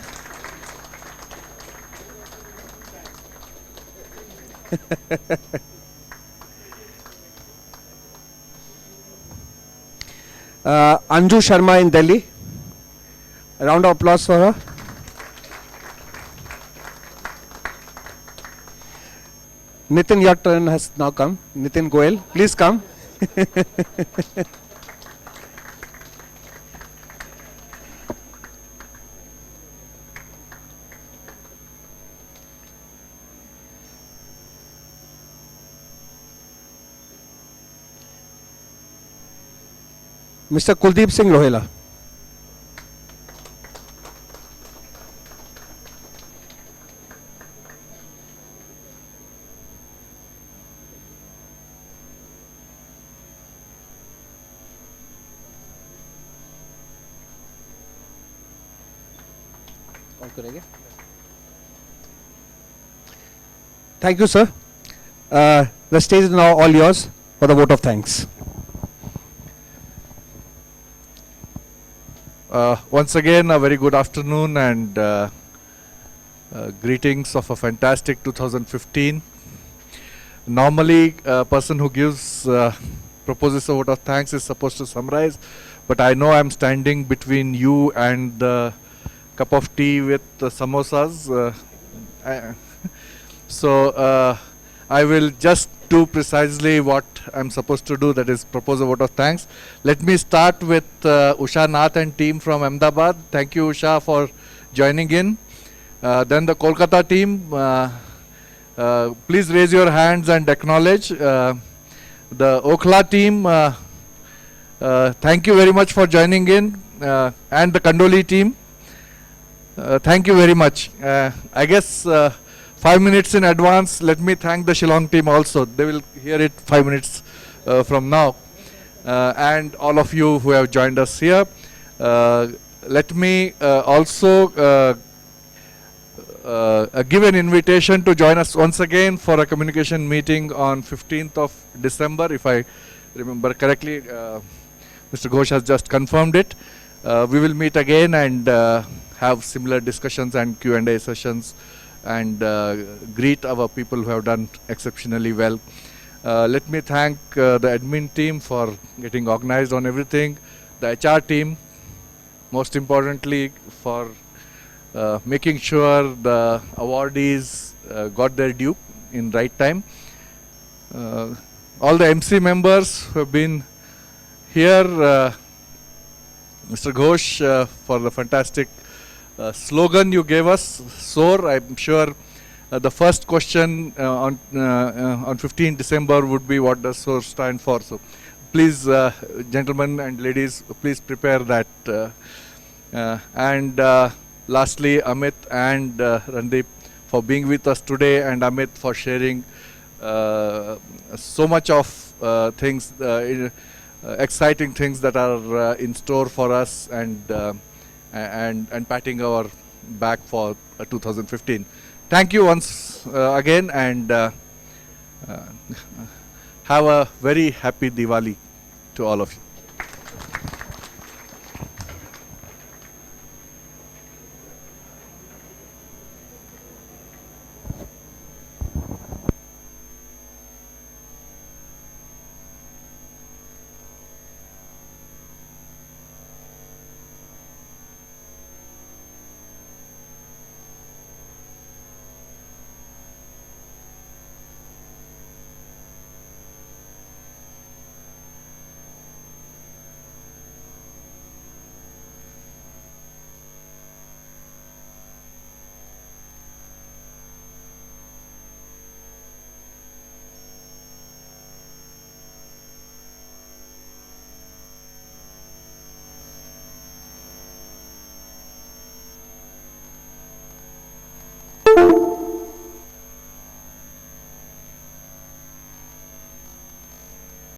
Anju Sharma in Delhi. A round of applause for her. Nitin, your turn has now come. Nitin Goel, please come. Mr. Kuldeep Singh Rohela. Thank you, sir. The stage is now all yours for the vote of thanks. Once again, a very good afternoon and greetings of a fantastic 2015. Normally, a person who proposes a vote of thanks is supposed to summarize, but I know I'm standing between you and the cup of tea with samosas. So I will just do precisely what I'm supposed to do, that is propose a vote of thanks. Let me start with Usha Nath and team from Ahmedabad. Thank you, Usha, for joining in. Then the Kolkata team, please raise your hands and acknowledge. The Okhla team, thank you very much for joining in. And the Kandoli team, thank you very much. I guess 5 minutes in advance, let me thank the Shillong team also. They will hear it 5 minutes from now. And all of you who have joined us here. Let me also give an invitation to join us once again for a communication meeting on 15th of December. If I remember correctly, Mr. Ghosh has just confirmed it. We will meet again and have similar discussions and Q&A sessions and greet our people who have done exceptionally well. Let me thank the admin team for getting organized on everything, the HR team, most importantly for making sure the awardees got their due in right time. All the MC members who have been here, Mr. Ghosh, for the fantastic slogan you gave us, SOAR. I'm sure the first question on 15 December would be what does SOAR stand for. So please, gentlemen and ladies, please prepare that. And lastly, Amit and Randeep for being with us today, and Amit for sharing so much of things, exciting things that are in store for us, and patting our back for 2015. Thank you once again, and have a very happy Diwali to all of you.